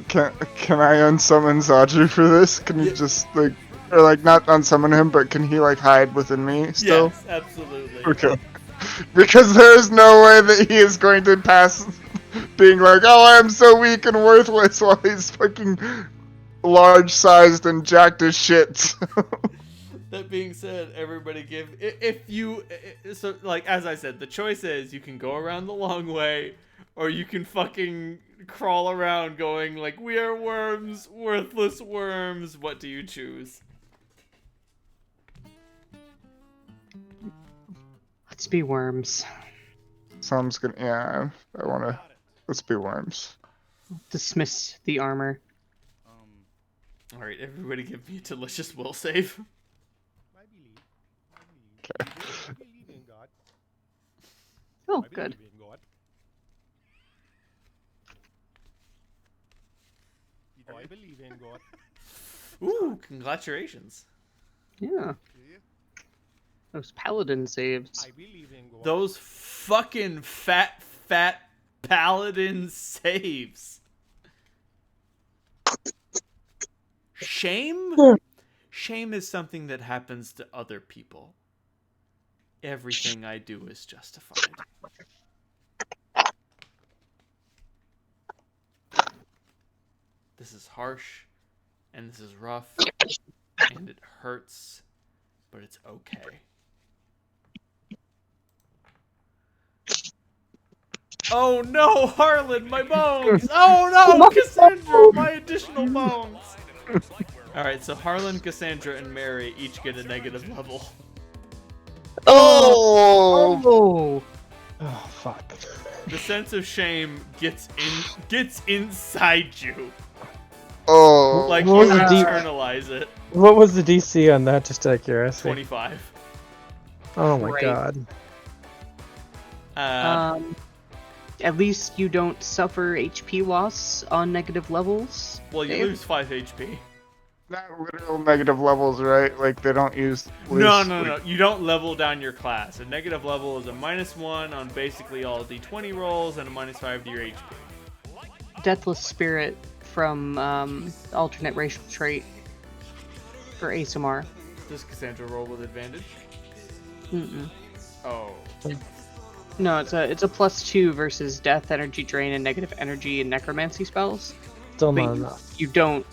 unsummon Zaju for this? Can you just like, or like not unsummon him, but can he like hide within me still? Yes, absolutely. Okay. Because there is no way that he is going to pass being like, oh, I am so weak and worthless while he's fucking large-sized and jacked as shit. That being said, everybody so like as I said, the choice is you can go around the long way, or you can fucking crawl around going like, we are worms, worthless worms. What do you choose? Let's be worms. So I'm just gonna, yeah, I wanna, let's be worms. Dismiss the armor. All right, everybody, give me a delicious will save. Okay. Oh, good. I believe in God. Ooh, congratulations. Yeah. Those paladin saves. I believe in God. Those fucking fat paladin saves. Shame? Shame is something that happens to other people. Everything I do is justified. This is harsh, and this is rough, and it hurts, but it's okay. Oh no, Harlan, my bones! Oh no, Cassandra, my additional bones! Alright, so Harlan, Cassandra, and Mary each get a negative level. Oh! Oh, Oh fuck. The sense of shame gets inside you. Oh! Like What you was the D- internalize it. What was the DC on that? Just out of curiosity. 25. Oh my Right. god. at least you don't suffer HP loss on negative levels. Well, you Dave? lose 5 HP. Not literal negative levels, right? Like they don't use. No. You don't level down your class. A negative level is a -1 on basically all D20 rolls and a -5 to your HP. Deathless Spirit from alternate racial trait for ASMR. Does Cassandra roll with advantage? Mm-mm. Oh. No, it's a +2 versus death, energy drain, and negative energy and necromancy spells. Still But not enough. you don't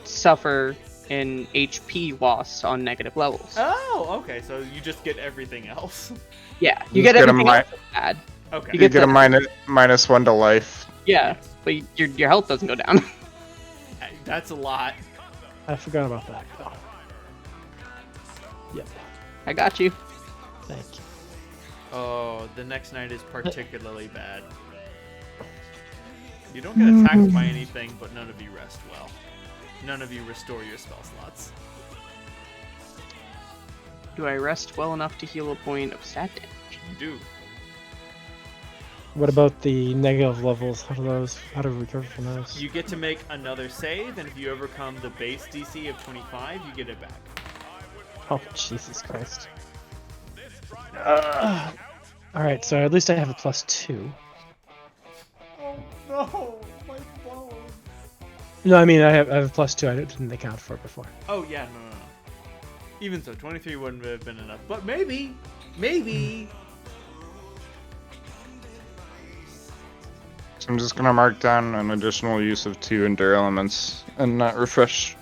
suffer an HP loss on negative levels. Oh, okay. So you just get everything else. Yeah, Just you get get a everything mi- else that's bad. Okay. You get get a that- -1 to life. Yeah, but your health doesn't go down. That's a lot. I forgot about that. Oh. Yep. I got you. Thank you. Oh, the next night is particularly bad. You don't get attacked by anything, but none of you rest well. None of you restore your spell slots. Do I rest well enough to heal a point of stat damage? You do. What about the negative levels? How do we recover from those? You get to make another save, and if you overcome the base DC of 25, you get it back. Oh, Jesus Christ. Alright, so at least I have a +2. Oh no, my bones. No, I mean, I have a +2. I didn't account for it before. Oh yeah, no. Even so, 23 wouldn't have been enough. But maybe. So I'm just gonna mark down an additional use of 2 Endure elements and not refresh.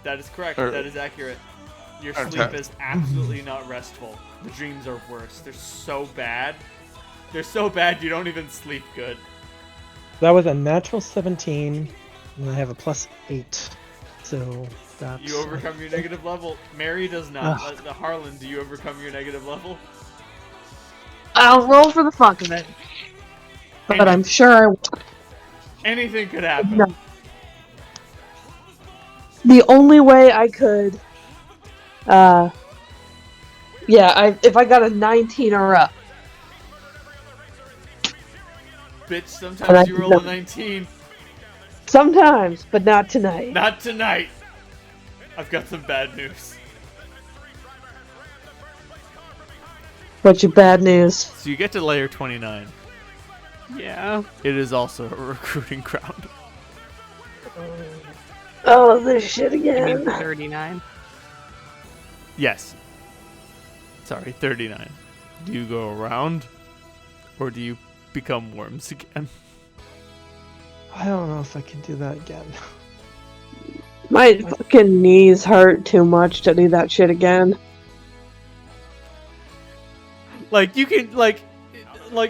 That is correct. Or- That is accurate. Your Okay. sleep is absolutely not restful. The dreams are worse. They're so bad. They're so bad you don't even sleep good. That was a natural 17, and I have a +8. So that's. You overcome your negative level. Mary does not. Ugh. The Harlan, do you overcome your negative level? I'll roll for the fuck of it. But I'm sure I won't. Anything could happen. No. The only way I could, if I got a 19 or up. Bitch, And sometimes I you roll know. a 19. Sometimes, but not tonight. Not tonight. I've got some bad news. What's your bad news? So you get to layer 29. Yeah. It is also a recruiting ground. Oh, this shit I mean, again. 39. Yes. Sorry, 39. Do you go around? Or do you become worms again? I don't know if I can do that again. My fucking knees hurt too much to do that shit again. Like, you can, like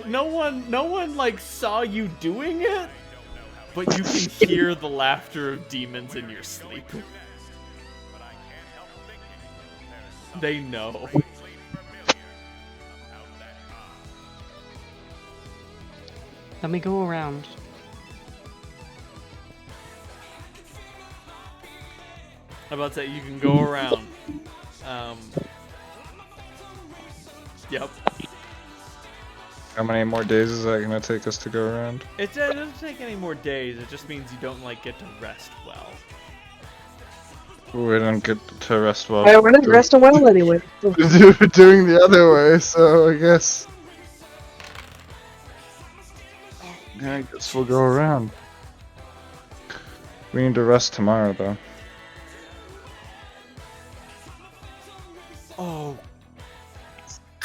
no one, like, saw you doing it, but you can hear the laughter of demons in your sleep. They know. Let me go around. I'm about to say, you can go around. Yep. How many more days is that gonna take us to go around? It doesn't take any more days, it just means you don't, like, get to rest well. We don't get to rest well. We're not resting well anyway. Doing the other way, so I guess. Yeah, I guess we'll go around. We need to rest tomorrow, though. Oh.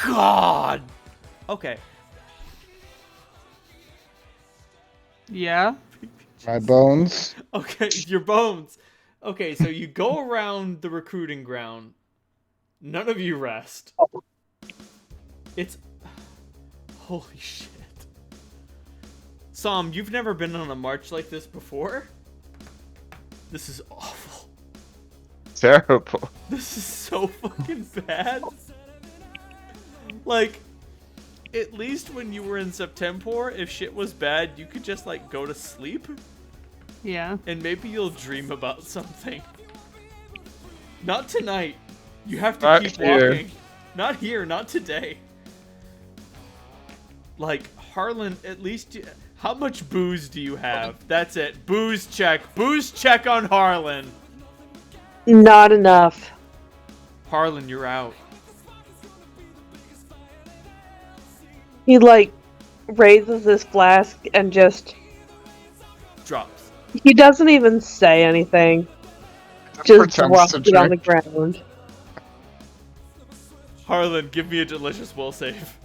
God! Okay. Yeah. My bones. Okay, your bones. Okay, so you go around the recruiting ground. None of you rest. It's... Holy shit. Som, you've never been on a march like this before? This is awful. Terrible. This is so fucking bad. Like, at least when you were in Septemport, if shit was bad, you could just, like, go to sleep. Yeah. And maybe you'll dream about something. Not tonight. You have to Not keep here. walking. Not here, not today. Like, Harlan, at least... How much booze do you have? That's it. Booze check. Booze check on Harlan. Not enough. Harlan, you're out. He, like, raises his flask and just... Drops. He doesn't even say anything. Just Pretends drops to it on the drink. ground. Harlan, give me a delicious will save.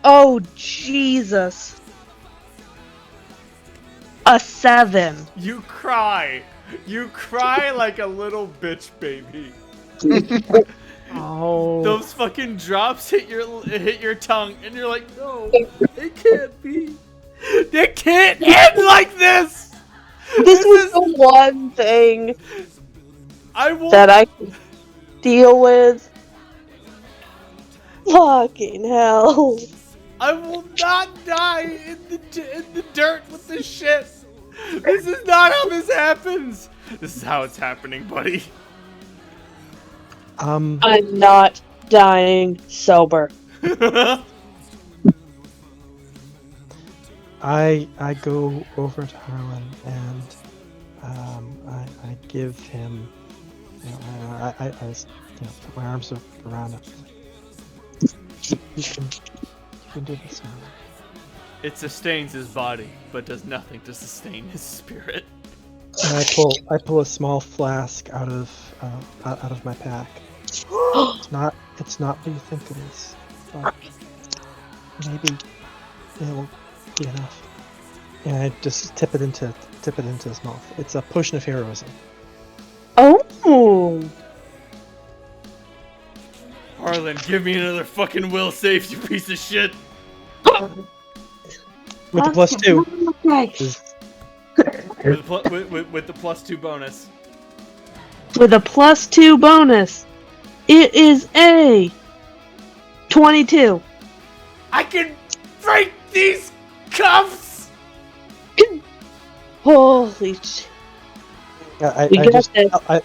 Oh, Jesus. A 7. You cry. You cry like a little bitch baby. Oh. Those fucking drops hit your tongue, and you're like, no, it can't be. It can't end like this. This was the one thing I will. that I could deal with. Fucking hell. I will not die in the dirt with this shit. This is not how this happens. This is how it's happening, buddy. I'm not dying sober. I go over to Harlan and I give him, I put my arms around him. You can do this now. It sustains his body, but does nothing to sustain his spirit. And I pull a small flask out of my pack. It's not what you think it is, but maybe it'll be enough. And I just tip it into his mouth. It's a potion of heroism. Oh. Harlan, give me another fucking will save, you piece of shit. With the +2. Okay. With the +2 bonus. With a +2 bonus, it is a 22. I can break these cuffs. Holy shit. You got this.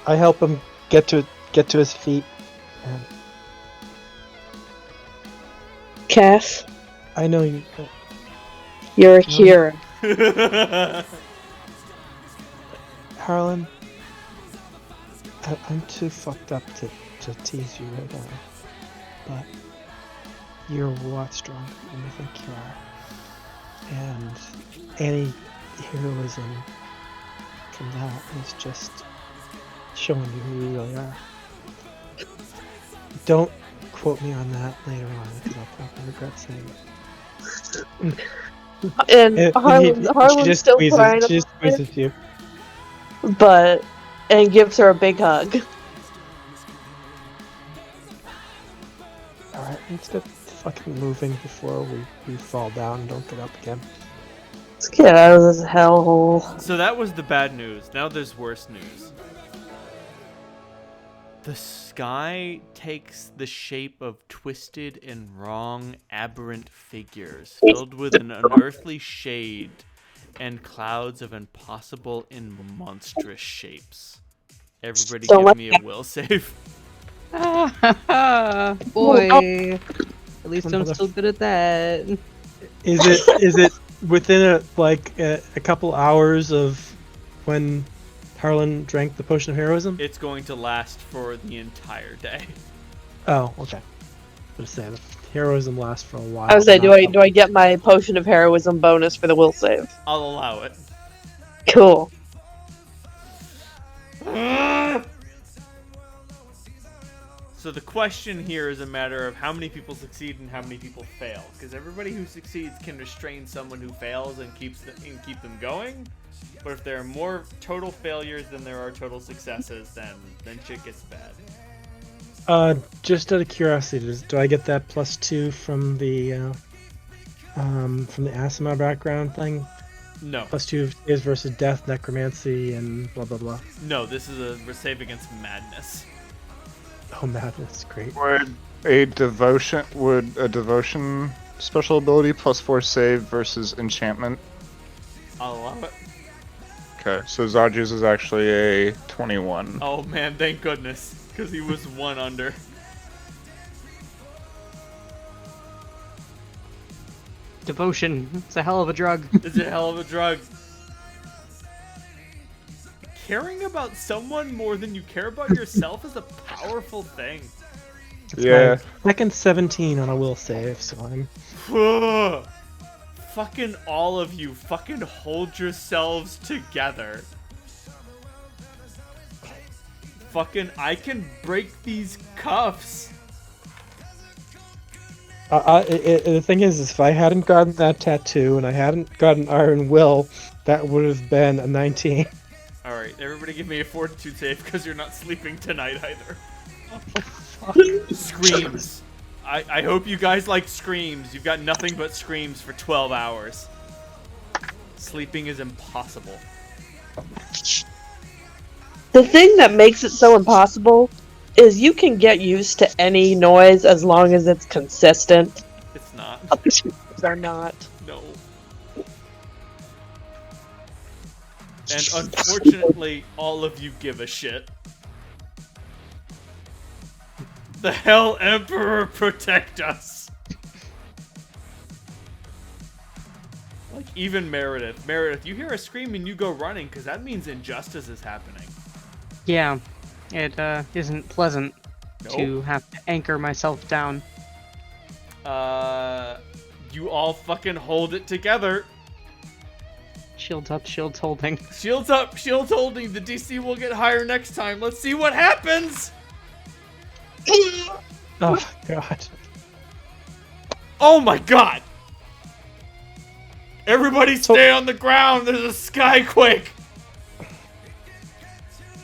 I help him get to his feet. And Cass, I know you. you're a hero. Harlan, I'm too fucked up to tease you right now, but you're a lot stronger than you think you are. And any heroism from that is just showing you who you really are. Don't quote me on that later on, because I'll probably regret saying it. And Harlan's just still squeezes, crying, she just squeezes you. and gives her a big hug. Alright, let's get fucking moving before we fall down and don't get up again. Let's get out of this hellhole. So that was the bad news. Now there's worse news. The sky takes the shape of twisted and wrong, aberrant figures, filled with an unearthly shade and clouds of impossible and monstrous shapes. Everybody So give what- me a will save. Boy. At least I'm still good at that. Is it within a couple hours of when Harlan drank the potion of heroism? It's going to last for the entire day. Oh, okay. I was saying, heroism lasts for a while. I was saying, not do I get my potion of heroism bonus for the will save? I'll allow it. Cool. So the question here is a matter of how many people succeed and how many people fail. Because everybody who succeeds can restrain someone who fails and keep them going. But if there are more total failures than there are total successes, then shit gets bad. Just out of curiosity, do I get that +2 from the Asima background thing? No. +2 is versus death, necromancy, and blah blah blah. No, this is a save against madness. Oh, madness, great. Would a devotion special ability +4 save versus enchantment? I'll allow it. Okay, so Zaju's is actually a 21. Oh man, thank goodness. Because he was one under. Devotion. It's a hell of a drug. It's a hell of a drug. Caring about someone more than you care about yourself is a powerful thing. It's Yeah. my second 17 on a will save, so I'm... Fucking all of you, fucking hold yourselves together. Fucking, I can break these cuffs. The thing is, if I hadn't gotten that tattoo and I hadn't gotten Iron Will, that would have been a 19. Alright, everybody give me a fortitude save because you're not sleeping tonight either. Screams. I hope you guys like screams. You've got nothing but screams for 12 hours. Sleeping is impossible. The thing that makes it so impossible is you can get used to any noise as long as it's consistent. It's not. They're not. No. And unfortunately, all of you give a shit. The Hell Emperor protect us! Like, even Meredith. Meredith, you hear a scream and you go running, because that means injustice is happening. Yeah, it isn't pleasant to Nope. have to anchor myself down. You all fucking hold it together. Shields up, shields holding. Shields up, shields holding. The DC will get higher next time. Let's see what happens! Oh, God. Oh my god! Everybody stay on the ground. There's a skyquake.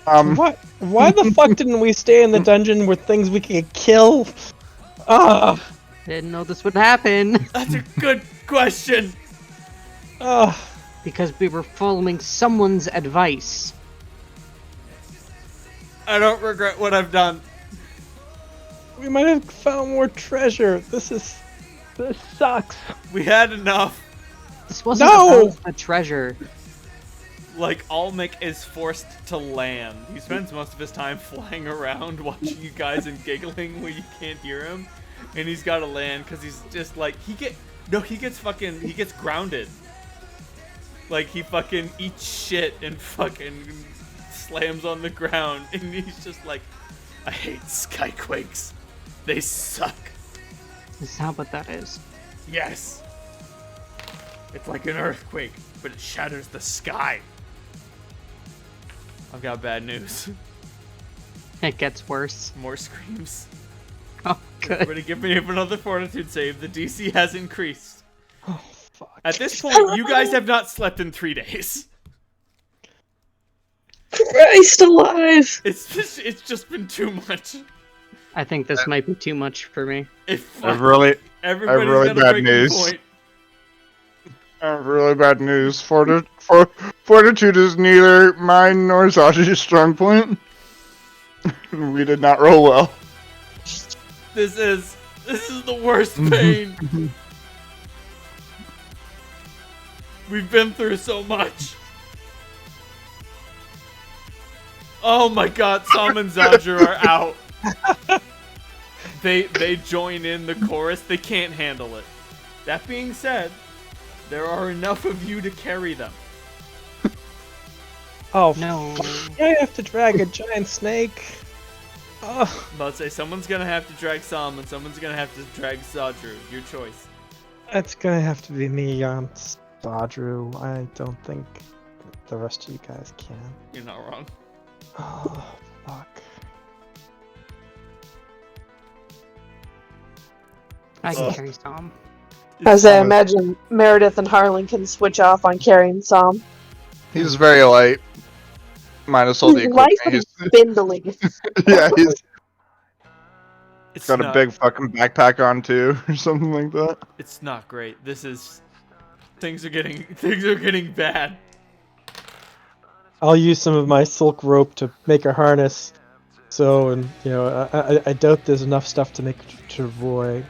What? Why the fuck didn't we stay in the dungeon with things we could kill? Ah! Didn't know this would happen. That's a good question. Ah! Because we were following someone's advice. I don't regret what I've done. We might have found more treasure. This sucks. We had enough. This wasn't No! about the treasure. Like, Almec is forced to land. He spends most of his time flying around, watching you guys and giggling when you can't hear him. And he's gotta land because he's just like, he gets grounded. Like, he fucking eats shit and fucking slams on the ground. And he's just like, I hate skyquakes. They suck. Is that what that is? Yes. It's like an earthquake, but it shatters the sky. I've got bad news. It gets worse. More screams. Oh, good. Everybody give me another fortitude save. The DC has increased. Oh, fuck. At this point, you guys have not slept in 3 days. Christ alive! It's just been too much. I think this might be too much for me. I've really Everybody's got a bad breaking news. point. really bad news. Fortitude is neither mine nor Zaji's strong point. We did not roll well. This is the worst pain. We've been through so much. Oh my god, Sam and Zadra are out. They join in the chorus. They can't handle it. That being said, there are enough of you to carry them. Oh, No. I have to drag a giant snake. Oh, I'm about to say, someone's gonna have to drag Sam and someone's gonna have to drag Zadru. Your choice. that's gonna have to be me, Sadru. I don't think the rest of you guys can. You're not wrong. Oh, fuck. I can carry some. As I imagine Meredith and Harlan can switch off on carrying some. He's very light. Minus all the He's light, equipment. but he's spindly. Yeah, he's It's got not, a big fucking backpack on too, or something like that. It's not great. This is. Things are getting bad. I'll use some of my silk rope to make a harness. So, and I doubt there's enough stuff to make to Roy.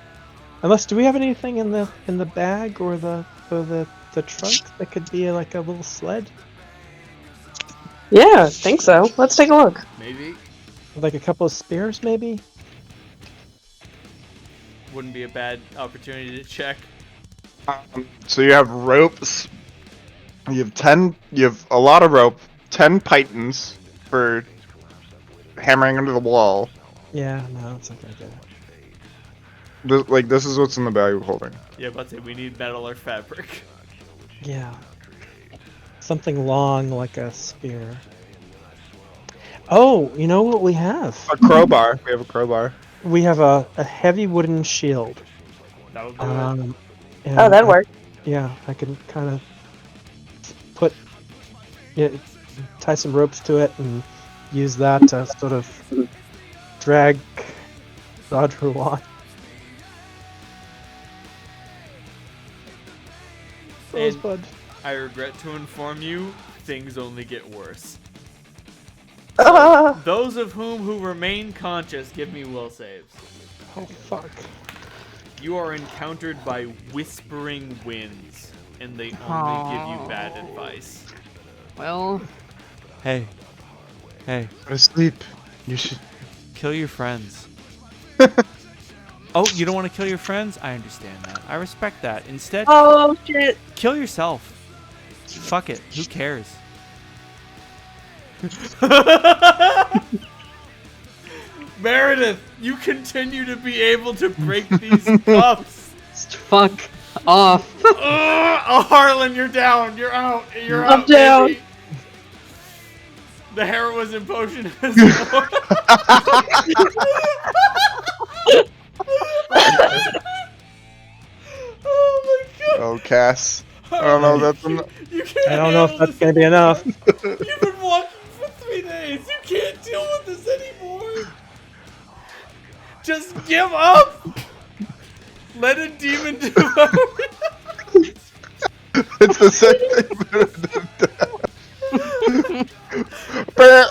Unless, do we have anything in the bag or the trunk that could be like a little sled? Yeah, I think so. Let's take a look. Maybe. Like a couple of spares, maybe? Wouldn't be a bad opportunity to check. So you have ropes. You have a lot of rope. 10 pythons for hammering into the wall. Yeah, no, it's not gonna get it. This is what's in the bag we're holding. Yeah, but we need metal or fabric. Yeah. Something long like a spear. Oh, you know what we have? A crowbar. We have a crowbar. We have a heavy wooden shield. That would be And Oh, that'd work. Yeah, I can kind of tie some ropes to it and use that to sort of drag Roger on. Rosebud. I regret to inform you, things only get worse. Ah, Those of who remain conscious, give me will saves. Oh fuck. You are encountered by whispering winds, and they only give you bad advice. Well, Hey, Go to sleep. You should. kill your friends. Oh, you don't want to kill your friends? I understand that. I respect that. Instead, oh shit. kill yourself. Fuck it. Who cares? Meredith, you continue to be able to break these cuffs. fuck off. Oh, Harlan, you're down. You're out. You're I'm out. down. Baby. The heroism potion has Oh my god. Oh, Cass. I don't know. That's You can't I don't know if handle that's gonna be enough. this. You've been walking for 3 days. You can't deal with this anymore. Just give up. Let a demon devour you. it's the same thing.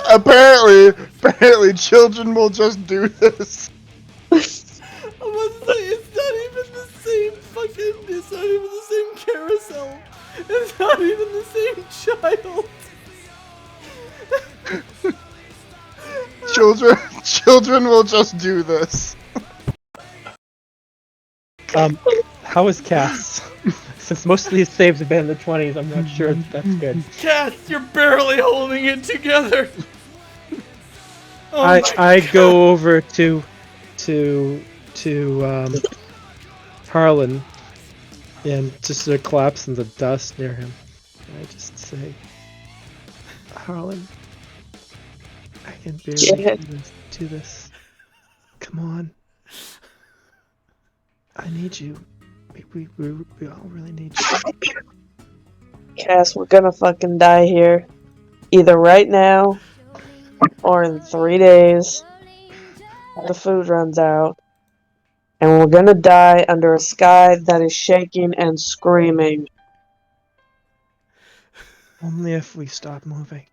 Apparently, children will just do this. I must say, it's not even the same fucking. It's not even the same carousel. It's not even the same child. Children will just do this. How is Cass? Since most of these saves have been in the 20s, I'm not sure that's good. Cass, you're barely holding it together. Oh I my God. go over to Harlan and just sort of collapse in the dust near him. And I just say, Harlan, I can barely do this. Come on. I need you. We all really need you. Cass, we're gonna fucking die here. Either right now or in 3 days. The food runs out. And we're gonna die under a sky that is shaking and screaming. Only if we stop moving.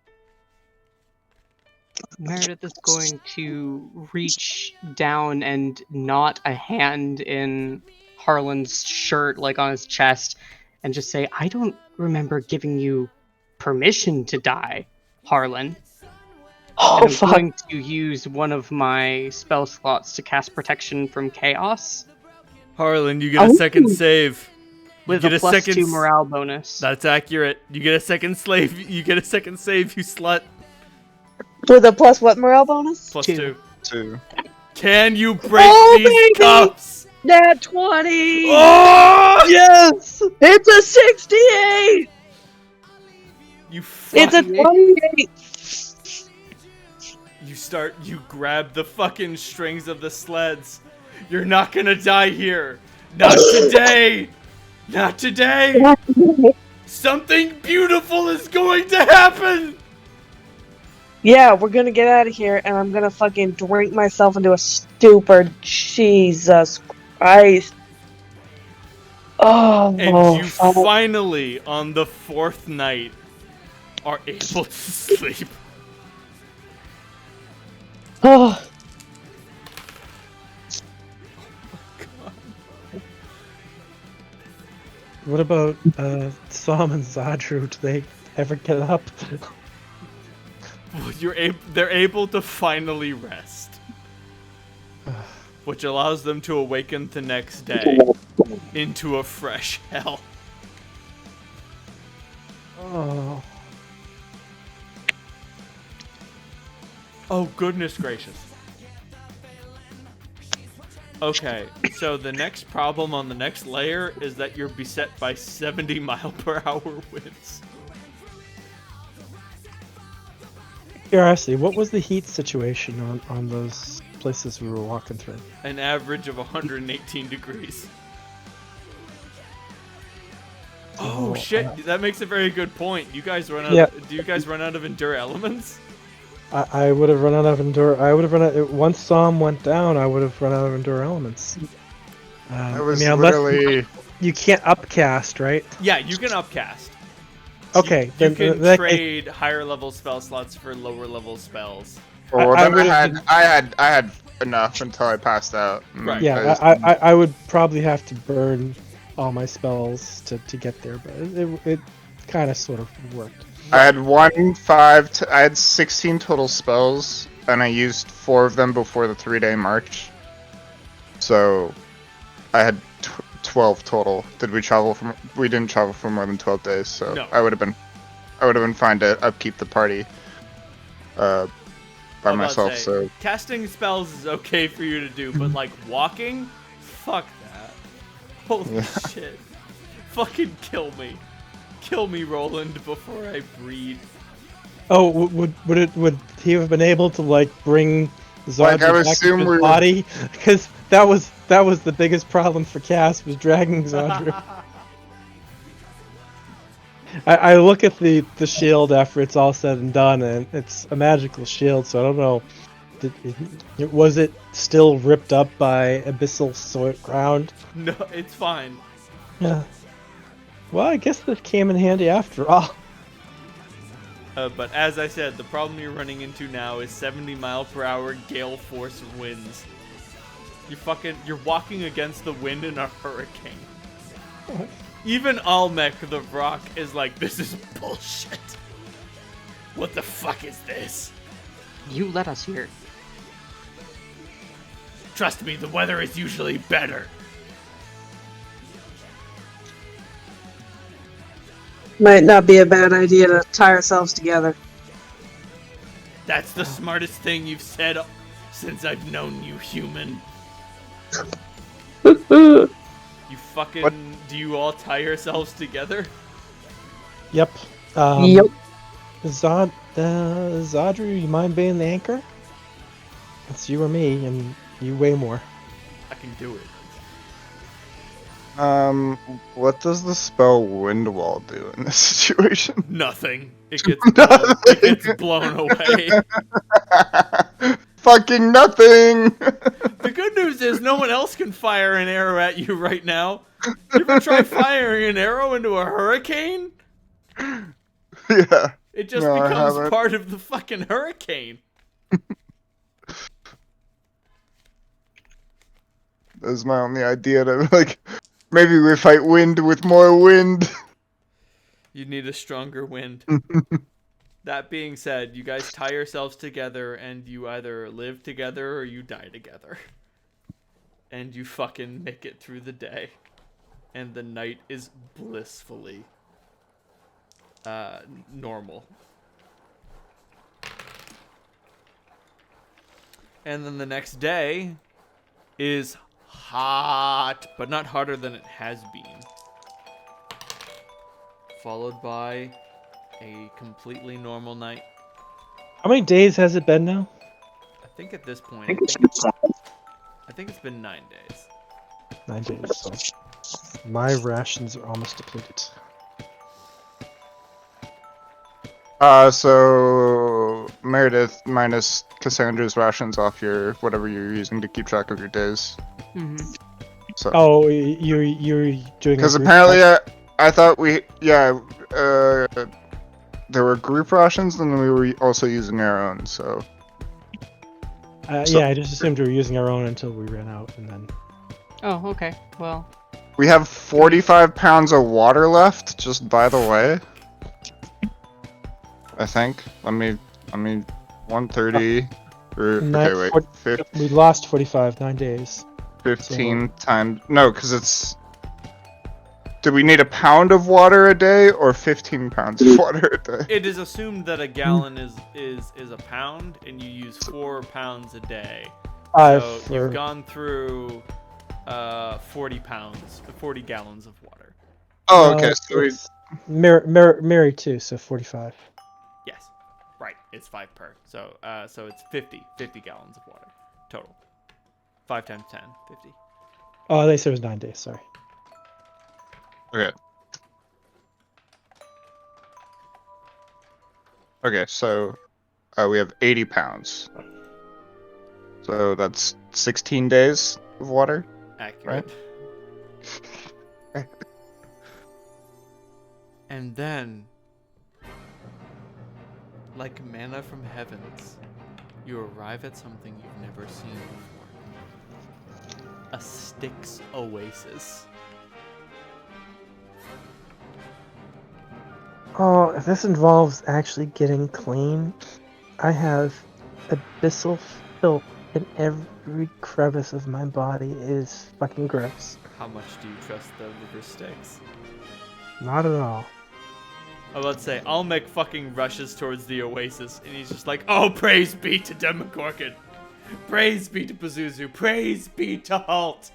Meredith is going to reach down and knot a hand in Harlan's shirt, like on his chest, and just say, I don't remember giving you permission to die, Harlan. Oh, And I'm fuck. going to use one of my spell slots to cast Protection from Chaos Harlan, you get a second save. with get a a plus second 2 morale bonus. That's accurate. You get a second slave. You get a second save, you slut. With a plus what morale bonus? Plus 2. 2. Can you break Oh, these baby! cuffs? Nat 20! Oh! Yes! It's a 68! You It's a fucking 28! You grab the fucking strings of the sleds. You're not gonna die here. Not today! Not today! Not today. Something beautiful is going to happen! Yeah, we're gonna get out of here, and I'm gonna fucking drink myself into a stupor. Jesus Christ. Oh, And you fuck. finally, on the 4th night, are able to sleep. Oh, What about Sam and Zadru? Do they ever get up? They're able to finally rest, which allows them to awaken the next day into a fresh hell. Oh. Oh, goodness gracious. Okay, so the next problem on the next layer is that you're beset by 70-mile-per-hour winds. Curiosity, what was the heat situation on those places we were walking through? An average of 118 degrees. Oh shit, that makes a very good point. You guys run out. Yeah. Do you guys run out of endure elements? I would have run out of endure. I would have run out. Once Psalm went down, I would have run out of endure elements. I was unless literally. you can't upcast, right? Yeah, you can upcast. Okay, You then can that- trade higher level spell slots for lower level spells. Well, I then would've I had enough until I passed out. Right. Yeah, I would probably have to burn all my spells to get there, but it kind of sort of worked. I had I had 16 total spells, and I used 4 of them before the 3-day march. So, I had 12 total. We didn't travel for more than 12 days, so No. I would have been fine to upkeep the party by I'm about to myself. say, So casting spells is okay for you to do, but like walking, fuck that. Holy shit! Fucking kill me, Roland, before I breathe. Oh, would he have been able to like bring Like, I Zadru would back assume to we his were- body? Because that was the biggest problem for Cass, was dragging Zadru. I look at the shield after it's all said and done, and it's a magical shield, so I don't know. Was it still ripped up by abyssal soil ground? No, it's fine. Yeah. Well, I guess that came in handy after all. But as I said, the problem you're running into now is 70-mile-per-hour gale force winds. You're walking against the wind in a hurricane. Even Almec the Rock is like, this is bullshit. What the fuck is this? You let us here. Trust me, the weather is usually better. might not be a bad idea to tie ourselves together. That's the smartest thing you've said since I've known you, human. You fucking... What? Do you all tie yourselves together? Yep. Yep. Zadru, you mind being the anchor? It's you or me, and you way more. I can do it. What does the spell Wind Wall do in this situation? Nothing. It gets blown away. Fucking nothing! The good news is no one else can fire an arrow at you right now. You ever try firing an arrow into a hurricane? Yeah. It just No, I becomes haven't. part of the fucking hurricane. That's my only idea. To, like, maybe we fight wind with more wind. You need a stronger wind. That being said, you guys tie yourselves together and you either live together or you die together. And you fucking make it through the day. And the night is blissfully normal. And then the next day is hot, but not hotter than it has been. Followed by a completely normal night. How many days has it been now? I think at this point, I think it's been 9 days. 9 days. So my rations are almost depleted. So Meredith minus Cassandra's rations off your whatever you're using to keep track of your days. Mm-hmm. So. Oh, you're doing. Because a group apparently, ration? I thought there were group rations, and we were also using our own. So. Yeah, I just assumed we were using our own until we ran out, and then. Oh, okay. Well, We have 45 pounds of water left. Just by the way. I think. Let me. 130. Okay, wait. 50, We lost 45, 9 days. 15 times. No, because it's. Do we need a pound of water a day or 15 pounds of water a day? It is assumed that a gallon is a pound, and you use 4 pounds a day. So you've gone through 40 gallons of water. Oh, okay. So we. Mary too, so 45. Yes, right. It's 5 per. So it's 50 gallons of water total. 5 times 10, 50. Oh, they said it was 9 days. Sorry. Okay. Okay, so we have 80 pounds. So that's 16 days of water. Accurate. Right. And then, like manna from heavens, you arrive at something you've never seen before. A Styx oasis. Oh, if this involves actually getting clean, I have abyssal filth in every crevice of my body. It is fucking gross. How much do you trust the river Styx? Not at all. I was about to say, I'll make fucking rushes towards the oasis, and he's just like, oh, praise be to Demogorgon. Praise be to Pazuzu. Praise be to Halt.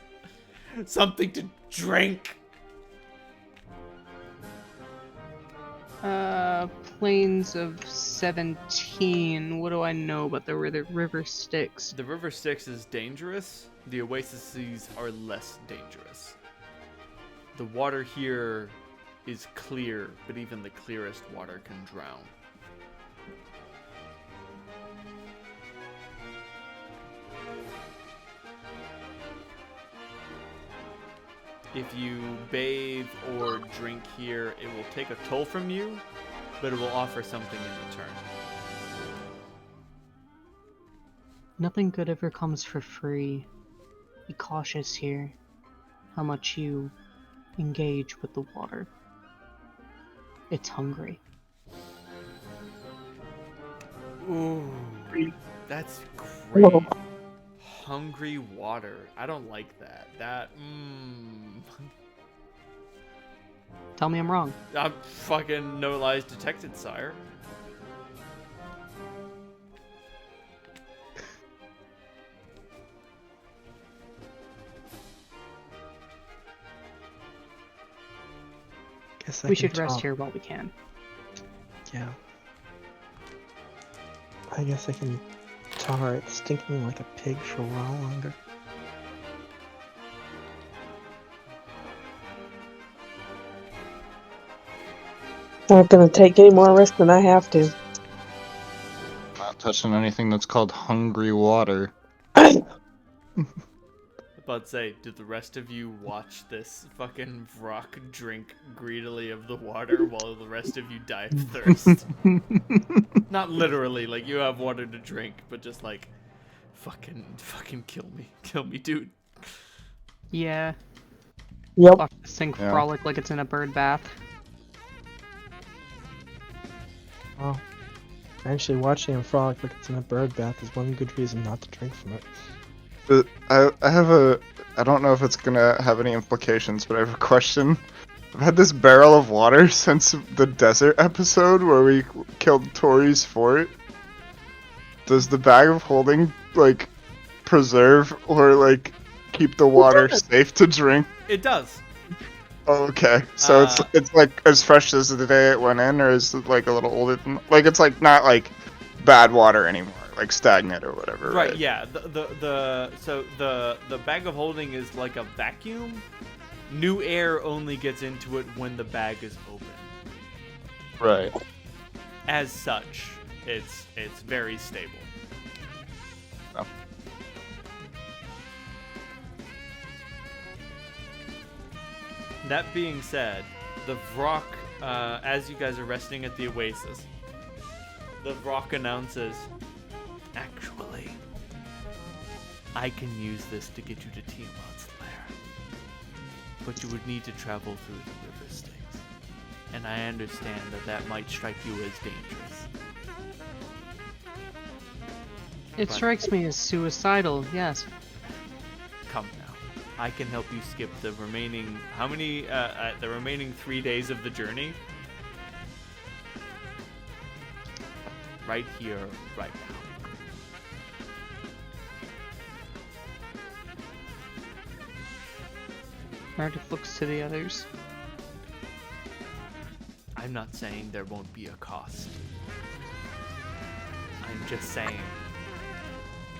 Something to drink. Plains of 17. What do I know about the river Styx? The river Styx is dangerous. The oases are less dangerous. The water here is clear, but even the clearest water can drown. If you bathe or drink here, it will take a toll from you, but it will offer something in return. Nothing good ever comes for free. Be cautious here. How much you engage with the water. It's hungry. Ooh, that's great. Hungry water. I don't like that. Tell me I'm wrong. I'm fucking no lies detected, sire. Guess We should rest here while we can. Yeah. I guess I can tolerate stinking like a pig for a while longer. I'm not gonna take any more risk than I have to. Not touching anything that's called hungry water. About to say, did the rest of you watch this fucking Vrock drink greedily of the water while the rest of you die of thirst? Not literally, like you have water to drink, but just like, fucking kill me, dude. Yeah. Yep. Watch this thing Yeah. frolic like it's in a bird bath. Well, actually watching him frolic like it's in a bird bath is one good reason not to drink from it. But I don't know if it's gonna have any implications, but I have a question. I've had this barrel of water since the desert episode where we killed Tori's fort. Does the bag of holding, like, preserve or, like, keep the water safe to drink? It does. Oh, okay. So Uh, it's like as fresh as the day it went in, or is it like a little older than, like, it's like not like bad water anymore. like stagnant or whatever. Right, yeah. The bag of holding is like a vacuum. New air only gets into it when the bag is open. Right. As such, it's very stable. Oh. That being said, the Vrock, as you guys are resting at the Oasis, the Vrock announces, actually, I can use this to get you to Tiamat's lair. But you would need to travel through the river Styx. And I understand that might strike you as dangerous. It But- strikes me as suicidal, yes. Come now. I can help you skip the remaining, the remaining 3 days of the journey. Right here, right now. Meredith looks to the others. I'm not saying there won't be a cost. I'm just saying,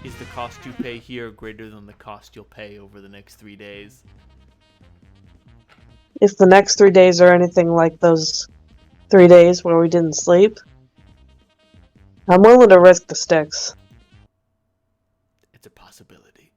is the cost you pay here greater than the cost you'll pay over the next 3 days? If the next 3 days are anything like those 3 days where we didn't sleep, I'm willing to risk the sticks. It's a possibility.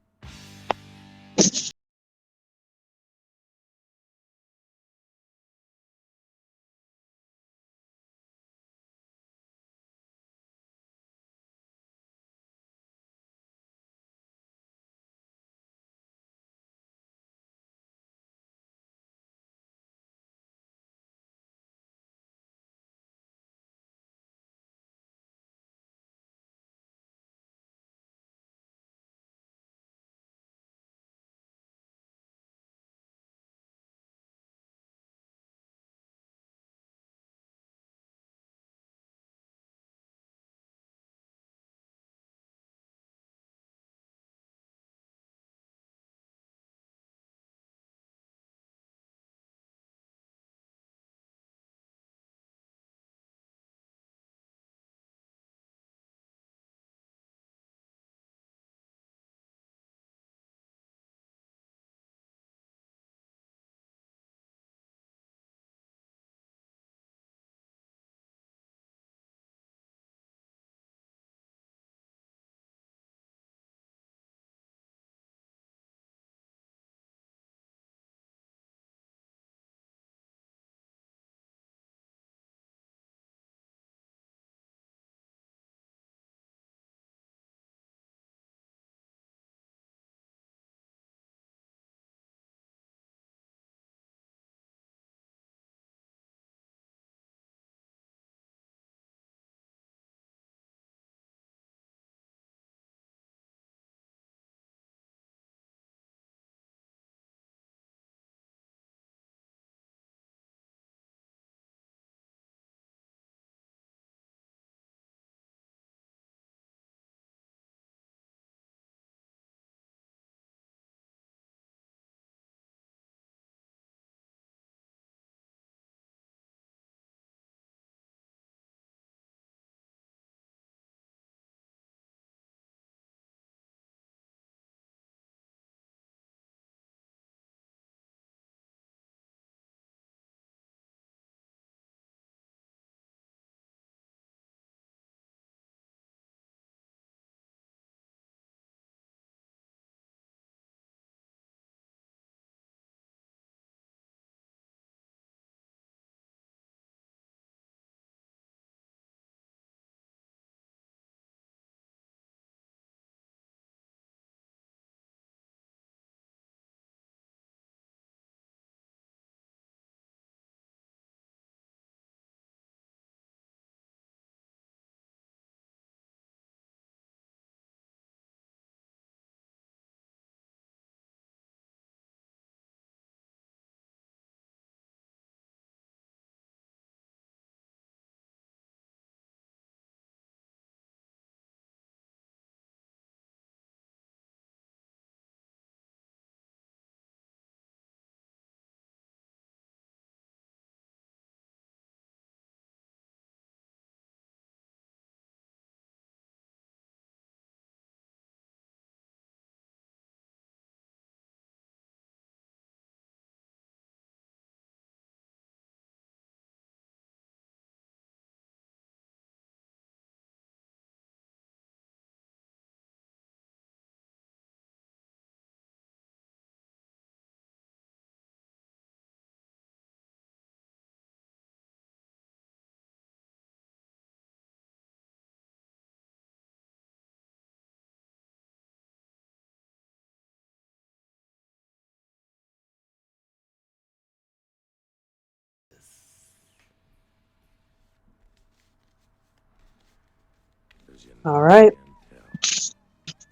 All right.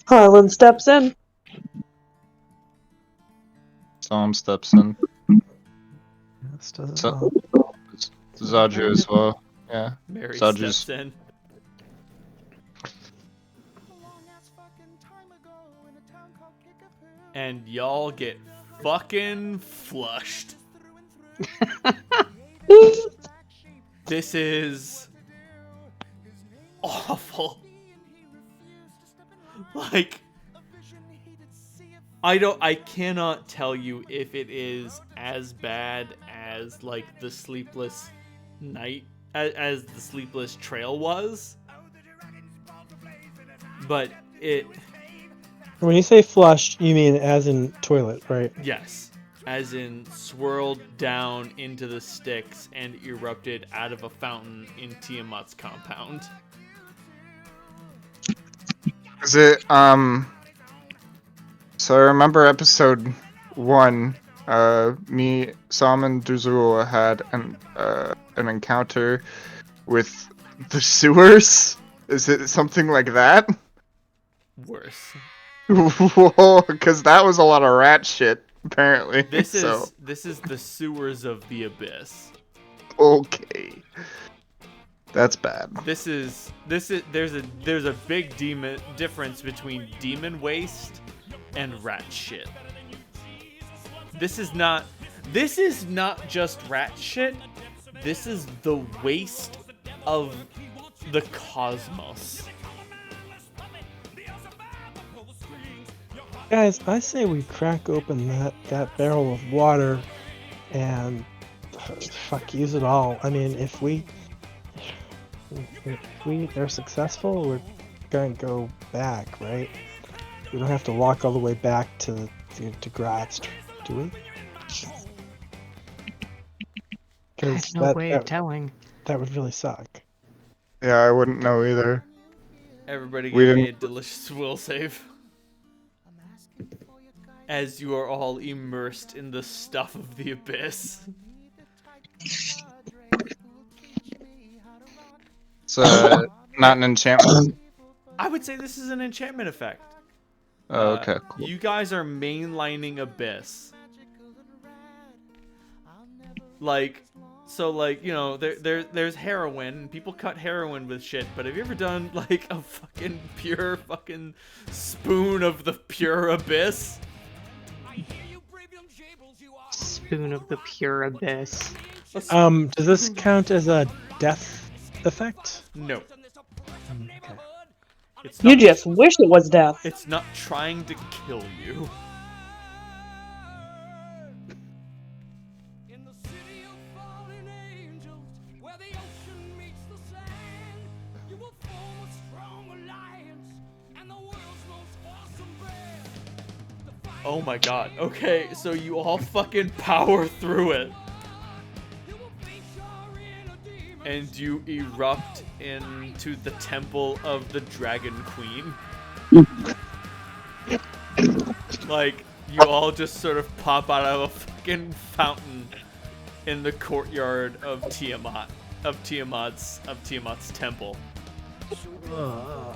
Harlan steps in. Psalm steps in. This doesn't So, help. Zaju as well. Yeah. Mary Zaju's- steps in. And y'all get fucking flushed. This is awful. Like, I cannot tell you if it is as bad as like the sleepless night as the sleepless trail was, but it, When you say flush, you mean as in toilet, right? yes, as in swirled down into the Styx and erupted out of a fountain in Tiamat's compound. Is it, so I remember episode 1, me, Sam, and Duzula had an encounter with the sewers? Is it something like that? Worse. Whoa, because that was a lot of rat shit, apparently. This so, is the sewers of the abyss. okay. That's bad. There's a big difference between demon waste and rat shit. This is not just rat shit. This is the waste of the cosmos. Guys, I say we crack open that barrel of water and fuck, use it all. I mean, if we are successful, we're gonna go back, right? We don't have to walk all the way back to Graz, do we? I have no way of telling. that would really suck. Yeah, I wouldn't know either. Everybody We give me a didn't- delicious will save. As you are all immersed in the stuff of the abyss. It's not an enchantment. I would say this is an enchantment effect. Oh, okay, cool. You guys are mainlining abyss. Like, so like, you know, there's heroin. People cut heroin with shit, but have you ever done like a fucking pure fucking spoon of the pure abyss? Spoon of the pure abyss. Does this count as a death effect? No. Okay. It's You not, just wish it was death. it's not trying to kill you. Oh my god. Okay, so you all fucking power through it. And you erupt into the temple of the Dragon Queen. Like, you all just sort of pop out of a fucking fountain in the courtyard of Tiamat. Of Tiamat's temple. Uh-uh.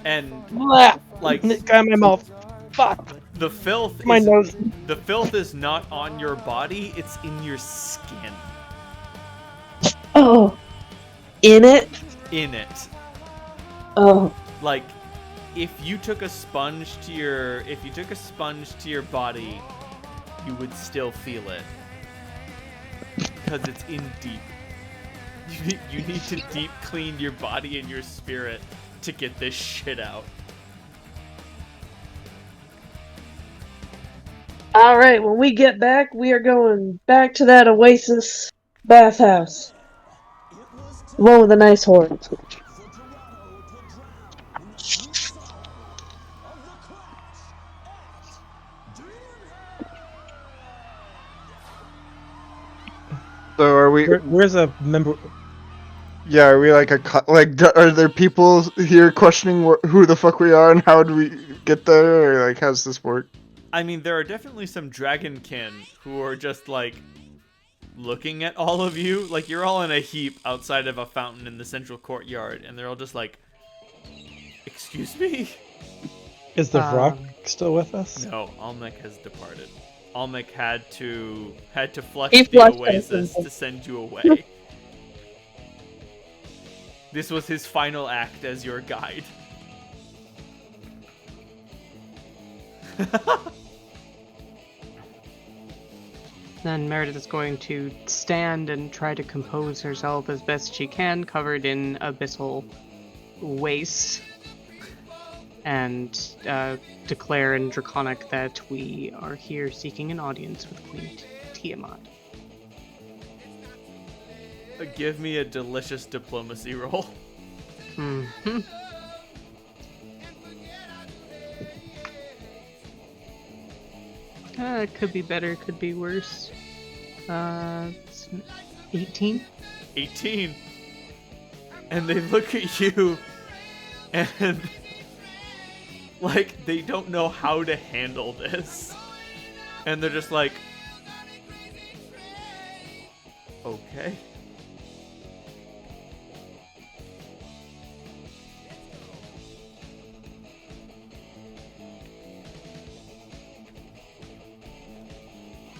And Blah! like Got in my mouth. Fuck. the filth My is, nose. the filth is not on your body, it's in your skin. Oh. In it? In it. Oh. Like, if you took a sponge to your body, you would still feel it. Because it's in deep. You need to deep clean your body and your spirit to get this shit out. Alright, when we get back, we are going back to that Oasis bathhouse. The one with the nice horns. So are we? Where's a member? Yeah, are we like are there people here questioning who the fuck we are and how do we get there, or like how's this work? I mean, there are definitely some dragonkin who are just like looking at all of you. Like, you're all in a heap outside of a fountain in the central courtyard, and they're all just like, excuse me? Is the rock still with us? No, Almec has departed. Almec had to flush He the flushed oasis us. to send you away. This was his final act as your guide. Then Meredith is going to stand and try to compose herself as best she can, covered in abyssal waste, and declare in Draconic that we are here seeking an audience with Queen Tiamat. Give me a delicious diplomacy roll. Mm-hmm. It could be better, could be worse. It's 18? 18. And they look at you and like they don't know how to handle this. And they're just like, okay.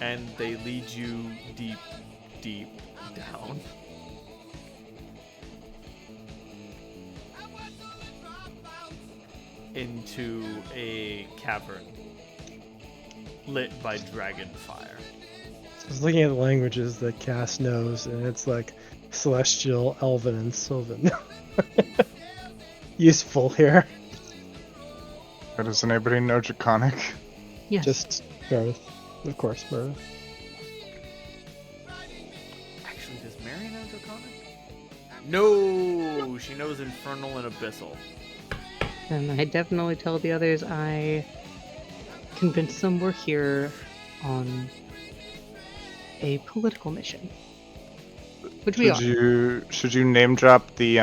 And they lead you deep, deep down. Into a cavern lit by dragon fire. I was looking at the languages that Cass knows, and it's like Celestial, Elven, and Sylvan. Useful here. Does anybody know Draconic? Yes. Just Meredith. Of course, Meredith. Actually, does Mary know Draconic? No, she knows Infernal and Abyssal. And I definitely tell the others I convinced them we're here on a political mission. Which we are. Should you name drop the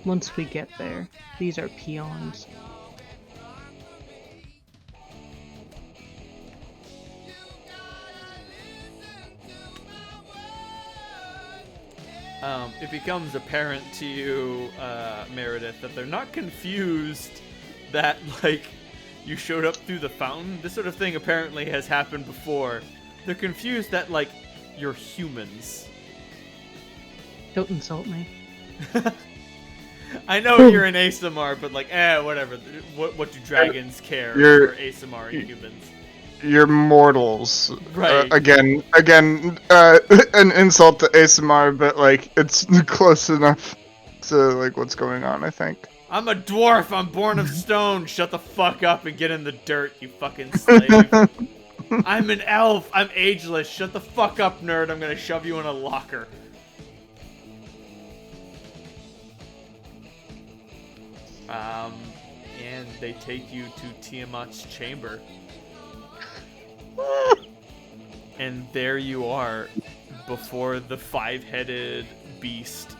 Once we get there, these are peons. It becomes apparent to you, Meredith, that they're not confused that, like, you showed up through the fountain. This sort of thing apparently has happened before. They're confused that, like, you're humans. Don't insult me. I know you're an ASMR, but, like, whatever. What do dragons care for ASMR and humans? You're mortals. Right. Again, an insult to ASMR, but like it's close enough to like what's going on, I think. I'm a dwarf. I'm born of stone. Shut the fuck up and get in the dirt, you fucking slave. I'm an elf. I'm ageless. Shut the fuck up, nerd. I'm gonna shove you in a locker. And they take you to Tiamat's chamber. And there you are, before the five-headed beast.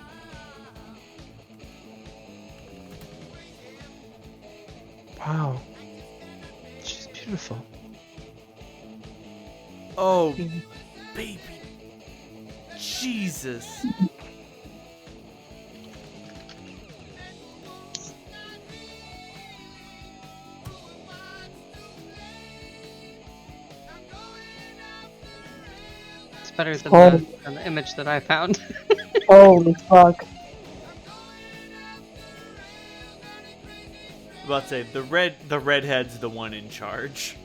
Wow. She's beautiful. Oh, baby. Jesus. It's better than, Oh. than the image that I found. Holy fuck. About to say, the redhead's the one in charge.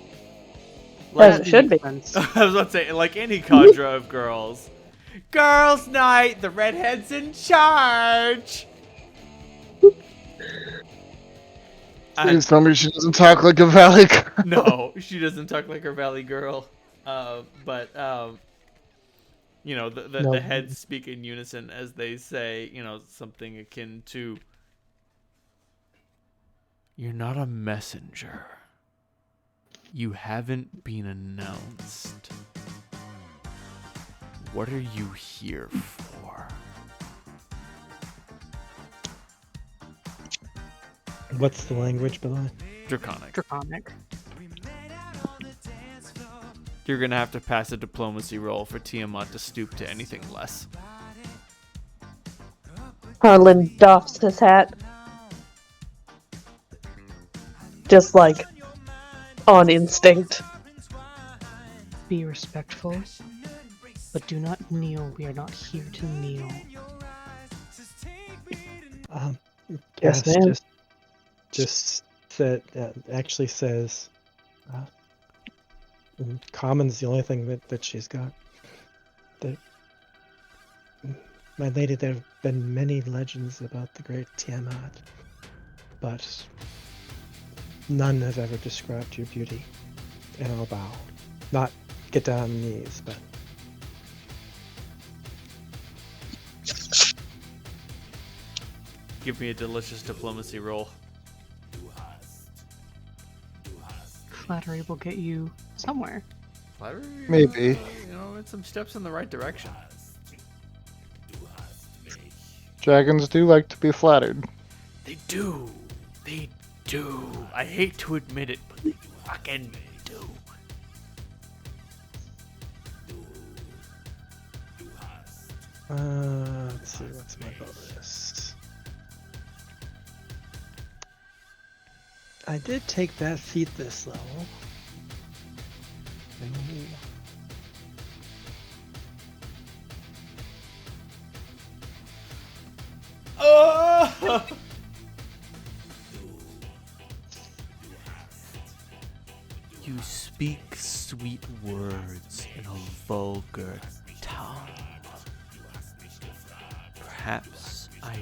As it should be. I was about to say, like any cadre of girls. Girls' night, the redhead's in charge. Please tell me she doesn't talk like a valley girl. No, she doesn't talk like her valley girl. But you know, the heads speak in unison as they say, you know, something akin to, "You're not a messenger. You haven't been announced. What are you here for?" What's the language, by the way? Draconic. Draconic. You're gonna have to pass a diplomacy roll for Tiamat to stoop to anything less. Harlan doffs his hat. Just like on instinct. Be respectful, but do not kneel. We are not here to kneel. Yes, Cass ma'am. just said actually says, common's the only thing that she's got. My lady, there have been many legends about the great Tiamat, but none have ever described your beauty. And I'll bow. Not get down on the knees, but Give me a delicious diplomacy roll. Flattery will get you somewhere. Flattery? Maybe. It's some steps in the right direction. Dragons do like to be flattered. They do. They do. I hate to admit it, but they fucking do. let's see, what's my bonus? I did take that feat this level. Oh! You speak sweet words in a vulgar tongue. Perhaps I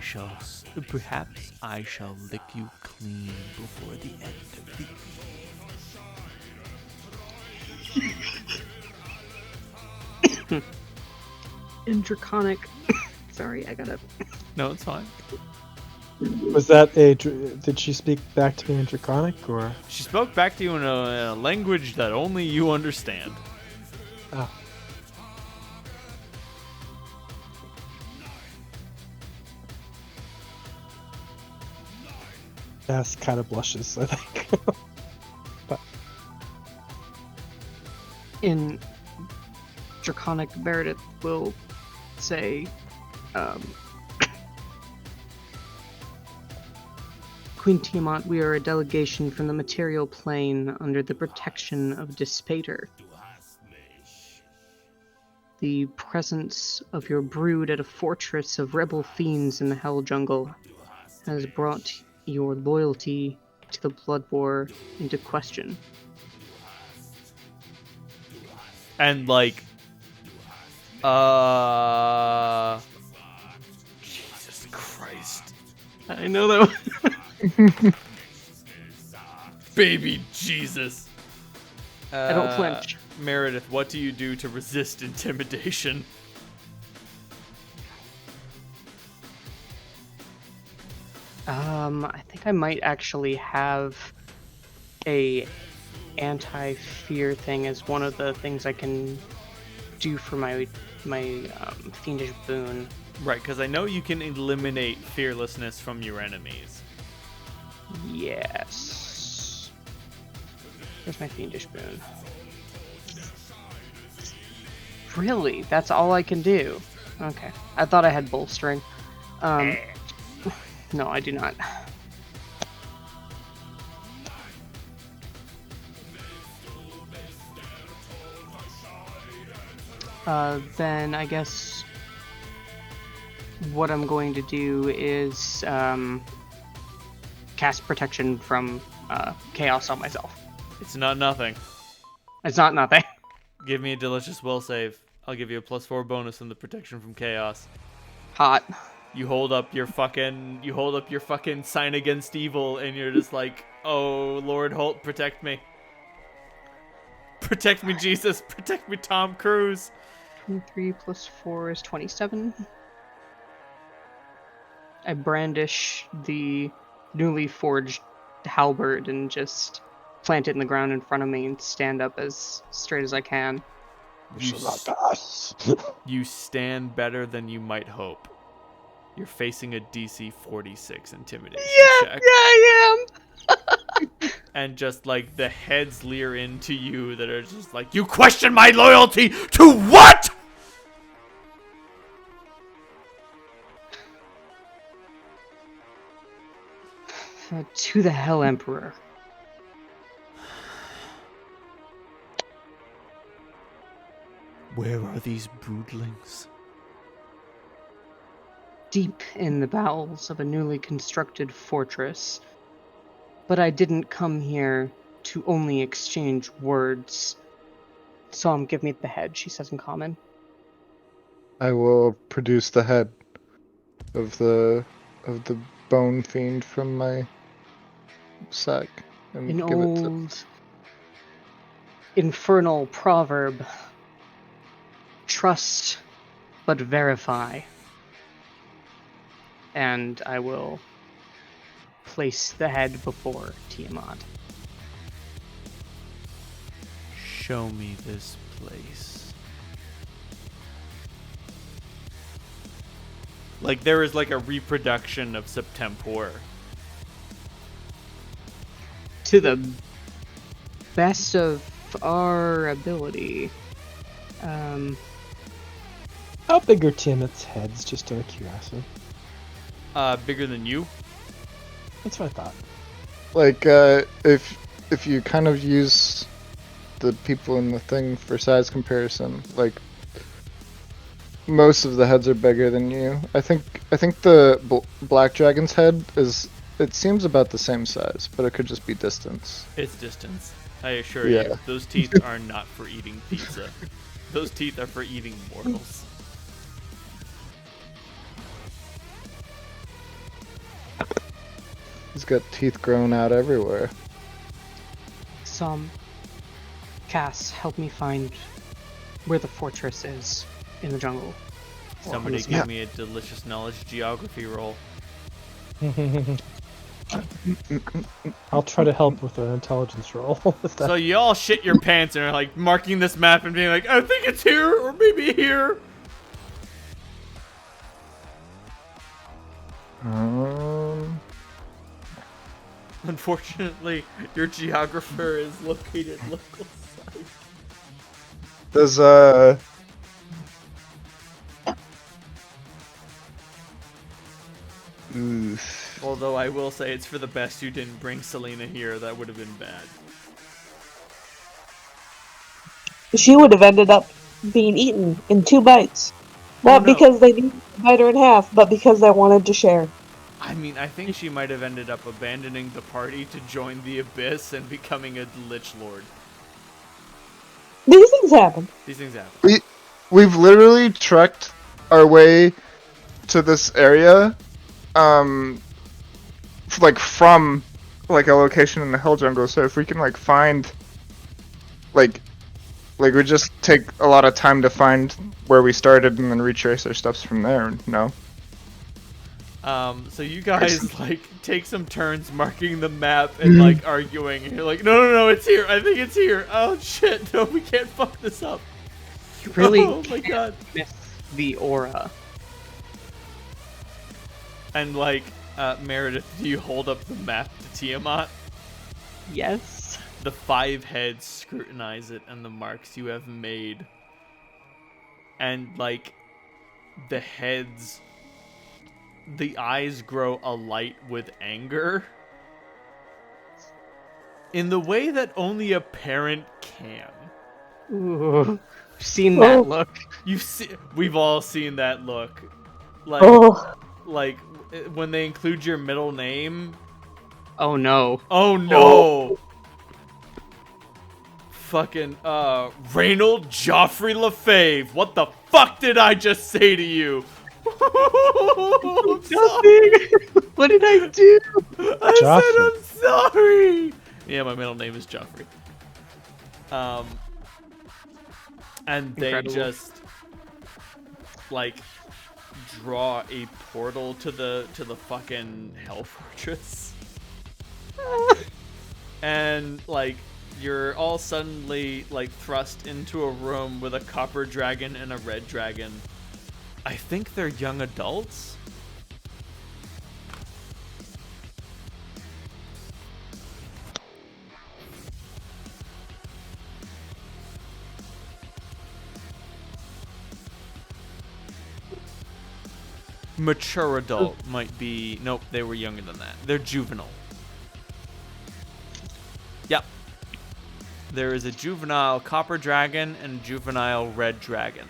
shall lick you clean before the end of the In Draconic. Sorry, I gotta. No, it's fine. Was that did she speak back to me in Draconic, or? She spoke back to you in a language that only you understand. Oh. Cass kind of blushes, I think. But In Draconic, Meredith will say, Queen Tiamat, we are a delegation from the material plane under the protection of Despater. The presence of your brood at a fortress of rebel fiends in the Hell Jungle has brought your loyalty to the Blood War into question. And Jesus Christ. I know that. Baby Jesus. I don't flinch. Meredith, what do you do to resist intimidation? I think I might actually have a anti-fear thing as one of the things I can do for my fiendish boon. Right, because I know you can eliminate fearlessness from your enemies. Yes. Where's my fiendish boon? Really? That's all I can do? Okay. I thought I had bolstering. No, I do not. Then I guess what I'm going to do is cast protection from chaos on myself. It's not nothing. It's not nothing. Give me a delicious will save. I'll give you a +4 bonus on the protection from chaos. Hot. You hold up your fucking sign against evil, and you're just like, oh, Lord Holt, protect me. Protect me, Jesus. Protect me, Tom Cruise. 23 plus 4 is 27. I brandish the newly forged halberd and just plant it in the ground in front of me and stand up as straight as I can. You stand better than you might hope. You're facing a DC 46 intimidation check. Yeah, I am. and just like the heads leer into you that are just like, you question my loyalty to what? To the Hell Emperor. Where are these broodlings? Deep in the bowels of a newly constructed fortress. But I didn't come here to only exchange words. Psalm, give me the head, she says in common. I will produce the head of the bone fiend from my sack and An give it to. old infernal proverb. Trust, but verify. And I will place the head before Tiamat. Show me this place. Like there is like a reproduction of Septemport. To the best of our ability. How big are Tiamat's heads, just out of curiosity? Bigger than you. That's what I thought. Like, if you kind of use the people in the thing for size comparison, like most of the heads are bigger than you. I think the black dragon's head is. It seems about the same size, but it could just be distance. It's distance. I assure Yeah. you, those teeth are not for eating pizza. Those teeth are for eating mortals. He's got teeth growing out everywhere. Cass, help me find where the fortress is in the jungle. Somebody Yeah. give me a delicious knowledge geography roll. I'll try to help with an intelligence roll. If that... So you all shit your pants and are like marking this map and being like, I think it's here or maybe here. Unfortunately, your geographer is located local site. Does Oof. Although I will say it's for the best you didn't bring Selena here. That would have been bad. She would have ended up being eaten in 2 bites. Not no. because they didn't bite her in half, but because they wanted to share. I mean, I think she might have ended up abandoning the party to join the Abyss and becoming a Lich Lord. These things happen. These things happen. We've literally trekked our way to this area, like from like a location in the Hell Jungle. So if we can like find, like we just take a lot of time to find where we started and then retrace our steps from there. No. So you guys like take some turns marking the map and like arguing, and you're like, no, it's here. I think it's here. Oh shit, no, we can't fuck this up. You really Oh my god. miss the aura. And like, Meredith, do you hold up the map to Tiamat? Yes. The 5 heads scrutinize it and the marks you have made. And like, the heads, the eyes grow alight with anger. In the way that only a parent can. Ooh, seen that Oh. look. We've all seen that look. Like when they include your middle name. Oh no. Oh no. Fucking Reynold Joffrey LaFave. What the fuck did I just say to you? I'm sorry. What did I do? I said I'm sorry. Yeah, my middle name is Joffrey. And they Incredible. just like draw a portal to the fucking Hell Fortress. And like you're all suddenly like thrust into a room with a copper dragon and a red dragon. I think they're young adults. mature adult might be... Nope, they were younger than that. They're juvenile. Yep. There is a juvenile copper dragon and a juvenile red dragon.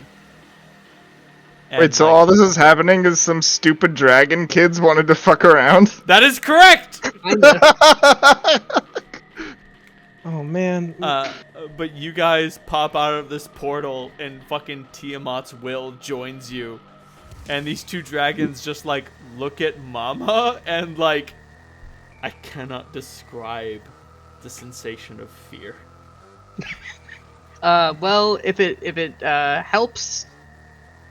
And Wait, so all this is happening is some stupid dragon kids wanted to fuck around? That is correct! Oh man. But you guys pop out of this portal and fucking Tiamat's will joins you. And these two dragons just like look at Mama and like, I cannot describe the sensation of fear. Well, if it helps,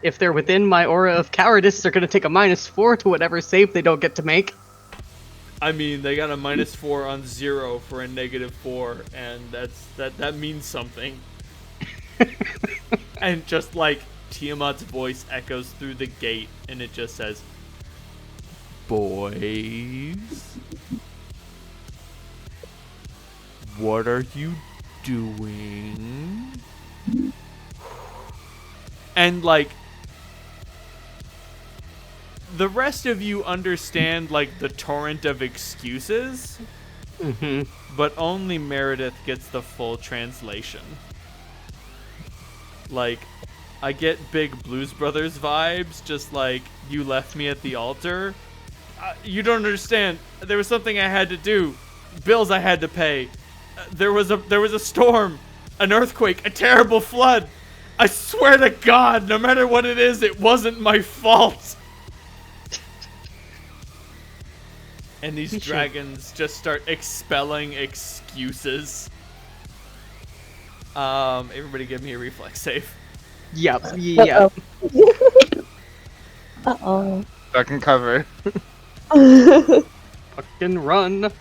if they're within my aura of cowardice, they're gonna take a -4 to whatever save they don't get to make. I mean, they got a -4 on 0 for a -4, and that means something. And just like Tiamat's voice echoes through the gate, and it just says, "Boys, what are you doing?" And like, the rest of you understand like the torrent of excuses, but only Meredith gets the full translation. Like, I get big Blues Brothers vibes, just like, you left me at the altar. You don't understand. There was something I had to do. Bills I had to pay. There was a storm, an earthquake, a terrible flood. I swear to God, no matter what it is, it wasn't my fault. And these dragons just start expelling excuses. Everybody give me a reflex save. Yep. Uh-oh. Duck and cover. Fucking run. Is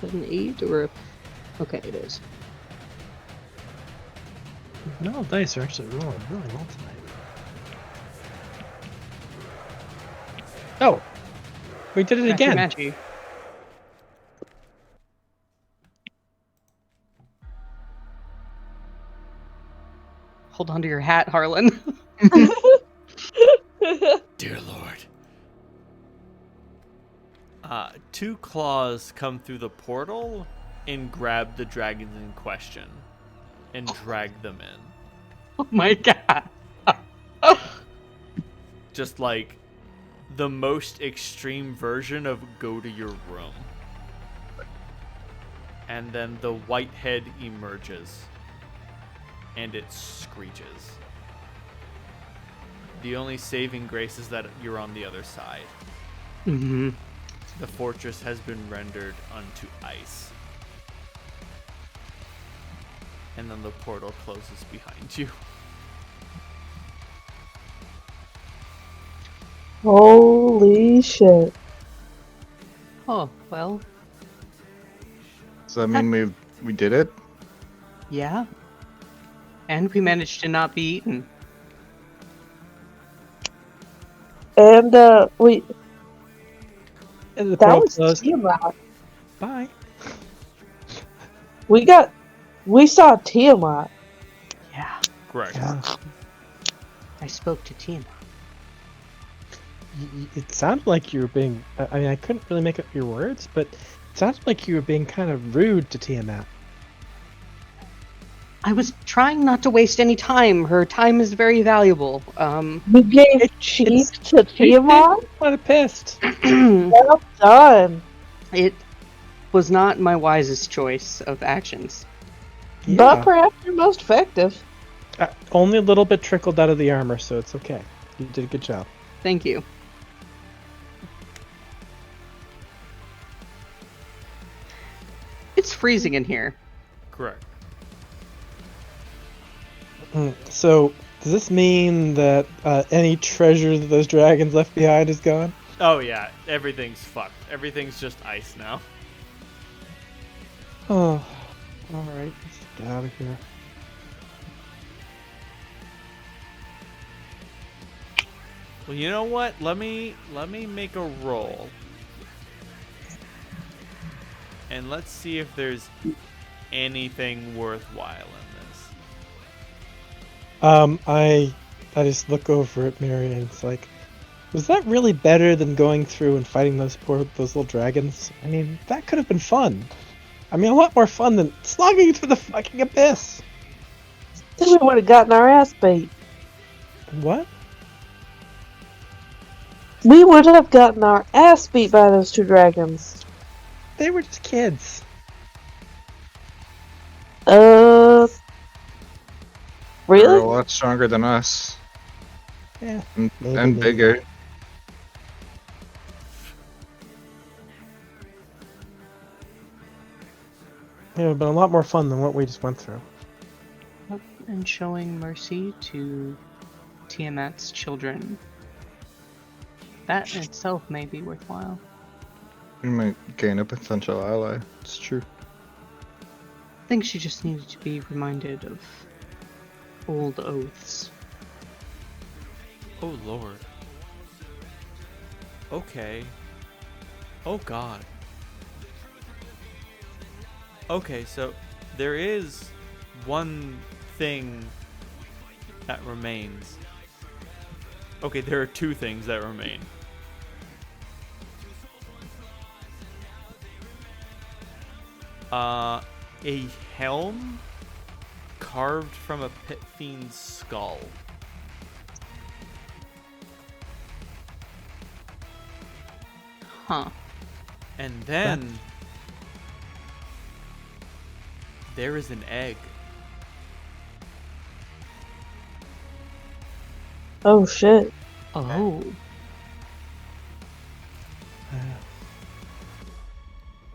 that an 8 or a... Okay, it is. No, dice are actually rolling really well tonight. Oh, we did it again. Matchy. Hold on to your hat, Harlan. Dear Lord. Two claws come through the portal and grab the dragons in question and drag them in. Oh my god. Just like the most extreme version of go to your room. And then the white head emerges. And it screeches. The only saving grace is that you're on the other side. Mm-hmm. The fortress has been rendered unto ice. And then the portal closes behind you. Holy shit. Oh, well, Does that mean we did it? yeah. And we managed to not be eaten. And, we... And the That portal was closed. Tiamat. Bye. We saw Tiamat. Yeah. Correct. Yeah. I spoke to Tiamat. It sounded like you were being. I mean, I couldn't really make up your words, but it sounded like you were being kind of rude to Tiamat. I was trying not to waste any time. Her time is very valuable. You gave cheek to Tiamat? Kind of pissed. Well done. It was not my wisest choice of actions. But perhaps your most effective. Only a little bit trickled out of the armor, so it's okay. You did a good job. Thank you. It's freezing in here. Correct. So, does this mean that any treasure that those dragons left behind is gone? Oh yeah, everything's fucked. Everything's just ice now. Oh, alright. Let's get out of here. Well, you know what? Let me make a roll. And let's see if there's anything worthwhile in I just look over at Marion and it's like, was that really better than going through and fighting those little dragons? I mean, that could have been fun. I mean, a lot more fun than slogging through the fucking abyss. Then we would have gotten our ass beat. What? We would have gotten our ass beat by those two dragons. They were just kids. Really? They're a lot stronger than us. Yeah. And, Maybe, and maybe. bigger. Yeah, but a lot more fun than what we just went through. And showing mercy to Tiamat's children. That in itself may be worthwhile. You might gain a potential ally. It's true. I think she just needed to be reminded of old oaths. Oh lord. Okay. Oh god. Okay, so there is one thing that remains. Okay, there are two things that remain. A helm carved from a pit fiend's skull. Huh. And then there is an egg. Oh shit. Oh.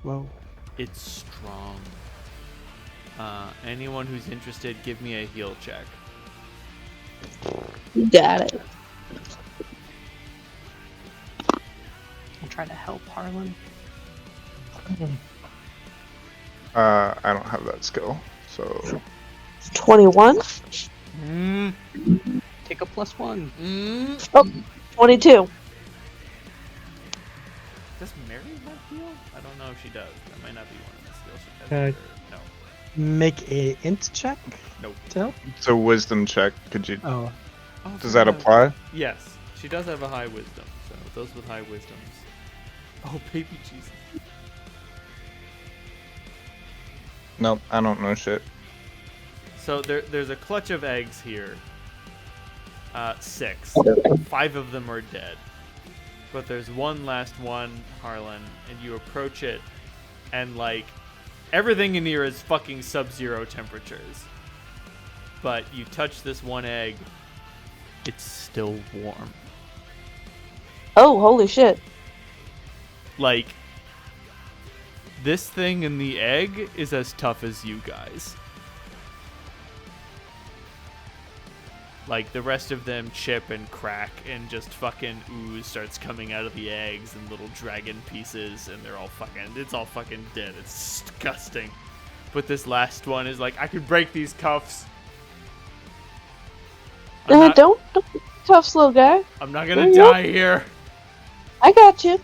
Whoa. It's strong. Anyone who's interested, give me a heal check. You got it. I'll try to help Harlan. I don't have that skill, so 21? Take a +1. Oh, 22. Does Mary have heal? I don't know if she does. That might not be one of the skills she has. Okay. No. Make a int check? Nope. To help? It's a wisdom check. Could you? Oh. Oh, Does that God. apply? Yes. She does have a high wisdom, so those with high wisdoms. Oh, baby Jesus. Nope, I don't know shit. So there's a clutch of eggs here. 6. 5 of them are dead. But there's one last one, Harlan, and you approach it, and like everything in here is fucking sub-zero temperatures. But you touch this one egg, it's still warm. Oh, holy shit. Like, this thing in the egg is as tough as you guys. Like, the rest of them chip and crack, and just fucking ooze starts coming out of the eggs and little dragon pieces, and they're all fucking, it's all fucking dead. It's disgusting. But this last one is like, I could break these cuffs. Don't be tough, slow guy. I'm not gonna die here. I got you.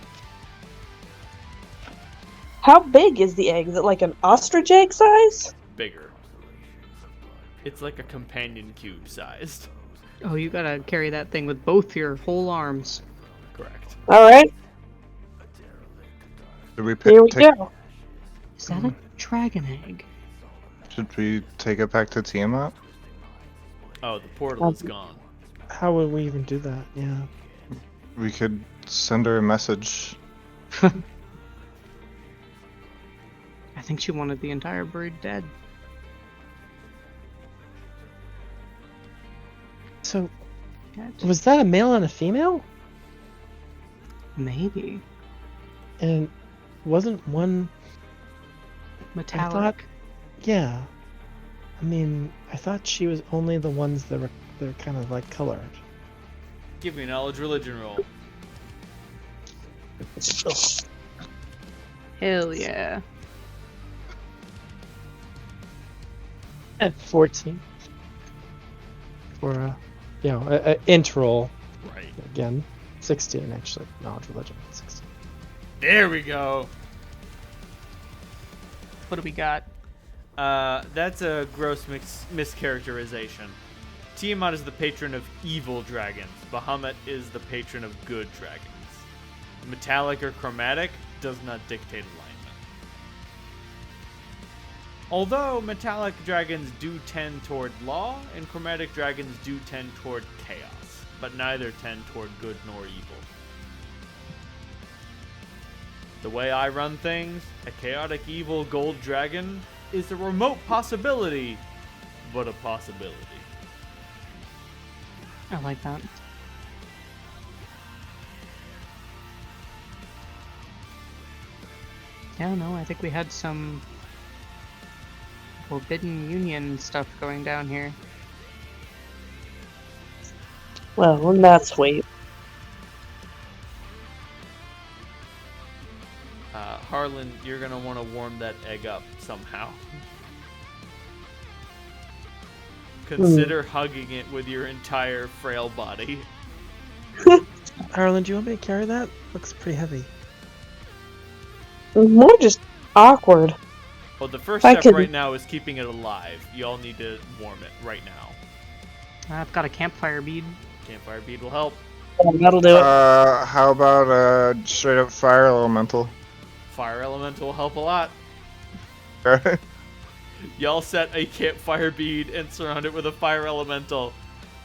How big is the egg? Is it like an ostrich egg size? Bigger. It's like a companion cube sized. Oh, you gotta carry that thing with both your whole arms. Correct. Alright, Should we here we take? go. Is that a dragon egg? Should we take it back to Tiamat? Oh, the portal is gone. How would we even do that? Yeah. We could send her a message. I think she wanted the entire brood dead. So, Yeah, was that a male and a female? maybe. And wasn't one... Metallic. Yeah. I mean, I thought she was only the ones that were kind of like colored. Give me a knowledge religion roll. Hell yeah. At 14. For a int roll. Right. Again, 16 actually. Knowledge religion, 16. There we go. What do we got? That's a gross mischaracterization. Tiamat is the patron of evil dragons. Bahamut is the patron of good dragons. Metallic or chromatic does not dictate alignment. Although metallic dragons do tend toward law, and chromatic dragons do tend toward chaos, but neither tend toward good nor evil. The way I run things, a chaotic evil gold dragon is a remote possibility, but a possibility. I like that. Yeah, no, I think we had some Forbidden Union stuff going down here. Well, and that's sweet. Harlan, you're gonna want to warm that egg up somehow. Consider hugging it with your entire frail body. Harlan, do you want me to carry that? Looks pretty heavy. More just awkward. Well, the first I step could- right now is keeping it alive. You all need to warm it right now. I've got a campfire bead. Campfire bead will help. That'll do it. How about straight up fire elemental? Fire elemental will help a lot. Y'all set a campfire bead and surround it with a fire elemental,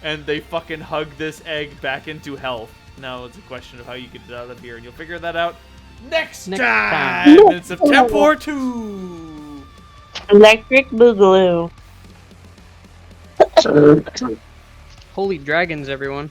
and they fucking hug this egg back into health. Now it's a question of how you get it out of here, and you'll figure that out next time. In Septemport 2. Electric Boogaloo. Holy dragons, everyone.